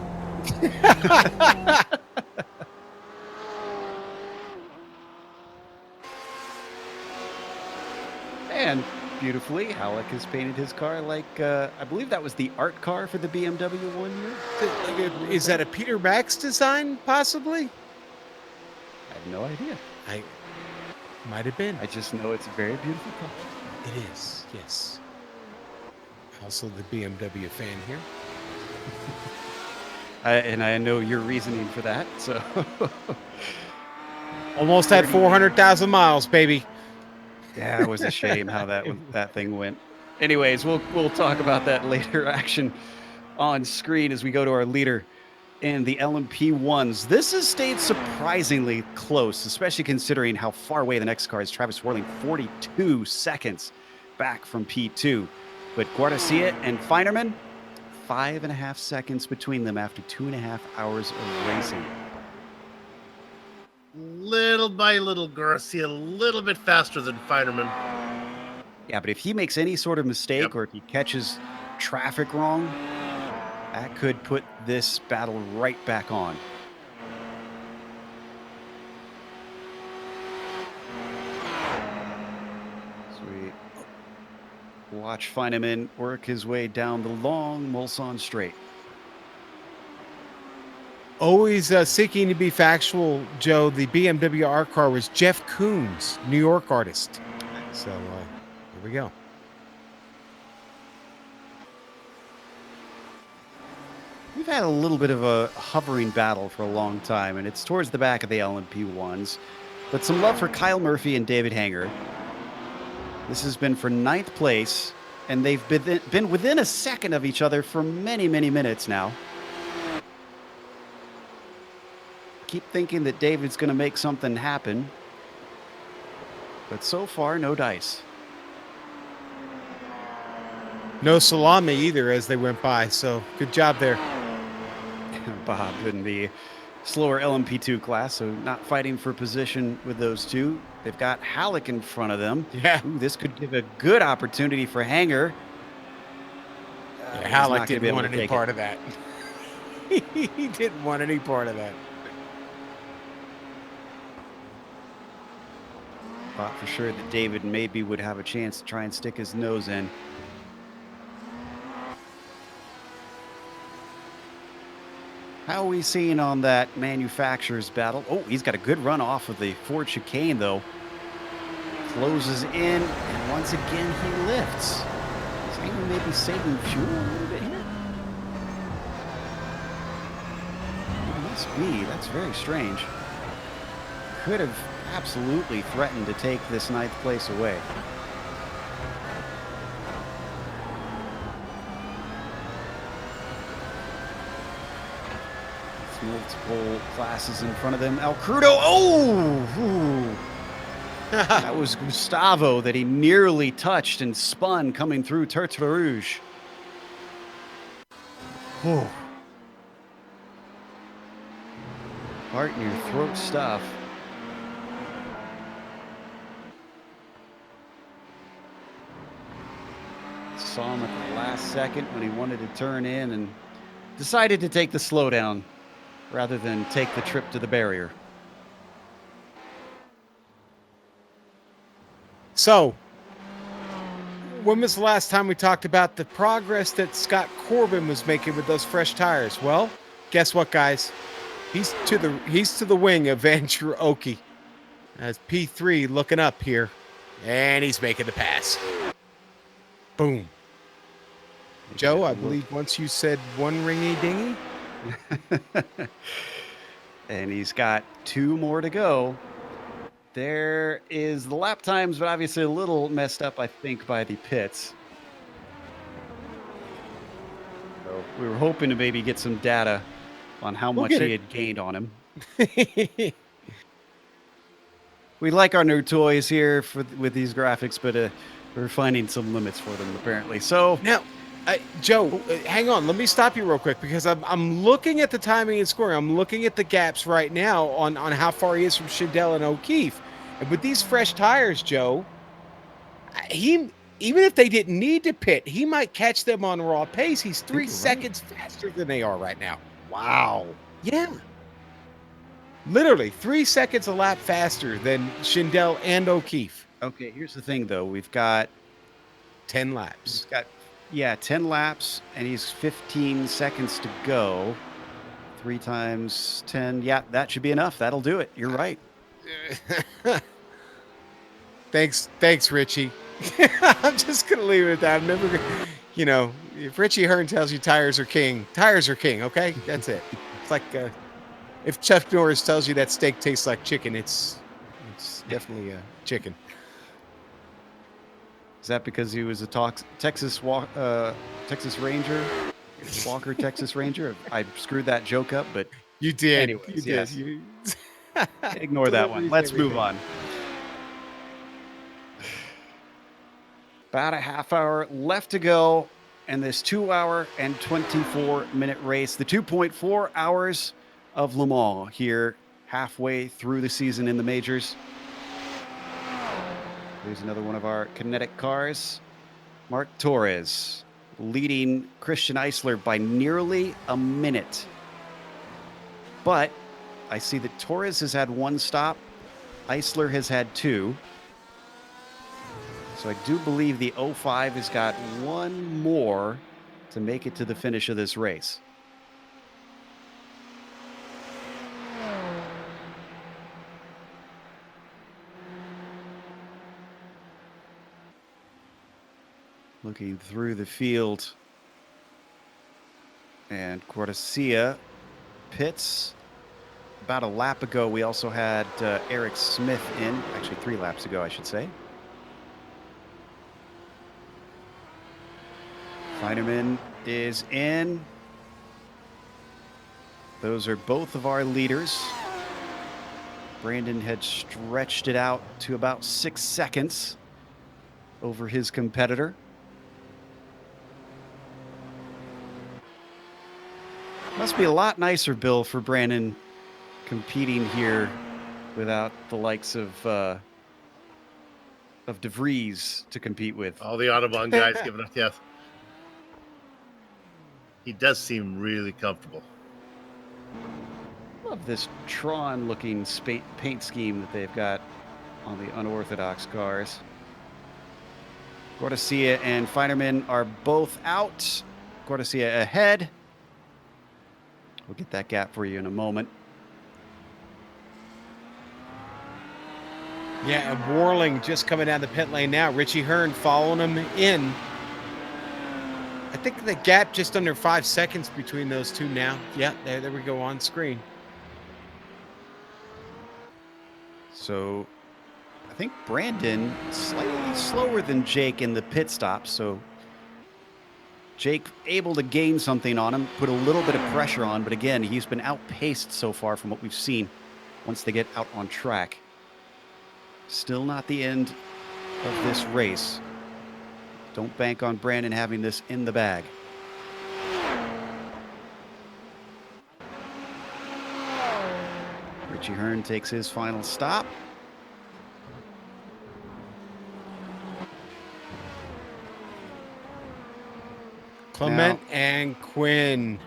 And beautifully, Halleck has painted his car like, I believe that was the art car for the BMW 1 year. Is that a Peter Max design, possibly? I have no idea. Might have been. I just know it's a very beautiful car. It is, yes. Also the BMW fan here. And I know your reasoning for that, so. Almost had 400,000 miles, baby. Yeah, it was a shame how that thing went. Anyways, we'll talk about that later. Action on screen as we go to our leader in the LMP1s. This has stayed surprisingly close, especially considering how far away the next car is. Travis Whirling, 42 seconds back from P2. But Guardacia and Feinerman, 5.5 seconds between them after 2.5 hours of racing. Little by little, Garcia, a little bit faster than Feinerman. Yeah, but if he makes any sort of mistake or if he catches traffic wrong, that could put this battle right back on. So we watch Feinerman work his way down the long Mulsanne straight. Always seeking to be factual, Joe. The BMW art car was Jeff Koons, New York artist. So here we go. We've had a little bit of a hovering battle for a long time, and it's towards the back of the LMP1s. But some love for Kyle Murphy and David Hanger. This has been for 9th place, and they've been within a second of each other for many, many minutes now. Keep thinking that David's going to make something happen. But so far, no dice. No salami either as they went by, so good job there. Bob in the slower LMP2 class, so not fighting for position with those two. They've got Halleck in front of them. Yeah. Ooh, this could give a good opportunity for Hanger. Halleck didn't want any part of that. He didn't want any part of that. Thought for sure that David maybe would have a chance to try and stick his nose in. How are we seeing on that manufacturer's battle? Oh, he's got a good run off of the Ford chicane, though. Closes in, and once again he lifts. Is he maybe saving fuel a little bit here? It must be. That's very strange. Could have absolutely threatened to take this 9th place away. It's multiple classes in front of them. El Crudo, oh! That was Gustavo that he nearly touched and spun coming through Tertre Rouge. heart in your throat stuff. Saw him at the last second when he wanted to turn in and decided to take the slowdown rather than take the trip to the barrier. So, when was the last time we talked about the progress that Scott Corbin was making with those fresh tires? Well, guess what, guys? He's to the wing of Andrew Oki. As P3 looking up here, and he's making the pass. Boom. Joe, I believe once you said one ringy dingy. And he's got 2 more to go. There is the lap times, but obviously a little messed up, I think, by the pits. So we were hoping to maybe get some data on how much he had gained on him. We like our new toys here with these graphics, but we're finding some limits for them apparently. So now, Joe, hang on. Let me stop you real quick because I'm looking at the timing and scoring. I'm looking at the gaps right now on how far he is from Schindel and O'Keefe. And with these fresh tires, Joe, even if they didn't need to pit, he might catch them on raw pace. He's 3 seconds faster than they are right now. Wow. Yeah. Literally 3 seconds a lap faster than Schindel and O'Keefe. Okay, here's the thing, though. We've got 10 laps. He's got 10 laps, and he's 15 seconds to go. 3 times 10. Yeah, that should be enough. That'll do it. You're right. Thanks, Richie. I'm just gonna leave it at that. I'm never gonna, if Richie Hearn tells you tires are king, okay? That's it. It's like if Chuck Norris tells you that steak tastes like chicken, it's definitely chicken. Is that because he was a Texas Ranger? Walker Texas Ranger? I screwed that joke up, but you did. Anyways, you yes. did. Ignore that one. Let's move on. About a half hour left to go in this 2 hour and 24-minute race. The 2.4 hours of Le Mans here halfway through the season in the majors. Here's another one of our kinetic cars. Mark Torres leading Christian Eisler by nearly a minute. But I see that Torres has had 1 stop. Eisler has had 2. So I do believe the 05 has got 1 more to make it to the finish of this race. Looking through the field, and Cortesia pits. About a lap ago, we also had Eric Smith in. Actually, 3 laps ago, I should say. Feinerman is in. Those are both of our leaders. Brandon had stretched it out to about 6 seconds over his competitor. Must be a lot nicer, Bill, for Brandon competing here without the likes of De Vries to compete with. All the Audubon guys giving us yes. He does seem really comfortable. Love this Tron-looking paint scheme that they've got on the unorthodox cars. Cortesia and Feinerman are both out. Cortesia ahead. We'll get that gap for you in a moment. Yeah, and Warling just coming down the pit lane now. Richie Hearn following him in. I think the gap just under 5 seconds between those two now. Yeah, there we go on screen. So I think Brandon slightly slower than Jake in the pit stop. So Jake able to gain something on him, put a little bit of pressure on, but again, he's been outpaced so far from what we've seen once they get out on track. Still not the end of this race. Don't bank on Brandon having this in the bag. Richie Hearn takes his final stop. Clement and Quinn.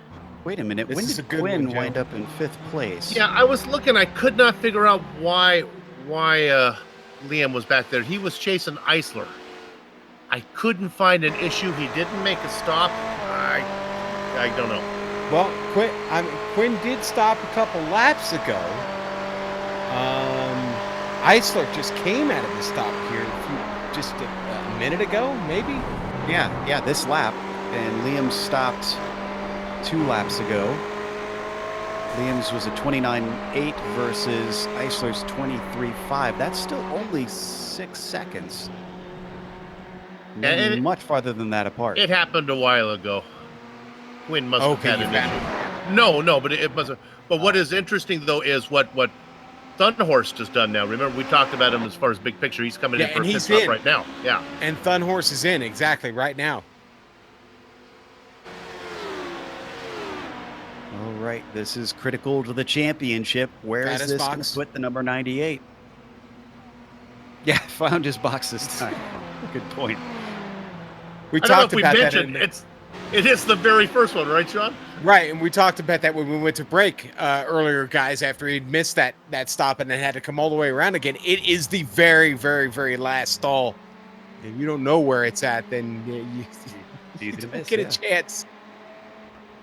Wait a minute. This When is did a good Quinn one, Joe. wind up in 5th place? Yeah, I was looking. I could not figure out why Liam was back there. He was chasing Eisler. I couldn't find an issue. He didn't make a stop. I don't know. Well, Quinn did stop a couple laps ago. Eisler just came out of the stop here just a minute ago, maybe. Yeah, this lap. And Liam stopped 2 laps ago. Liam's was a 29.8 versus Eisler's 23.5. That's still only 6 seconds. And much farther than that apart. It happened a while ago. Quinn must have had an issue. No, but it must have. But what is interesting though is what Thunhorst has done now. Remember, we talked about him as far as big picture. He's coming in for a pit stop right now. Yeah, and Thunhorst is in exactly right now. All right, this is critical to the championship. Where is this going to put the number 98? Yeah, found his box this time. Good point. We talked about that. It is the very first one, right, Sean? Right, and we talked about that when we went to break earlier, guys, after he'd missed that stop and then had to come all the way around again. It is the very, very, very last stall. If you don't know where it's at, then you don't get a chance.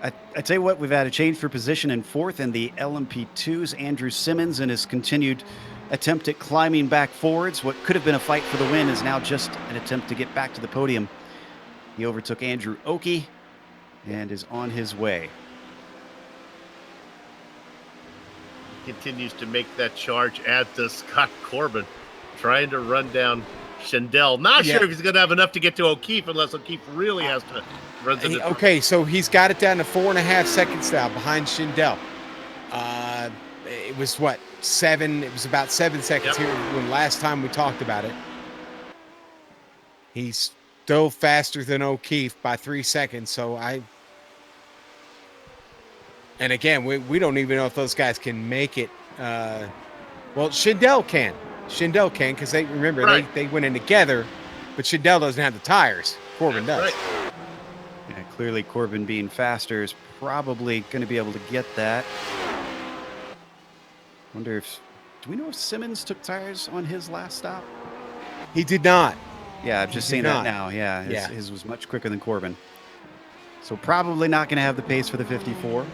I tell you what, we've had a change for position in 4th in the LMP2s. Andrew Simmons and his continued attempt at climbing back forwards. What could have been a fight for the win is now just an attempt to get back to the podium. He overtook Andrew Oakey and is on his way. Continues to make that charge at Scott Corbin, trying to run down Schindel. Not sure if he's going to have enough to get to O'Keefe unless O'Keefe really has to run to the... Okay, so he's got it down to 4.5 seconds now behind Schindel. It was what, 7? It was about 7 seconds here when last time we talked about it. He's still faster than O'Keefe by 3 seconds. So and again, we don't even know if those guys can make it. Well, Schindel can. Schindel can because they went in together, but Schindel doesn't have the tires. Corbin does. Right. Yeah, clearly Corbin being faster is probably going to be able to get that. Wonder if, do we know if Simmons took tires on his last stop? He did not. Yeah, I've just seen that now. Yeah, his was much quicker than Corbin. So probably not going to have the pace for the 54.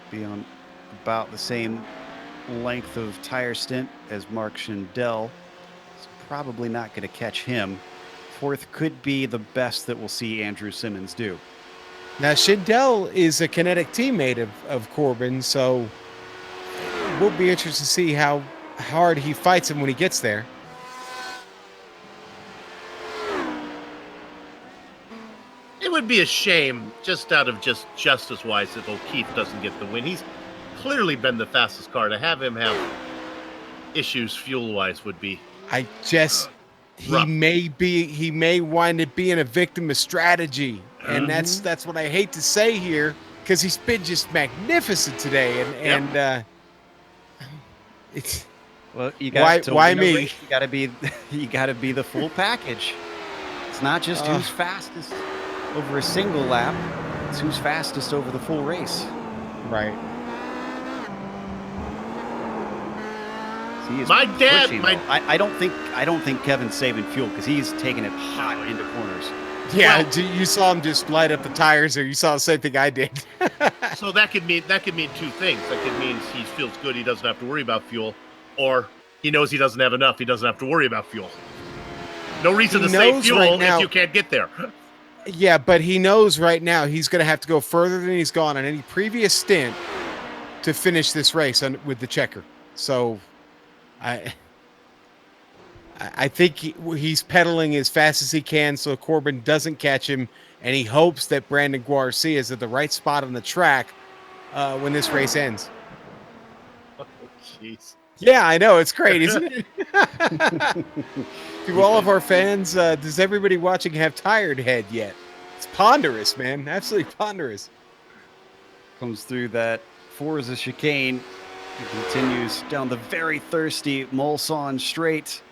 Be on about the same length of tire stint as Mark Schindel. So probably not going to catch him. 4th could be the best that we'll see Andrew Simmons do. Now, Schindel is a kinetic teammate of Corbin, so we'll be interested to see how hard he fights him when he gets there. It would be a shame, just out of justice-wise, if O'Keefe doesn't get the win. He's clearly been the fastest car. To have him have issues fuel-wise would be rough. He may wind up being a victim of strategy, and that's what I hate to say here, because he's been just magnificent today, and it's well, you got why me? You got to be the full package. It's not just who's fastest over a single lap; it's who's fastest over the full race. Right. I don't think Kevin's saving fuel because he's taking it hot into corners. Yeah, well, you saw him just light up the tires, or you saw the same thing I did. So that could mean 2 things. That could mean he feels good, he doesn't have to worry about fuel, or he knows he doesn't have enough, he doesn't have to worry about fuel. No reason to save fuel if you can't get there. Yeah, but he knows right now he's going to have to go further than he's gone on any previous stint to finish this race with the checker. So I think he's pedaling as fast as he can so Corbin doesn't catch him, and he hopes that Brandon Garcia is at the right spot on the track when this race ends. Oh, jeez. Yeah, I know. It's great, isn't it? To all of our fans, does everybody watching have tired head yet? It's ponderous, man. Absolutely ponderous. Comes through that Forza chicane. He continues down the very thirsty Mulsanne straight,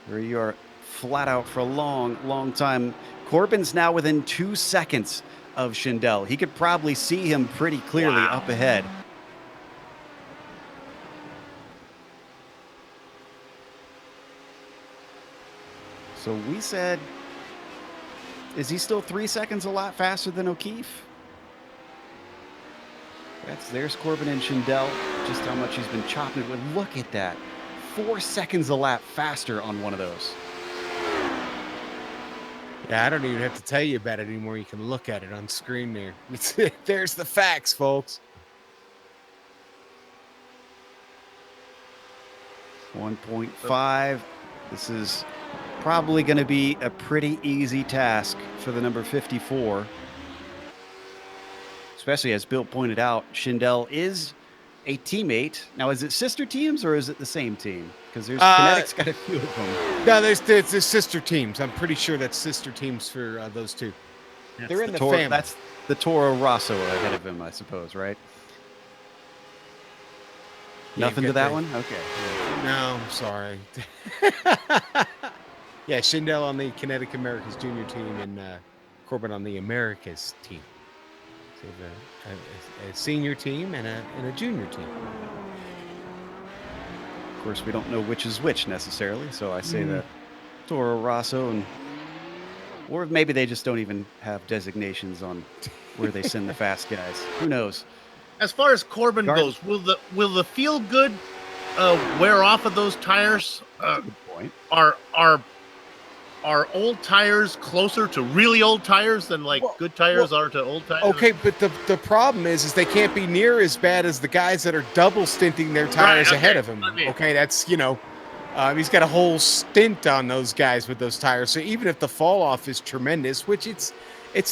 where you are flat out for a long, long time. Corbin's now within 2 seconds of Schindel. He could probably see him pretty clearly up ahead. So we said, is he still 3 seconds a lot faster than O'Keefe? There's Corbin and Schindel, just how much he's been chopping it with. Look at that. 4 seconds a lap faster on one of those. Yeah, I don't even have to tell you about it anymore. You can look at it on screen there. There's the facts, folks. 1.5. This is probably going to be a pretty easy task for the number 54. Especially as Bill pointed out, Schindel is a teammate. Now, is it sister teams or is it the same team? Because there's Kinetic's got a few of them. No, there's sister teams. I'm pretty sure that's sister teams for those two. They're in the family. That's the Toro Rosso ahead of him, I suppose, right? Yeah, Nothing to that one? Okay. No, I'm sorry. Yeah, Schindel on the Kinetic Americas junior team and Corbin on the Americas team. So a senior team and a junior team. Of course, we don't know which is which necessarily, so I say that Toro Rosso, or maybe they just don't even have designations on where they send the fast guys. Who knows? As far as Corbin goes, will the feel good wear off of those tires? That's a good point. Are old tires closer to really old tires than good tires are to old tires? Okay, but the problem is they can't be near as bad as the guys that are double stinting their tires ahead of him. Okay, that's, he's got a whole stint on those guys with those tires. So even if the fall off is tremendous, which it's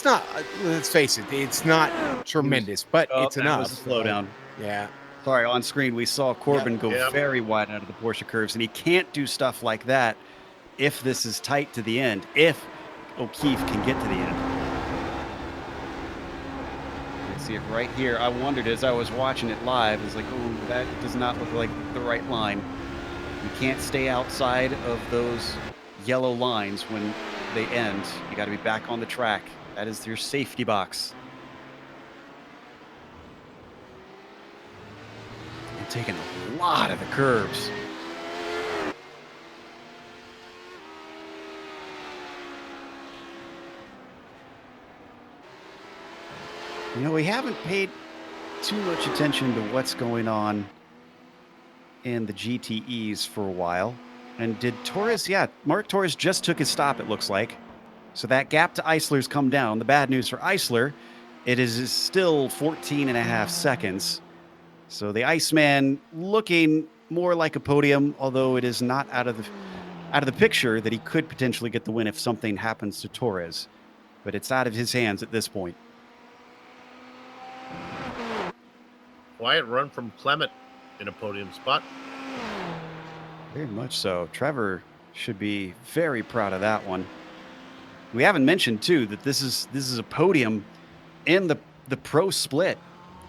not, let's face it, it's not tremendous, but it's enough. Was a slowdown. Yeah. Sorry, on screen we saw Corbin go very wide out of the Porsche curves, and he can't do stuff like that if this is tight to the end, if O'Keefe can get to the end. I see it right here. I wondered as I was watching it live, I was like, oh, that does not look like the right line. You can't stay outside of those yellow lines when they end. You got to be back on the track. That is your safety box. You're taking a lot of the curves. We haven't paid too much attention to what's going on in the GTEs for a while. And did Torres, Mark Torres just took his stop, it looks like. So that gap to Eisler's come down. The bad news for Eisler, it is still 14.5 seconds. So the Iceman looking more like a podium, although it is not out of the picture that he could potentially get the win if something happens to Torres. But it's out of his hands at this point. Quiet run from Clement in a podium spot. Very much so. Trevor should be very proud of that one. We haven't mentioned too that this is a podium in the pro split.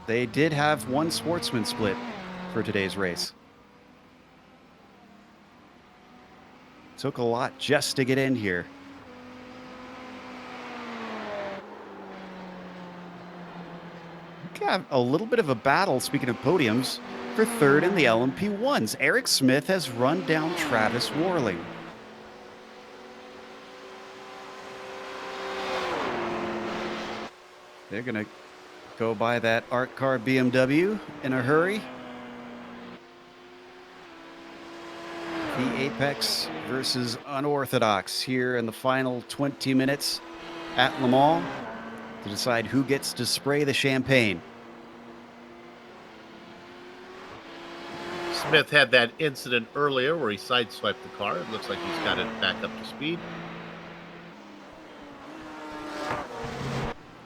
They did have one sportsman split for today's race. Took a lot just to get in here. Got a little bit of a battle, speaking of podiums, for third in the LMP1s. Eric Smith has run down Travis Warling. They're going to go by that art car BMW in a hurry. The Apex versus Unorthodox here in the final 20 minutes at Le Mans to decide who gets to spray the champagne. Smith had that incident earlier where he sideswiped the car. It looks like he's got it back up to speed.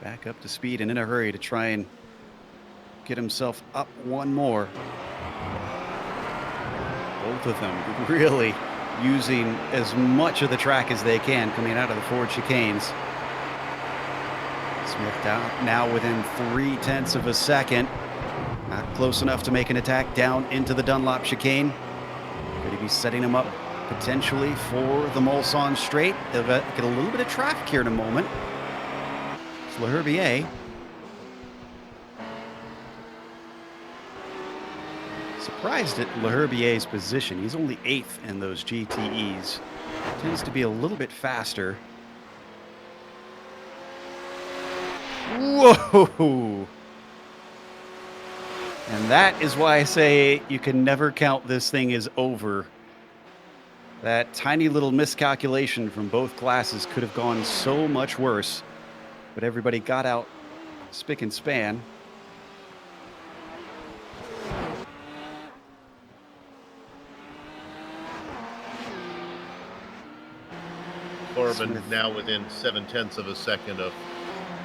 Back up to speed and in a hurry to try and get himself up one more. Both of them really using as much of the track as they can coming out of the Ford chicanes. Smith down now within 0.3 of a second. Not close enough to make an attack down into the Dunlop chicane. Could he be setting him up potentially for the Mulsanne straight? They'll get a little bit of traffic here in a moment. It's Leherbier. Surprised at Leherbier's position. He's only 8th in those GTEs. Tends to be a little bit faster. Whoa! And that is why I say you can never count this thing as over. That tiny little miscalculation from both classes could have gone so much worse, but everybody got out spick and span. Corbin now within 0.7 of a second of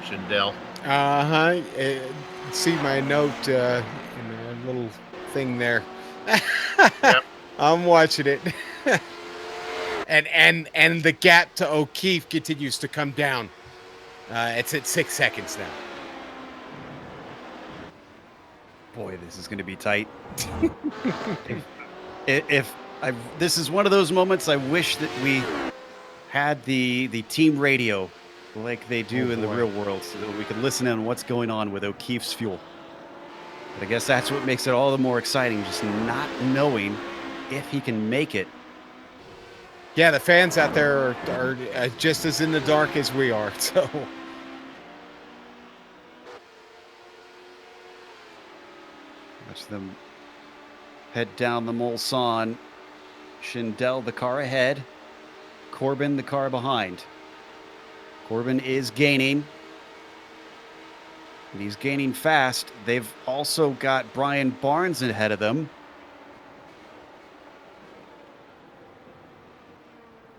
Schindel. See my note in a little thing there. Yep. I'm watching it. and the gap to O'Keefe continues to come down. It's at 6 seconds now. Boy, this is going to be tight. This is one of those moments I wish that we had the team radio like they do in the real world, so that we could listen in on what's going on with O'Keefe's fuel. But I guess that's what makes it all the more exciting, just not knowing if he can make it. Yeah, the fans out there are just as in the dark as we are. So watch them head down the Mulsanne. Schindel, the car ahead. Corbin, the car behind. Corbin is gaining. And he's gaining fast. They've also got Brian Barnes ahead of them.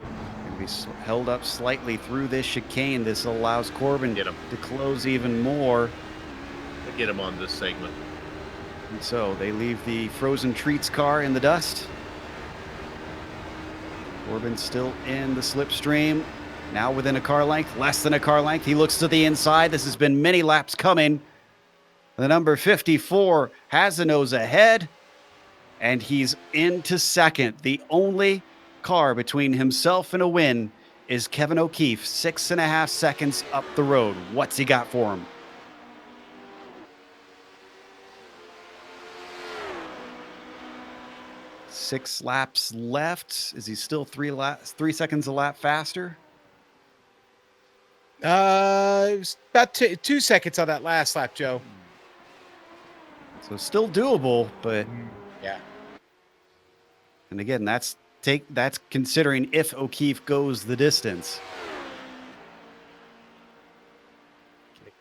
Going to be held up slightly through this chicane. This allows Corbin to close even more. Get him on this segment. And so they leave the Frozen Treats car in the dust. Corbin still in the slipstream. Now within a car length, less than a car length. He looks to the inside. This has been many laps coming. The number 54 has a nose ahead, and he's into second. The only car between himself and a win is Kevin O'Keefe, 6.5 seconds up the road. What's he got for him? Six laps left. Is he still 3 seconds a lap faster? it was about 2 seconds on that last lap, Joe. So still doable, but yeah. And again, that's considering if O'Keefe goes the distance.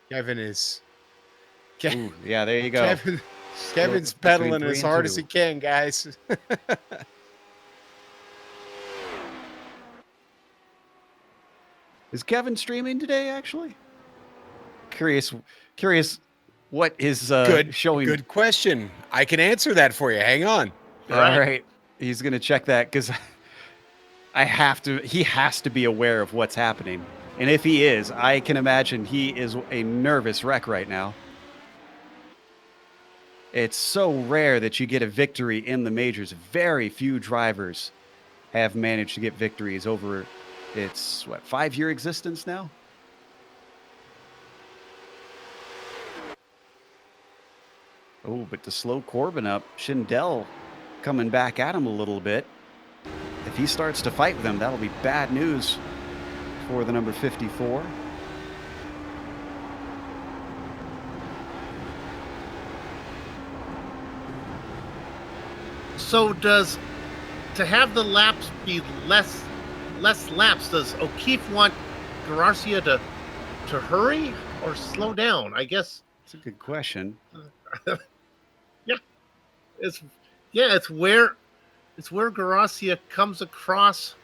Kevin is. Ooh, yeah, there you go. Kevin's pedaling as hard as he can, guys. Is Kevin streaming today, actually? Curious what is showing. Good question. I can answer that for you. Hang on. All right. He's going to check that because he has to be aware of what's happening. And if he is, I can imagine he is a nervous wreck right now. It's so rare that you get a victory in the majors. Very few drivers have managed to get victories over its, 5-year existence now? Oh, but to slow Corbin up, Schindel coming back at him a little bit. If he starts to fight with him, that'll be bad news for the number 54. So to have the laps be less laps, does O'Keefe want Garcia to hurry or slow down? I guess That's a good question. It's where Garcia comes across.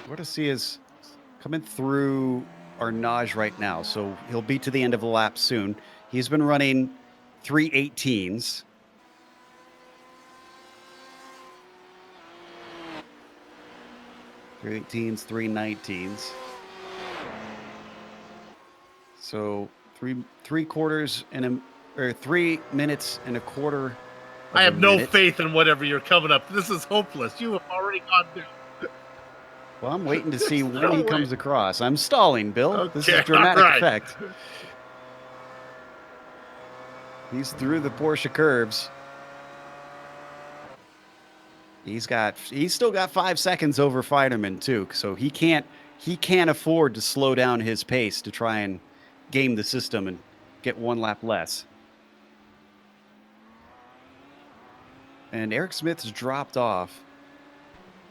Garcia is coming through Arnage right now, so he'll be to the end of the lap soon. He's been running 3:18s. .318s, 3:19s. So three quarters or 3 minutes and a quarter. Of I have a no minute. faith in whatever you're coming up. This is hopeless. You have already gone down. Well, I'm waiting to see There's when no he way. comes across. I'm stalling, Bill. This is Okay, dramatic all right. effect. He's through the Porsche curbs. He's still got 5 seconds over Feiderman too, so he can't afford to slow down his pace to try and game the system and get 1 lap less. And Eric Smith's dropped off,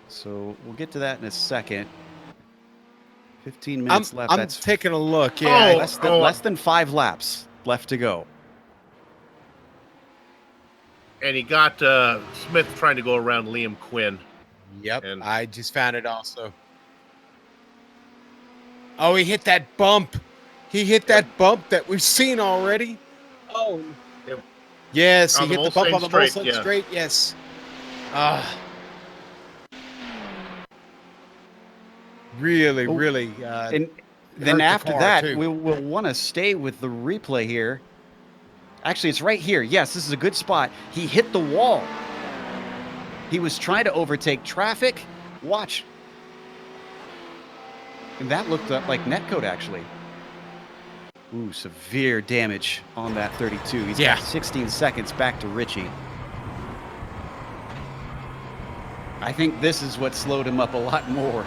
so we'll get to that in a second. 15 minutes left. I'm That's taking a look. Yeah, less than 5 laps left to go. And he got Smith trying to go around Liam Quinn. Yep, And- I just found it also. Oh, he hit that bump. He hit that bump that we've seen already. Oh. Yep. Yes, he On the hit the bump on the Mulsanne Mulsanne straight. Yes. Really, Oh, really. And then hurt the after car, that, too. we'll want to stay with the replay here. Actually, it's right here. Yes, this is a good spot. He hit the wall. He was trying to overtake traffic. Watch. And that looked like netcode, actually. Ooh, severe damage on that 32. He's got 16 seconds back to Richie. I think this is what slowed him up a lot more.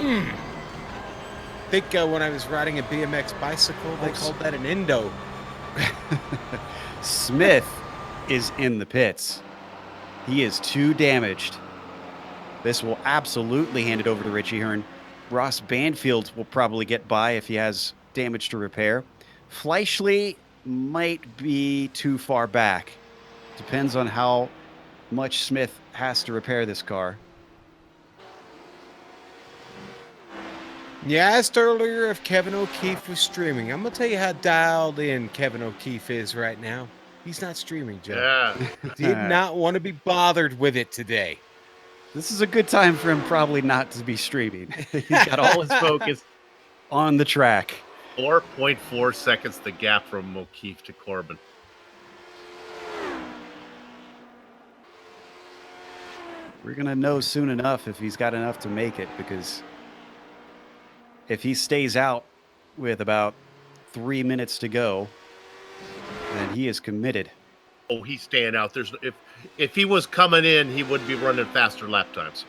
I think when I was riding a BMX bicycle, they called that an endo. Smith is in the pits. He is too damaged. This will absolutely hand it over to Richie Hearn. Ross Banfield will probably get by if he has damage to repair. Fleischle might be too far back. Depends on how much Smith has to repair this car. You asked earlier if Kevin O'Keefe was streaming. I'm going to tell you how dialed in Kevin O'Keefe is right now. He's not streaming, Joe. Yeah. Did not want to be bothered with it today. This is a good time for him probably not to be streaming. He's got all his focus on the track. 4.4 seconds the gap from O'Keefe to Corbin. We're going to know soon enough if he's got enough to make it, because if he stays out with about 3 minutes to go, then he is committed. Oh, he's staying out. If he was coming in, he would be running faster lap times.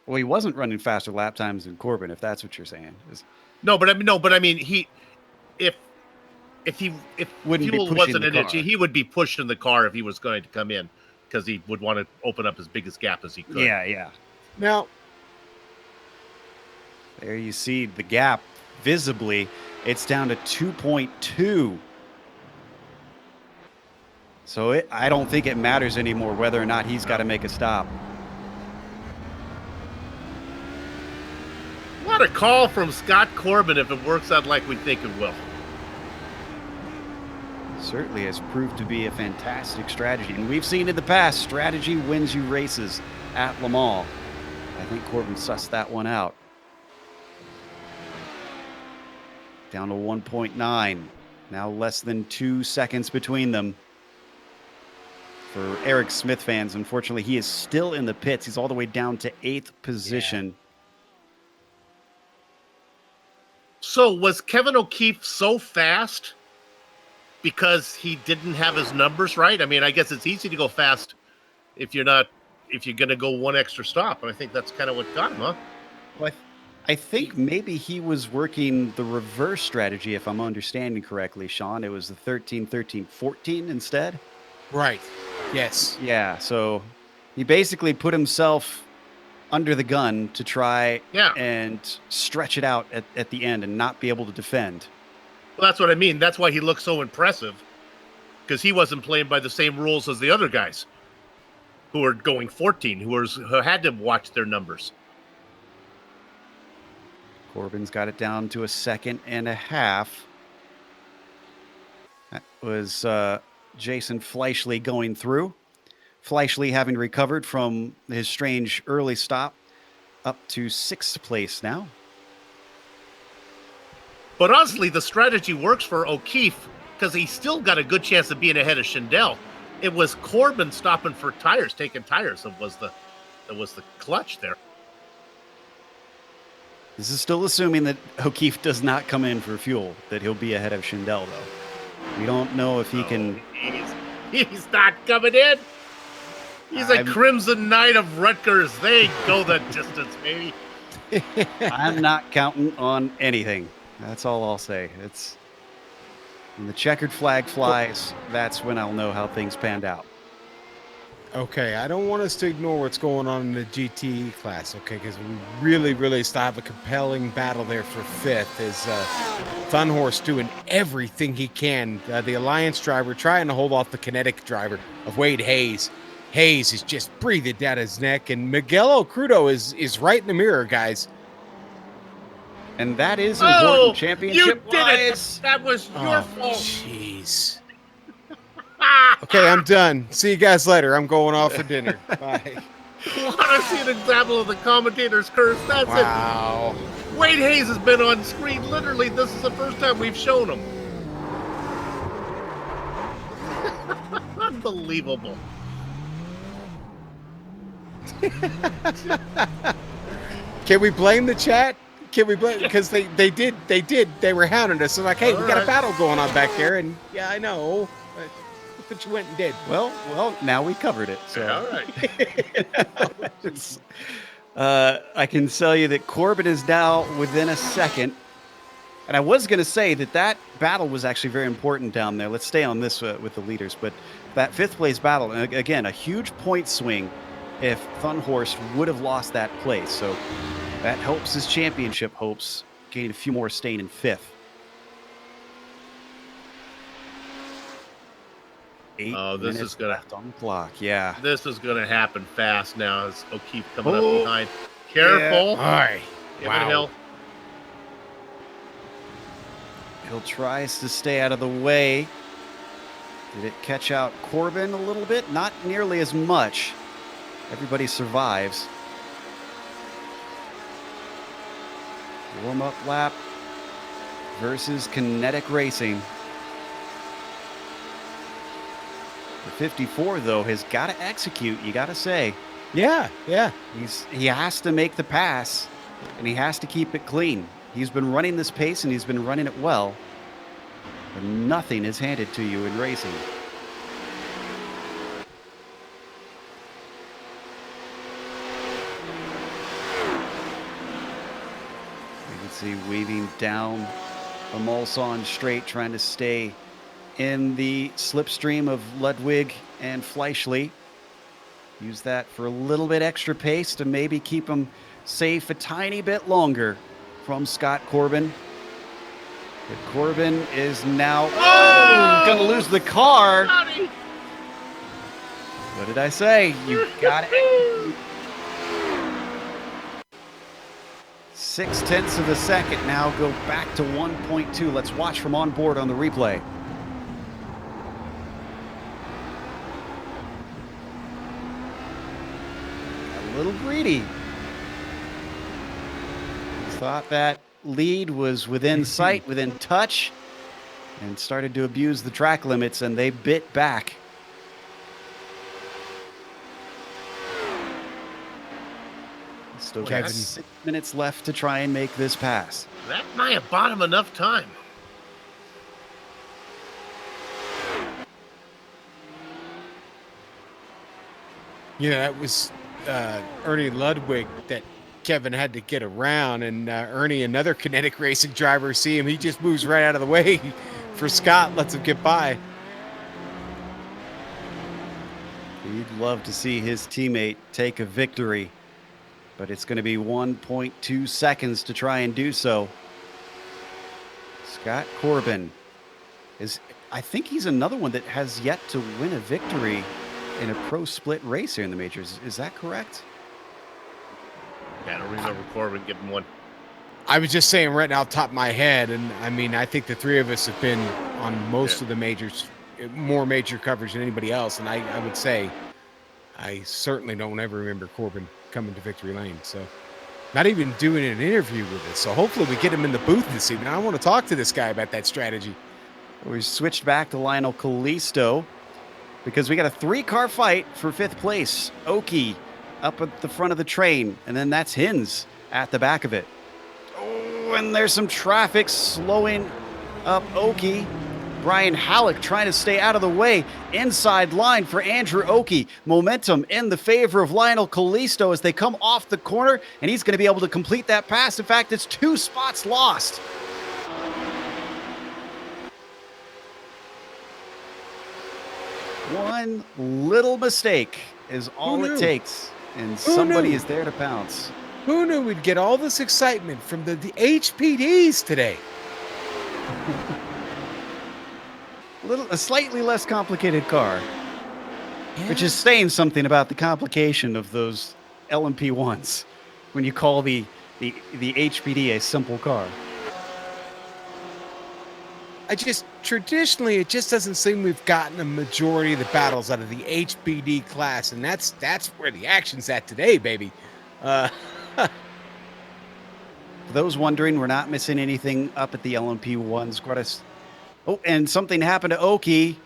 Well, he wasn't running faster lap times than Corbin, if that's what you're saying. I mean, if Wouldn't be fuel pushing wasn't the an car. issue, he would be pushing the car if he was going to come in, because he would want to open up as big a gap as he could. Yeah. Now, There you see the gap visibly. It's down to 2.2. So I don't think it matters anymore whether or not he's got to make a stop. What a call from Scott Corbin if it works out like we think it will. Certainly has proved to be a fantastic strategy. And we've seen in the past, strategy wins you races at Le Mans. I think Corbin sussed that one out. Down to 1.9. Now less than 2 seconds between them. For Eric Smith fans, unfortunately, he is still in the pits. He's all the way down to 8th position. So was Kevin O'Keefe so fast because he didn't have his numbers right? I mean, I guess it's easy to go fast if you're going to go one extra stop. And I think that's kind of what got him, huh? Well, I think maybe he was working the reverse strategy, if I'm understanding correctly, Sean. It was the 13-13-14 instead. right. Yes. Yeah, so he basically put himself under the gun to try and stretch it out at the end and not be able to defend. Well, that's what I mean. That's why he looked so impressive, because he wasn't playing by the same rules as the other guys who were going 14, who had to watch their numbers. Corbin's got it down to 1.5 seconds. That was Jason Fleischle going through. Fleischle having recovered from his strange early stop up to 6th place now. But honestly, the strategy works for O'Keefe because he's still got a good chance of being ahead of Schindel. It was Corbin stopping for tires, taking tires. That was the clutch there. This is still assuming that O'Keefe does not come in for fuel, that he'll be ahead of Schindel, though. We don't know if he can... He's not coming in. He's a Crimson Knight of Rutgers. They go the distance, baby. I'm not counting on anything. That's all I'll say. It's when the checkered flag flies, that's when I'll know how things panned out. Okay, I don't want us to ignore what's going on in the GT class, okay? Because we really still have a compelling battle there for fifth. Is Thunhorse doing everything he can. The Alliance driver trying to hold off the kinetic driver of Wade Hayes. Hayes is just breathing down his neck, and Miguel Crudo is right in the mirror, guys. And that is important championship. You did it. That was your fault. Jeez. Okay, I'm done. See you guys later. I'm going off for dinner. Bye. Want to see an example of the commentator's curse? That's wow. it. Wade Hayes has been on screen. Literally, this is the first time we've shown him. Unbelievable. Can we blame the chat? Can we blame, because they were hounding us. So like, hey, we got a battle going on back there, and yeah, I know, but you went and did. Well, now we covered it. So all right. I can tell you that Corbin is now within a second. And I was going to say that battle was actually very important down there. Let's stay on this with the leaders. But that fifth place battle, and again, a huge point swing if Thunhorst would have lost that place. So that helps his championship hopes, gain a few more, staying in fifth. 8 this is gonna left on the clock. Yeah, this is gonna happen fast now as O'Keefe coming up behind. Careful! Yeah. All right, Give it Hill. Hill tries to stay out of the way. Did it catch out Corbin a little bit? Not nearly as much. Everybody survives. Warm-up lap versus Kinetic Racing. The 54, though, has got to execute, you got to say. Yeah. He has to make the pass, and he has to keep it clean. He's been running this pace, and he's been running it well. But nothing is handed to you in racing. You can see weaving down a Mulsanne straight, trying to stay in the slipstream of Ludwig and Fleischle. Use that for a little bit extra pace to maybe keep him safe a tiny bit longer from Scott Corbin. But Corbin is now going to lose the car. Howdy. What did I say? You got it. 0.6 of a second now, go back to 1.2. Let's watch from on board on the replay. A little greedy. Thought that lead was within sight, within touch, and started to abuse the track limits, and they bit back. Still got 6 minutes left to try and make this pass. That might have bought him enough time. You know, that was Ernie Ludwig that Kevin had to get around, and Ernie, another Kinetic Racing driver, see him, he just moves right out of the way for Scott, lets him get by. He'd love to see his teammate take a victory, but it's going to be 1.2 seconds to try and do so. Scott Corbin I think he's another one that has yet to win a victory in a pro split race here in the majors. Is that correct? Yeah, I don't remember Corbin getting one. I was just saying right now, top of my head, and I mean, I think the three of us have been on most of the majors, more major coverage than anybody else, and I would say I certainly don't ever remember Corbin coming to victory lane. So Not even doing an interview with us. So hopefully we get him in the booth this evening. I want to talk to this guy about that strategy. We switched back to Lionel Kalisto because we got a 3-car fight for 5th place. Oki up at the front of the train, and then that's Hins at the back of it. Oh, and there's some traffic slowing up Oki. Brian Halleck trying to stay out of the way. Inside line for Andrew Oki. Momentum in the favor of Lionel Kalisto as they come off the corner, and he's going to be able to complete that pass. In fact, it's 2 spots lost. One little mistake is all it takes, and somebody is there to pounce. Who knew we'd get all this excitement from the HPDs today? A slightly less complicated car, Yeah. which is saying something about the complication of those LMP1s when you call the HPD a simple car. Traditionally, it just doesn't seem we've gotten a majority of the battles out of the HPD class, and that's where the action's at today, baby. For those wondering, we're not missing anything up at the LMP1s. Oh, and something happened to Oki.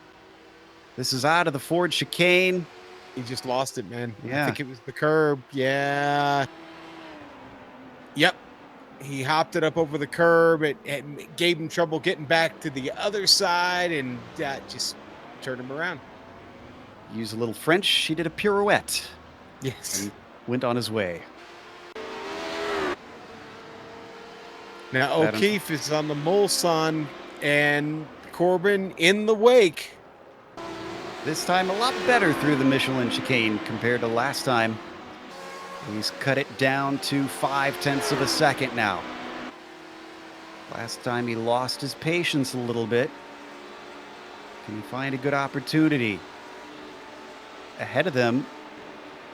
This is out of the Ford chicane. He just lost it, man. Yeah. I think it was the curb. Yeah. Yep. He hopped it up over the curb. It gave him trouble getting back to the other side, and just turned him around. Use a little French. She did a pirouette Yes. and went on his way. Now Adam. O'Keefe is on the Mulsanne, and Corbin in the wake. This time a lot better through the Michelin chicane compared to last time. He's cut it down to 0.5 of a second now. Last time he lost his patience a little bit. Can he find a good opportunity? Ahead of them,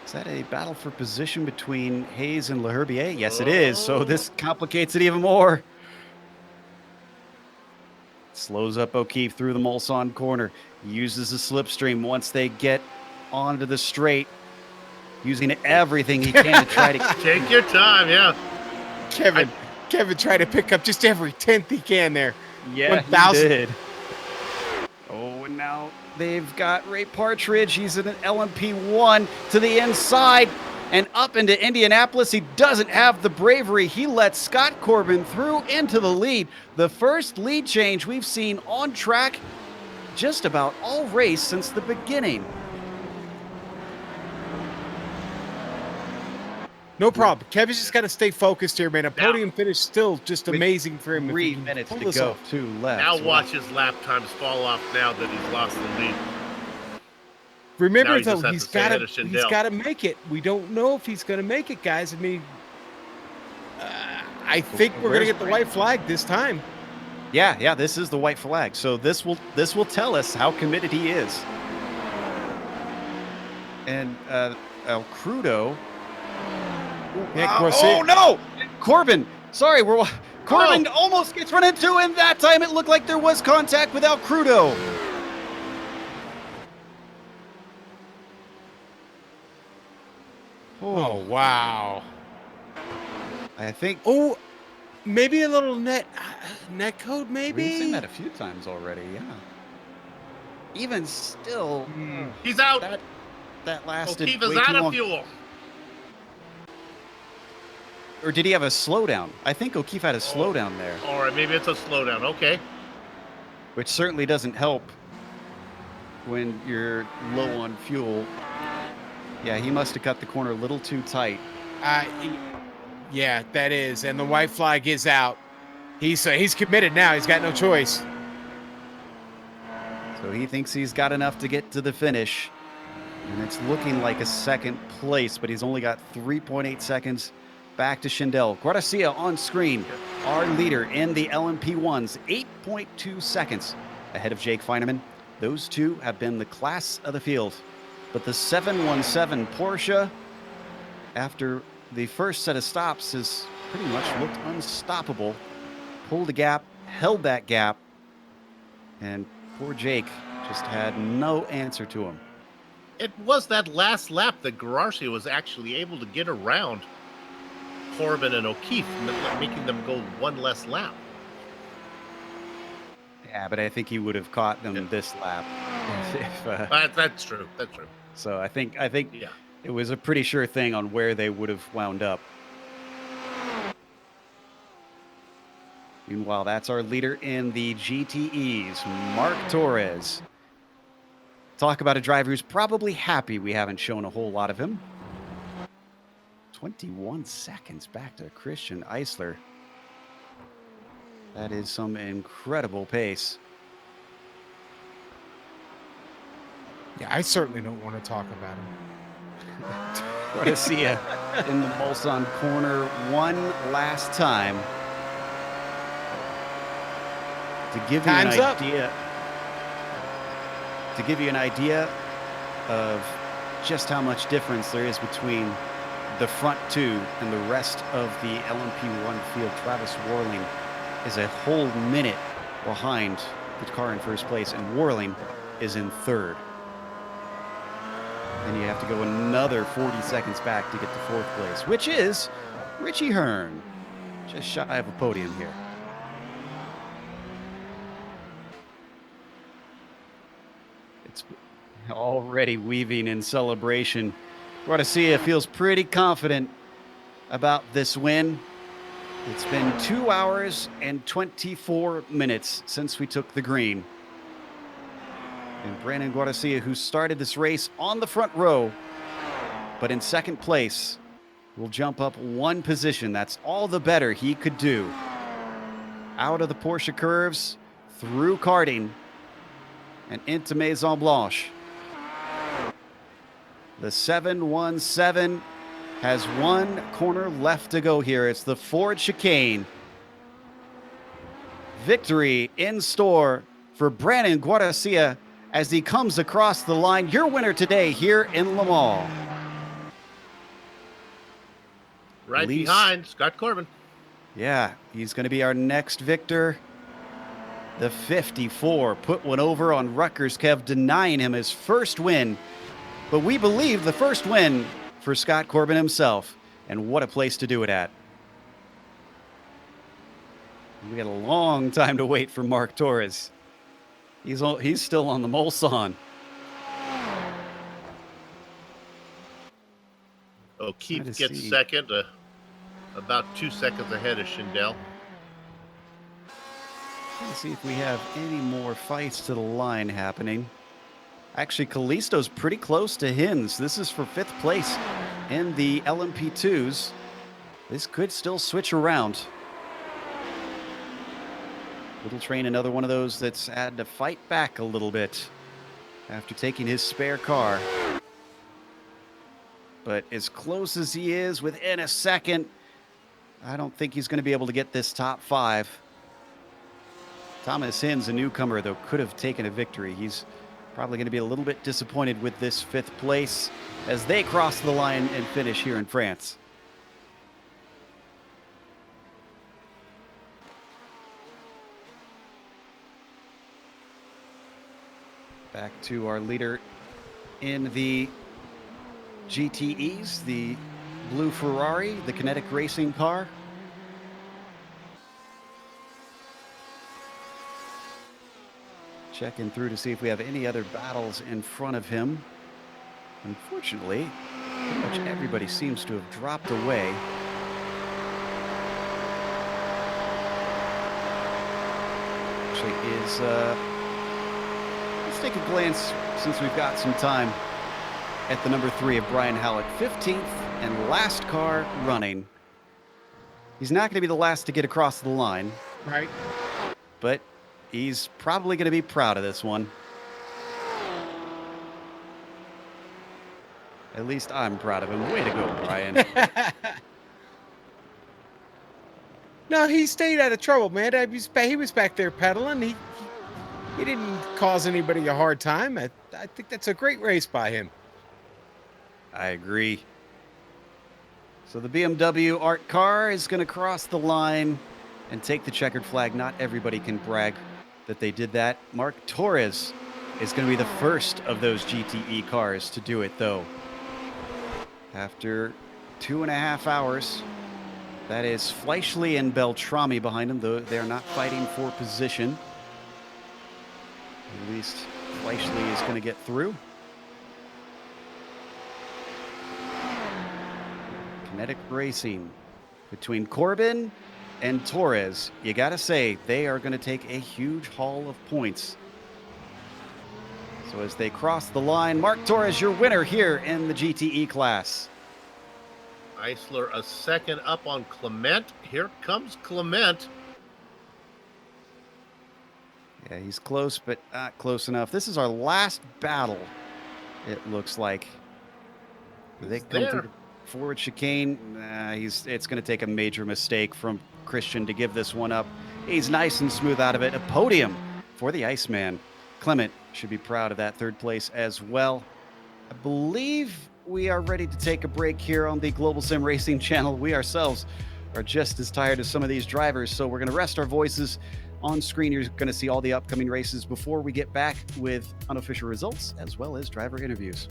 is that a battle for position between Hayes and Leherbier? Yes, it is. So this complicates it even more. Slows up O'Keefe through the Mulsanne corner. He uses the slipstream once they get onto the straight, using everything he can to try to Take your time, yeah. Kevin tried to pick up just every 10th he can there. Yeah, 1,000. he did. Oh, and now they've got Ray Partridge. He's in an LMP1 to the inside and up into Indianapolis. He doesn't have the bravery. He lets Scott Corbin through into the lead. The first lead change we've seen on track just about all race since the beginning. No problem. Kevin's just got to stay focused here, man. A podium finish still just amazing for him. 3 minutes to go. 2 left. Now watch his lap times fall off now that he's lost the lead. Remember, Now he though, just has he's to stay ahead of got Schindel. to make it. We don't know if he's going to make it, guys. I mean, I think we're going to get the white flag this time. Yeah, this is the white flag. So this will tell us how committed he is. And El Crudo. Oh no! Corbin! Sorry, Corbin almost gets run into, and that time it looked like there was contact with El Crudo. Oh, wow. I think. Oh, maybe a little net code, maybe? We've seen that a few times already, yeah. Even still, He's out. that lasted O'Keefe is way out too of long. fuel. Or did he have a slowdown? I think O'Keefe had a slowdown there, All right, maybe it's a slowdown. Okay. which certainly doesn't help when you're low on fuel. Yeah, he must have cut the corner a little too tight. Yeah, that is. And the white flag is out. He's committed now. He's got no choice. So he thinks he's got enough to get to the finish. And it's looking like a second place, but he's only got 3.8 seconds back to Schindel. Guardacia on screen, our leader in the LMP1s, 8.2 seconds ahead of Jake Feineman. Those two have been the class of the field. But the 717 Porsche, after the first set of stops, has pretty much looked unstoppable. Pulled a gap, held that gap, and poor Jake just had no answer to him. It was that last lap that Garcia was actually able to get around Corbin and O'Keefe, making them go one less lap. Yeah, but I think he would have caught them this lap. That's true. That's true. So I think Yeah. it was a pretty sure thing on where they would have wound up. Meanwhile, that's our leader in the GTEs, Mark Torres. Talk about a driver who's probably happy we haven't shown a whole lot of him. 21 seconds back to Christian Eisler. That is some incredible pace. Yeah, I certainly don't want to talk about him. Garcia in the Mulsanne corner one last time. To give you Time's an up. idea, to give you an idea of just how much difference there is between the front two and the rest of the LMP1 field, Travis Worling is a whole minute behind the car in first place, and Worling is in third. Then you have to go another 40 seconds back to get to fourth place, which is Richie Hearn, just shy of a podium here. It's already weaving in celebration. Garcia feels pretty confident about this win. It's been 2 hours and 24 minutes since we took the green. And Brandon Garcia, who started this race on the front row, but in second place, will jump up one position. That's all the better he could do. Out of the Porsche curves, through karting, and into Maison Blanche. The 717 has one corner left to go here. It's the Ford chicane. Victory in store for Brandon Garcia as he comes across the line. Your winner today here in Le Mans. Right behind Scott Corbin. Yeah, he's going to be our next victor. The 54 put one over on Rutgers Kev, denying him his first win. But we believe the first win for Scott Corbin himself. And what a place to do it at. We got a long time to wait for Mark Torres. He's still on the Mulsanne. O'Keefe gets second, about 2 seconds ahead of Schindel. Let's see if we have any more fights to the line happening. Actually, Kalisto's pretty close to Hinz. This is for 5th place in the LMP2s. This could still switch around. Little Train, another one of those that's had to fight back a little bit after taking his spare car. But as close as he is, within a second, I don't think he's going to be able to get this top 5. Thomas Hinz, a newcomer, though, could have taken a victory. He's probably going to be a little bit disappointed with this 5th place as they cross the line and finish here in France. Back to our leader in the GTEs, the blue Ferrari, the Kinetic Racing car. Checking through to see if we have any other battles in front of him. Unfortunately, pretty much everybody seems to have dropped away. Actually, let's take a glance, since we've got some time, at the number 3 of Brian Hallett, 15th and last car running. He's not going to be the last to get across the line. Right. But he's probably going to be proud of this one. At least I'm proud of him. Way to go, Brian. No, he stayed out of trouble, man. He was back there pedaling. He didn't cause anybody a hard time. I think that's a great race by him. I agree. So the BMW art car is going to cross the line and take the checkered flag. Not everybody can brag that they did that. Mark Torres is going to be the first of those GTE cars to do it, though. After 2.5 hours That is Fleischle and Beltrami behind him, though they're not fighting for position. At least Fleischle is going to get through. Kinetic Racing between Corbin and Torres. You got to say, they are going to take a huge haul of points. So as they cross the line, Mark Torres, your winner here in the GTE class. Eisler a second up on Clement. Here comes Clement. Yeah, he's close, but not close enough. This is our last battle, it looks like. They come through the forward chicane. It's going to take a major mistake from Christian to give this one up. He's nice and smooth out of it. A podium for the Iceman. Clement should be proud of that third place as well. I believe we are ready to take a break here on the Global Sim Racing channel. We ourselves are just as tired as some of these drivers, so we're going to rest our voices. On screen, you're going to see all the upcoming races before we get back with unofficial results as well as driver interviews.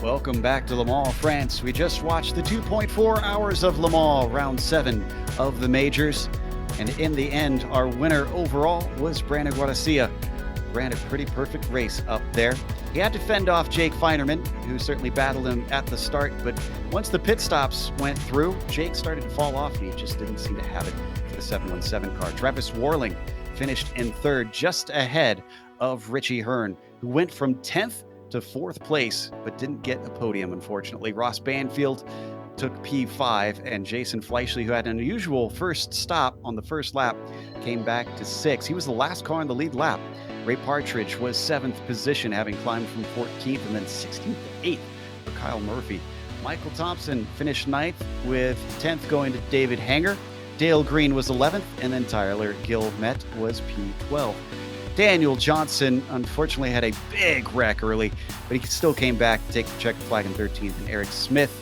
Welcome back to Le Mans, France. We just watched the 2.4 hours of Le Mans, round 7 of the majors. And in the end, our winner overall was Brandon Guarcia. Ran a pretty perfect race up there. He had to fend off Jake Feinerman, who certainly battled him at the start. But once the pit stops went through, Jake started to fall off, and he just didn't seem to have it for the 717 car. Travis Warling finished in third, just ahead of Richie Hearn, who went from 10th to 4th place, but didn't get a podium, unfortunately. Ross Banfield took P5, and Jason Fleischle, who had an unusual first stop on the first lap, came back to 6th. He was the last car in the lead lap. Ray Partridge was 7th position, having climbed from 14th, and then 16th to 8th for Kyle Murphy. Michael Thompson finished 9th, with 10th going to David Hanger. Dale Green was 11th, and then Tyler Gilmet was P12. Daniel Johnson unfortunately had a big wreck early, but he still came back to take the checkered flag in 13th. And Eric Smith,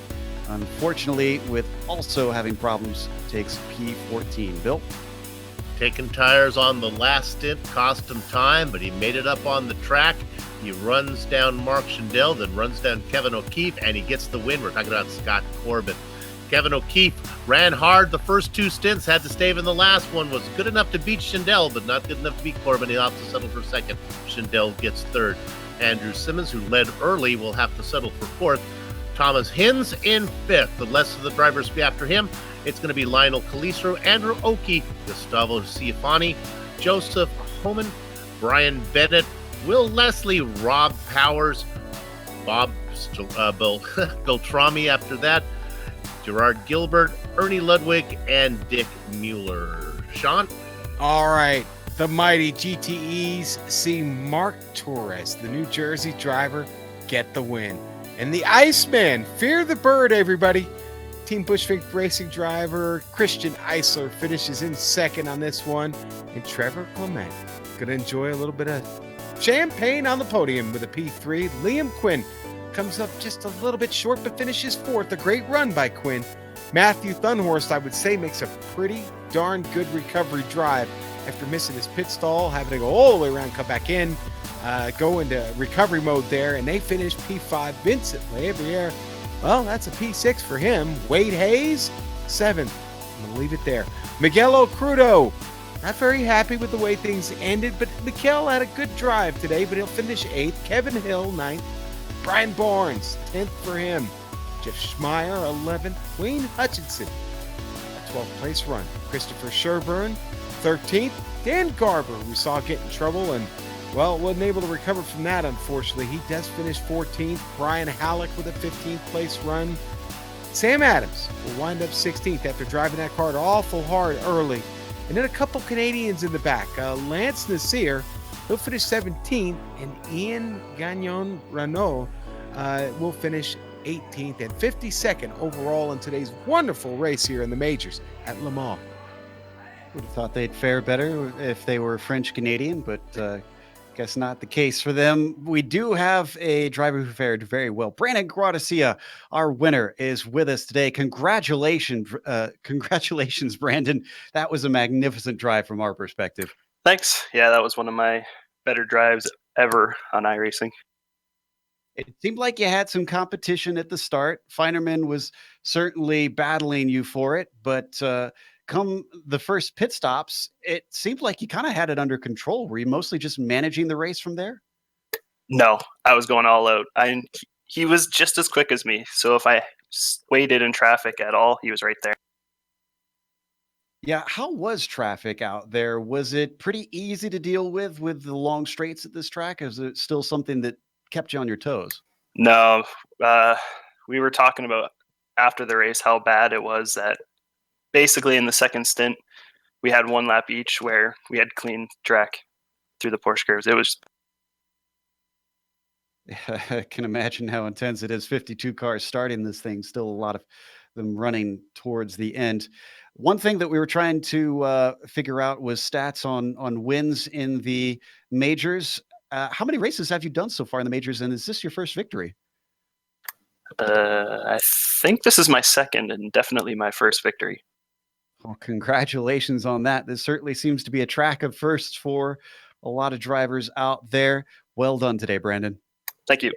unfortunately, with also having problems, takes P14. Bill? Taking tires on the last stint cost him time, but he made it up on the track. He runs down Mark Schindel, then runs down Kevin O'Keefe, and he gets the win. We're talking about Scott Corbin. Kevin O'Keefe ran hard the first 2 stints, had to stave in the last one, was good enough to beat Schindel, but not good enough to beat Corbin. He'll have to settle for second. Schindel gets third. Andrew Simmons, who led early, will have to settle for 4th. Thomas Hins in 5th. The rest of the drivers be after him. It's going to be Lionel Calisro, Andrew Oakey, Gustavo Ciafani, Joseph Homan, Brian Bennett, Will Leslie, Rob Powers, Bob Beltrami after that, Gerard Gilbert, Ernie Ludwig, and Dick Mueller. Sean? All right. The mighty GTEs see Mark Torres, the New Jersey driver, get the win. And the Iceman, fear the bird, everybody. Team Bushwick Racing driver Christian Eisler finishes in second on this one. And Trevor Clement going to enjoy a little bit of champagne on the podium with a P3. Liam Quinn comes up just a little bit short, but finishes fourth. A great run by Quinn. Matthew Thunhorst, I would say, makes a pretty darn good recovery drive after missing his pit stall, having to go all the way around, come back in, go into recovery mode there, and they finish P5. Vincent Labriere, well, that's a P6 for him. Wade Hayes, 7th. I'm going to leave it there. Miguel Crudo, not very happy with the way things ended, but Miguel had a good drive today, but he'll finish 8th. Kevin Hill, 9th. Brian Barnes, 10th for him. Jeff Schmeier, 11th. Wayne Hutchinson, a 12th place run. Christopher Sherburne, 13th. Dan Garber, we saw get in trouble and, well, wasn't able to recover from that, unfortunately. He does finish 14th. Brian Halleck with a 15th place run. Sam Adams will wind up 16th after driving that car awful hard early. And then a couple Canadians in the back. Lance Nasir, he'll finish 17th, and Ian Gagnon Renault will finish 18th and 52nd overall in today's wonderful race here in the majors at Le Mans. Would have thought they'd fare better if they were French Canadian, but guess not the case for them. We do have a driver who fared very well. Brandon Gracia, our winner, is with us today. Congratulations, Brandon. That was a magnificent drive from our perspective. Thanks. Yeah, that was one of my better drives ever on iRacing. It seemed like you had some competition at the start. Feinerman was certainly battling you for it, but come the first pit stops, it seemed like you kind of had it under control. Were you mostly just managing the race from there? No, I was going all out. He was just as quick as me, so if I waited in traffic at all, he was right there. Yeah, how was traffic out there? Was it pretty easy to deal with the long straights at this track? Is it still something that kept you on your toes? No, we were talking about after the race how bad it was that basically in the second stint, we had one lap each where we had clean track through the Porsche curves. It was. I can imagine how intense it is. 52 cars starting this thing, still a lot of them running towards the end. One thing that we were trying to figure out was stats on wins in the majors. How many races have you done so far in the majors, and is this your first victory? I think this is my second and definitely my first victory. Well, congratulations on that. This certainly seems to be a track of firsts for a lot of drivers out there. Well done today, Brandon. Thank you.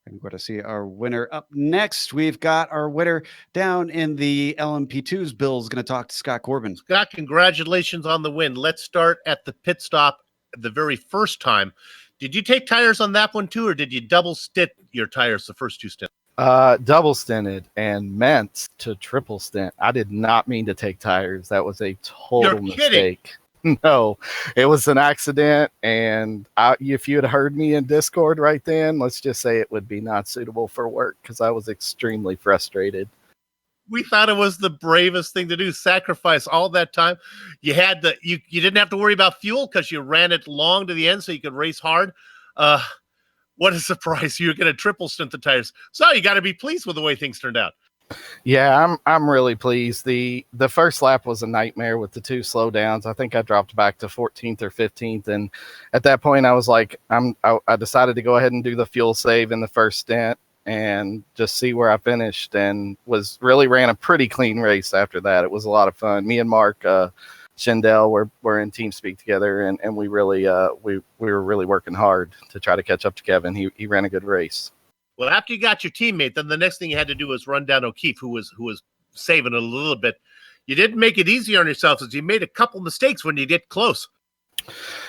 I'm going to see our winner up next. We've got our winner down in the LMP2s. Bill's going to talk to Scott Corbin. Scott, congratulations on the win. Let's start at the pit stop the very first time. Did you take tires on that one too, or did you double stint your tires the first two stints? Double stinted and meant to triple stint. I did not mean to take tires. That was a total mistake. No, it was an accident. And if you had heard me in Discord right then, let's just say it would be not suitable for work because I was extremely frustrated. We thought it was the bravest thing to do. Sacrifice all that time. You had you didn't have to worry about fuel because you ran it long to the end so you could race hard. What a surprise. You're going to triple stint the tires. So you got to be pleased with the way things turned out. Yeah, I'm really pleased. The first lap was a nightmare with the two slowdowns. I think I dropped back to 14th or 15th. And at that point, I was like, I decided to go ahead and do the fuel save in the first stint and just see where I finished, and ran a pretty clean race after that. It was a lot of fun. Me and Mark Schindel were in TeamSpeak together, and we really we were really working hard to try to catch up to Kevin. He ran a good race. Well, after you got your teammate, then the next thing you had to do was run down O'Keefe, who was saving it a little bit. You didn't make it easy on yourself as you made a couple mistakes when you get close.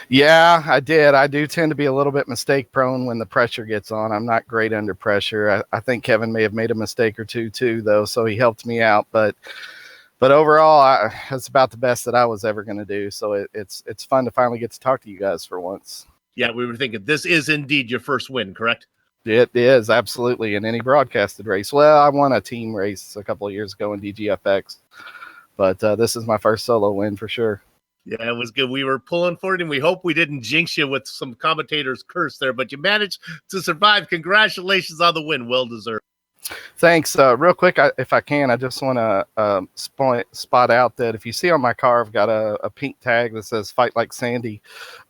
Yeah, I did. I do tend to be a little bit mistake prone when the pressure gets on. I'm not great under pressure. I think Kevin may have made a mistake or two too, though, so he helped me out. But But overall, it's about the best that I was ever going to do. So it's fun to finally get to talk to you guys for once. Yeah, we were thinking this is indeed your first win, correct? It is, absolutely, in any broadcasted race. Well, I won a team race a couple of years ago in DGFX, but this is my first solo win for sure. Yeah, it was good. We were pulling for it, and we hope we didn't jinx you with some commentator's curse there, but you managed to survive. Congratulations on the win. Well deserved. Thanks. Real quick, if I can, I just want to spot out that if you see on my car, I've got a pink tag that says "Fight Like Sandy."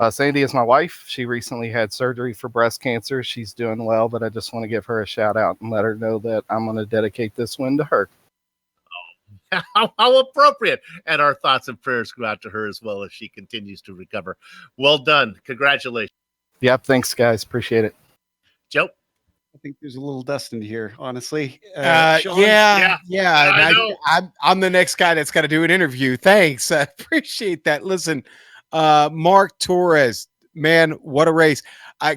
Sandy is my wife. She recently had surgery for breast cancer. She's doing well, but I just want to give her a shout out and let her know that I'm going to dedicate this win to her. How appropriate. And our thoughts and prayers go out to her as well as she continues to recover. Well done. Congratulations. Yep. Thanks, guys. Appreciate it. Joe? I think there's a little dust in here, honestly. Yeah. I'm the next guy that's got to do an interview. Thanks. I appreciate that. Listen, Mark Torres, man, what a race.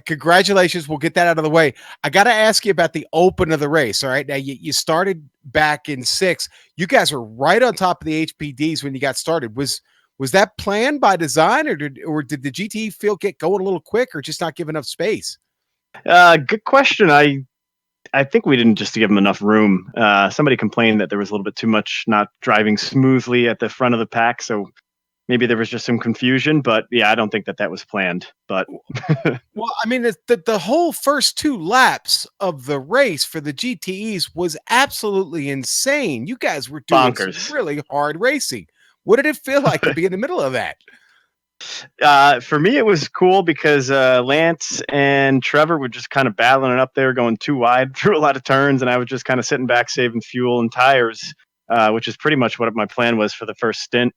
Congratulations. We'll get that out of the way. I got to ask you about the open of the race. All right. Now, you started back in 6th. You guys were right on top of the HPDs when you got started. Was that planned by design, or did the GT field get going a little quick, or just not give enough space? Good question. I think we didn't just give them enough room. Somebody complained that there was a little bit too much not driving smoothly at the front of the pack, so maybe there was just some confusion. But yeah, I don't think that was planned. But well, I mean, the whole first 2 laps of the race for the GTEs was absolutely insane. You guys were doing some really hard racing. What did it feel like to be in the middle of that? For me, it was cool because Lance and Trevor were just kind of battling it up there, going too wide through a lot of turns, and I was just kind of sitting back, saving fuel and tires, which is pretty much what my plan was for the first stint.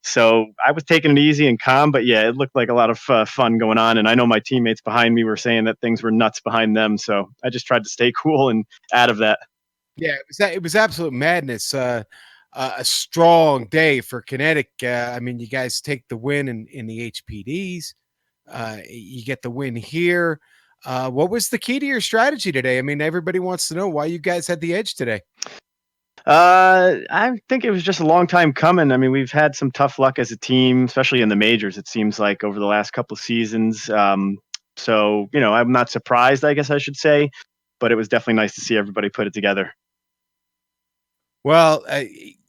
So I was taking it easy and calm, but yeah, it looked like a lot of fun going on, and I know my teammates behind me were saying that things were nuts behind them, so I just tried to stay cool and out of that. Yeah, it was absolute madness. A strong day for Kinetic. I mean, you guys take the win in the HPDs. You get the win here. What was the key to your strategy today? I mean, everybody wants to know why you guys had the edge today. I think it was just a long time coming. I mean, we've had some tough luck as a team, especially in the majors, it seems like, over the last couple of seasons. So, I'm not surprised, I guess I should say, but it was definitely nice to see everybody put it together. Well,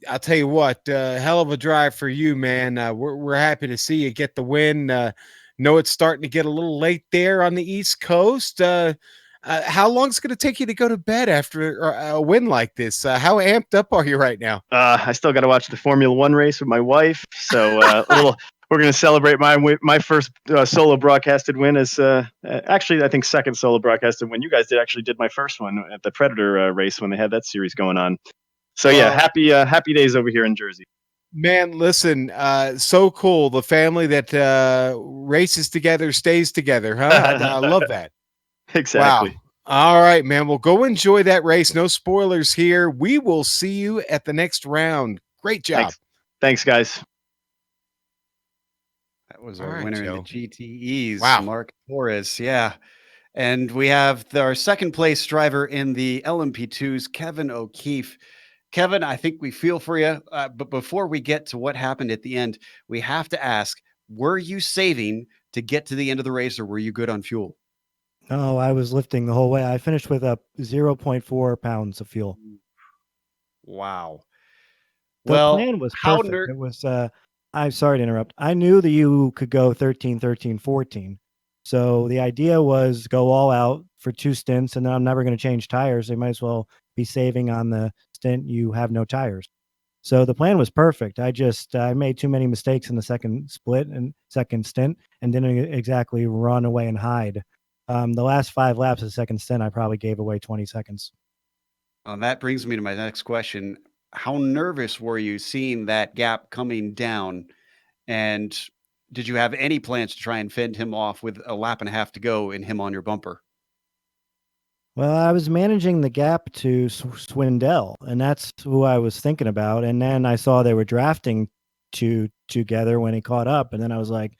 I'll tell you what, hell of a drive for you, man. We're happy to see you get the win. Know it's starting to get a little late there on the East Coast. How long is it going to take you to go to bed after a win like this? How amped up are you right now? I still got to watch the Formula One race with my wife. So we're going to celebrate my first solo broadcasted win as actually, I think, second solo broadcasted win. You guys did my first one at the Predator race when they had that series going on. So yeah, happy days over here in Jersey. Man, listen, so cool. The family that races together stays together, huh? I love that. Exactly. Wow. All right, man. Well, go enjoy that race. No spoilers here. We will see you at the next round. Great job. Thanks guys. That was our winner in the GTEs, wow. Mark Torres. Yeah. And we have our second place driver in the LMP2s, Kevin O'Keefe. Kevin, I think we feel for you. But before we get to what happened at the end, we have to ask, were you saving to get to the end of the race, or were you good on fuel? No, I was lifting the whole way. I finished with 0.4 pounds of fuel. Wow. The plan was perfect. It was, I'm sorry to interrupt. I knew that you could go 13, 13, 14. So the idea was go all out for 2 stints, and then I'm never going to change tires. They might as well be saving on the stint you have no tires. So the plan was perfect. I made too many mistakes in the second split and second stint and didn't exactly run away and hide. The last 5 laps of the second stint, I probably gave away 20 seconds. That brings me to my next question. How nervous were you seeing that gap coming down? And did you have any plans to try and fend him off with a lap and a half to go and him on your bumper? Well, I was managing the gap to Swindell, and that's who I was thinking about. And then I saw they were drafting together when he caught up, and then I was like,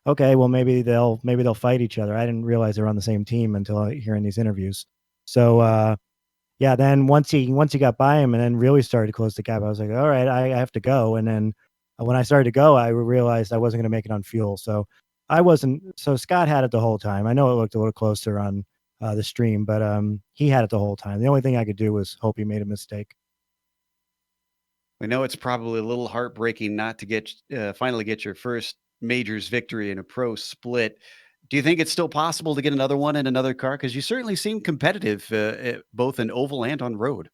okay, well maybe they'll fight each other. I didn't realize they were on the same team until hearing these interviews. So yeah, then once he got by him and then really started to close the gap, I was like, all right, I have to go. And then when I started to go, I realized I wasn't going to make it on fuel. So Scott had it the whole time. I know it looked a little closer on the stream, but he had it the whole time. The only thing I could do was hope he made a mistake. We know it's probably a little heartbreaking not to get finally get your first majors victory in a pro split. Do you think it's still possible to get another one in another car? Because you certainly seem competitive, both in oval and on road.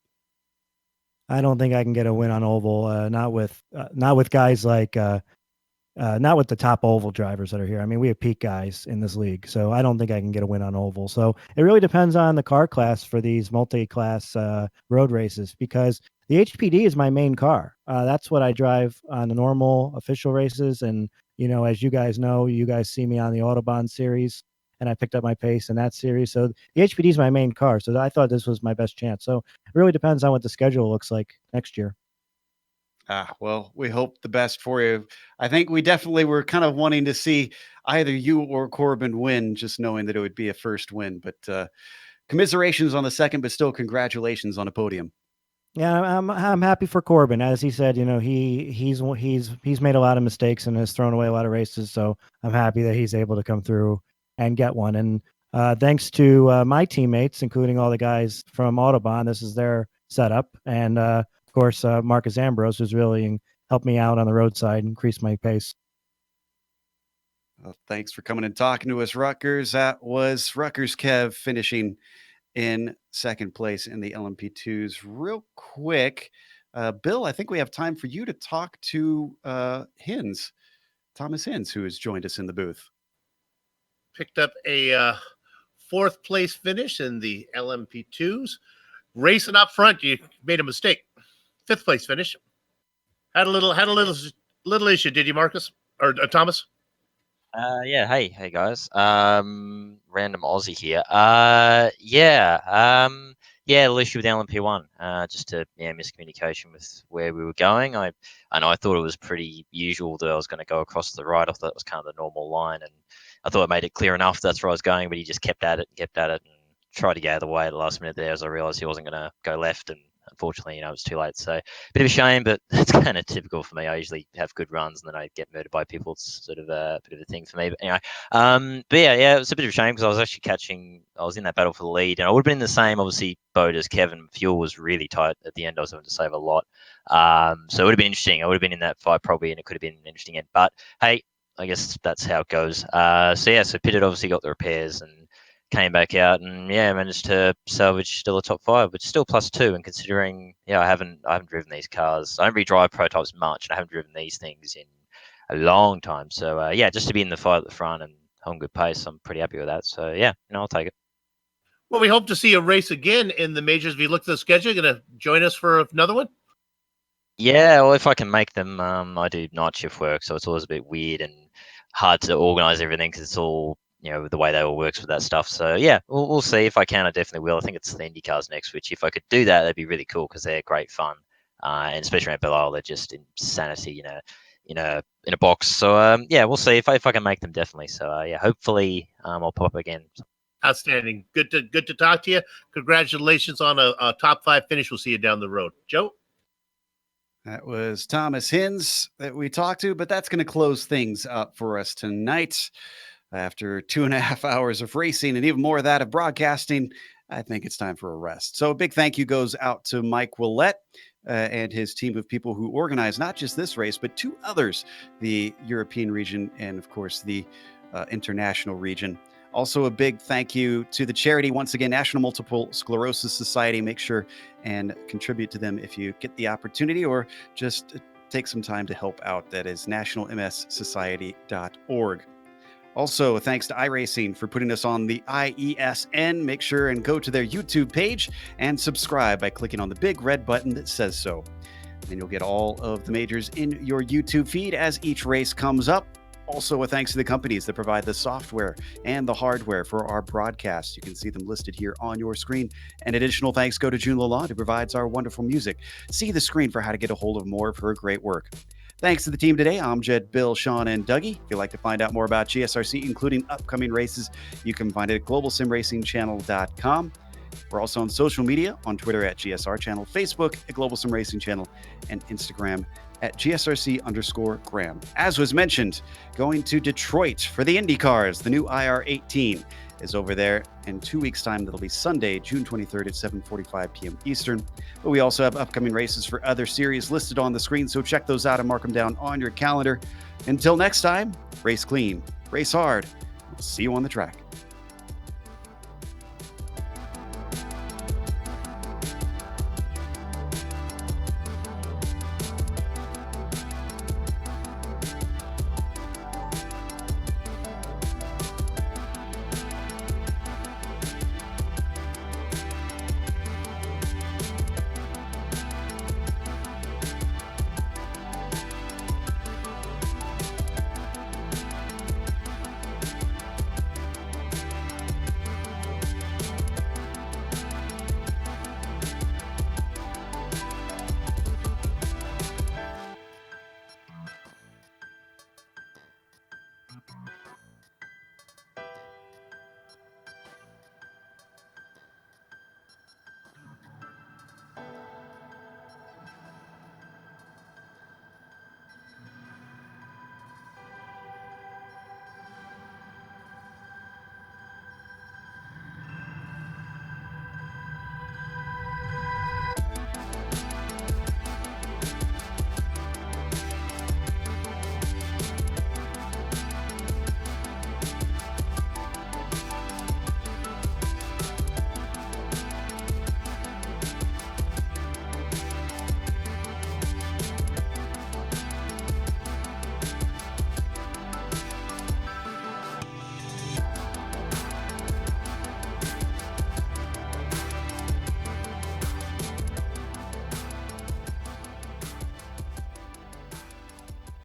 I don't think I can get a win on oval. Not with guys like not with the top oval drivers that are here. I mean, we have peak guys in this league, so I don't think I can get a win on oval. So it really depends on the car class for these multi-class road races, because the HPD is my main car. That's what I drive on the normal official races. And, as you guys know, you guys see me on the Autobahn series, and I picked up my pace in that series. So the HPD is my main car. So I thought this was my best chance. So it really depends on what the schedule looks like next year. Well, we hope the best for you. I think we definitely were kind of wanting to see either you or Corbin win, just knowing that it would be a first win. But commiserations on the second, but still congratulations on a podium. Yeah, I'm happy for Corbin. As he said, he's made a lot of mistakes and has thrown away a lot of races. So I'm happy that he's able to come through and get one. And thanks to my teammates, including all the guys from Autobahn, this is their setup. And of course, Marcus Ambrose, who's really helped me out on the roadside, increase my pace. Well, thanks for coming and talking to us, Rutgers. That was Rutgers Kev finishing in second place in the LMP2s. Real quick, Bill, I think we have time for you to talk to Hins, Thomas Hins, who has joined us in the booth. Picked up a fourth place finish in the LMP2s. Racing up front, you made a mistake. Fifth place finish. Had a little issue, did you, Marcus or Thomas? Yeah. Hey guys. Random Aussie here. Yeah. Little issue with LMP1. Just a miscommunication with where we were going. I know I thought it was pretty usual that I was going to go across the right. I thought it was kind of the normal line, and I thought I made it clear enough that's where I was going. But he just kept at it, and tried to get out of the way at the last minute there, as I realized he wasn't going to go left, and unfortunately, it was too late. So bit of a shame, but it's kind of typical for me. I usually have good runs and then I get murdered by people. It's sort of a bit of a thing for me. But anyway, but yeah, it was a bit of a shame because I was actually I was in that battle for the lead, and I would have been in the same, obviously, boat as Kevin. Fuel was really tight at the end. I was having to save a lot. So it would have been interesting. I would have been in that fight probably, and it could have been an interesting end. But hey, I guess that's how it goes. So pitted obviously got the repairs and came back out and managed to salvage still a top 5, but still +2. And considering I haven't driven these cars, I don't really drive prototypes much, and I haven't driven these things in a long time. So just to be in the fight at the front and on good pace, I'm pretty happy with that. So I'll take it. Well, we hope to see a race again in the majors. If you look at the schedule, you're going to join us for another one? Yeah, well, if I can make them. I do night shift work, so it's always a bit weird and hard to organize everything because it's all the way that all works with that stuff. So we'll see. If I can, I definitely will. I think it's the Indy cars next, which if I could do that, that'd be really cool because they're great fun, and especially around Belle Isle, they're just insanity in a box. So we'll see if I can make them, definitely. So hopefully I'll pop up again. Outstanding. Good to talk to you. Congratulations on a top 5 finish. We'll see you down the road, Joe. That was Thomas Hins that we talked to, but that's going to close things up for us tonight. After 2.5 hours of racing and even more of that of broadcasting, I think it's time for a rest. So a big thank you goes out to Mike Willett and his team of people who organized not just this race, but 2 others, the European region and, of course, the international region. Also, a big thank you to the charity, once again, National Multiple Sclerosis Society. Make sure and contribute to them if you get the opportunity, or just take some time to help out. That is nationalmssociety.org. Also, thanks to iRacing for putting us on the IESN. Make sure and go to their YouTube page and subscribe by clicking on the big red button that says so. And you'll get all of the majors in your YouTube feed as each race comes up. Also, a thanks to the companies that provide the software and the hardware for our broadcasts. You can see them listed here on your screen. And additional thanks go to June Lalonde, who provides our wonderful music. See the screen for how to get a hold of more of her great work. Thanks to the team today, Amjad, Bill, Sean, and Dougie. If you'd like to find out more about GSRC, including upcoming races, you can find it at globalsimracingchannel.com. We're also on social media, on Twitter at GSR Channel, Facebook at Global Sim Racing Channel, and Instagram at GSRC_Graham. As was mentioned, going to Detroit for the Indy cars. The new IR18 is over there in 2 weeks' time. That'll be Sunday, June 23rd at 7:45 p.m. Eastern. But we also have upcoming races for other series listed on the screen, so check those out and mark them down on your calendar. Until next time, race clean, race hard. We'll see you on the track.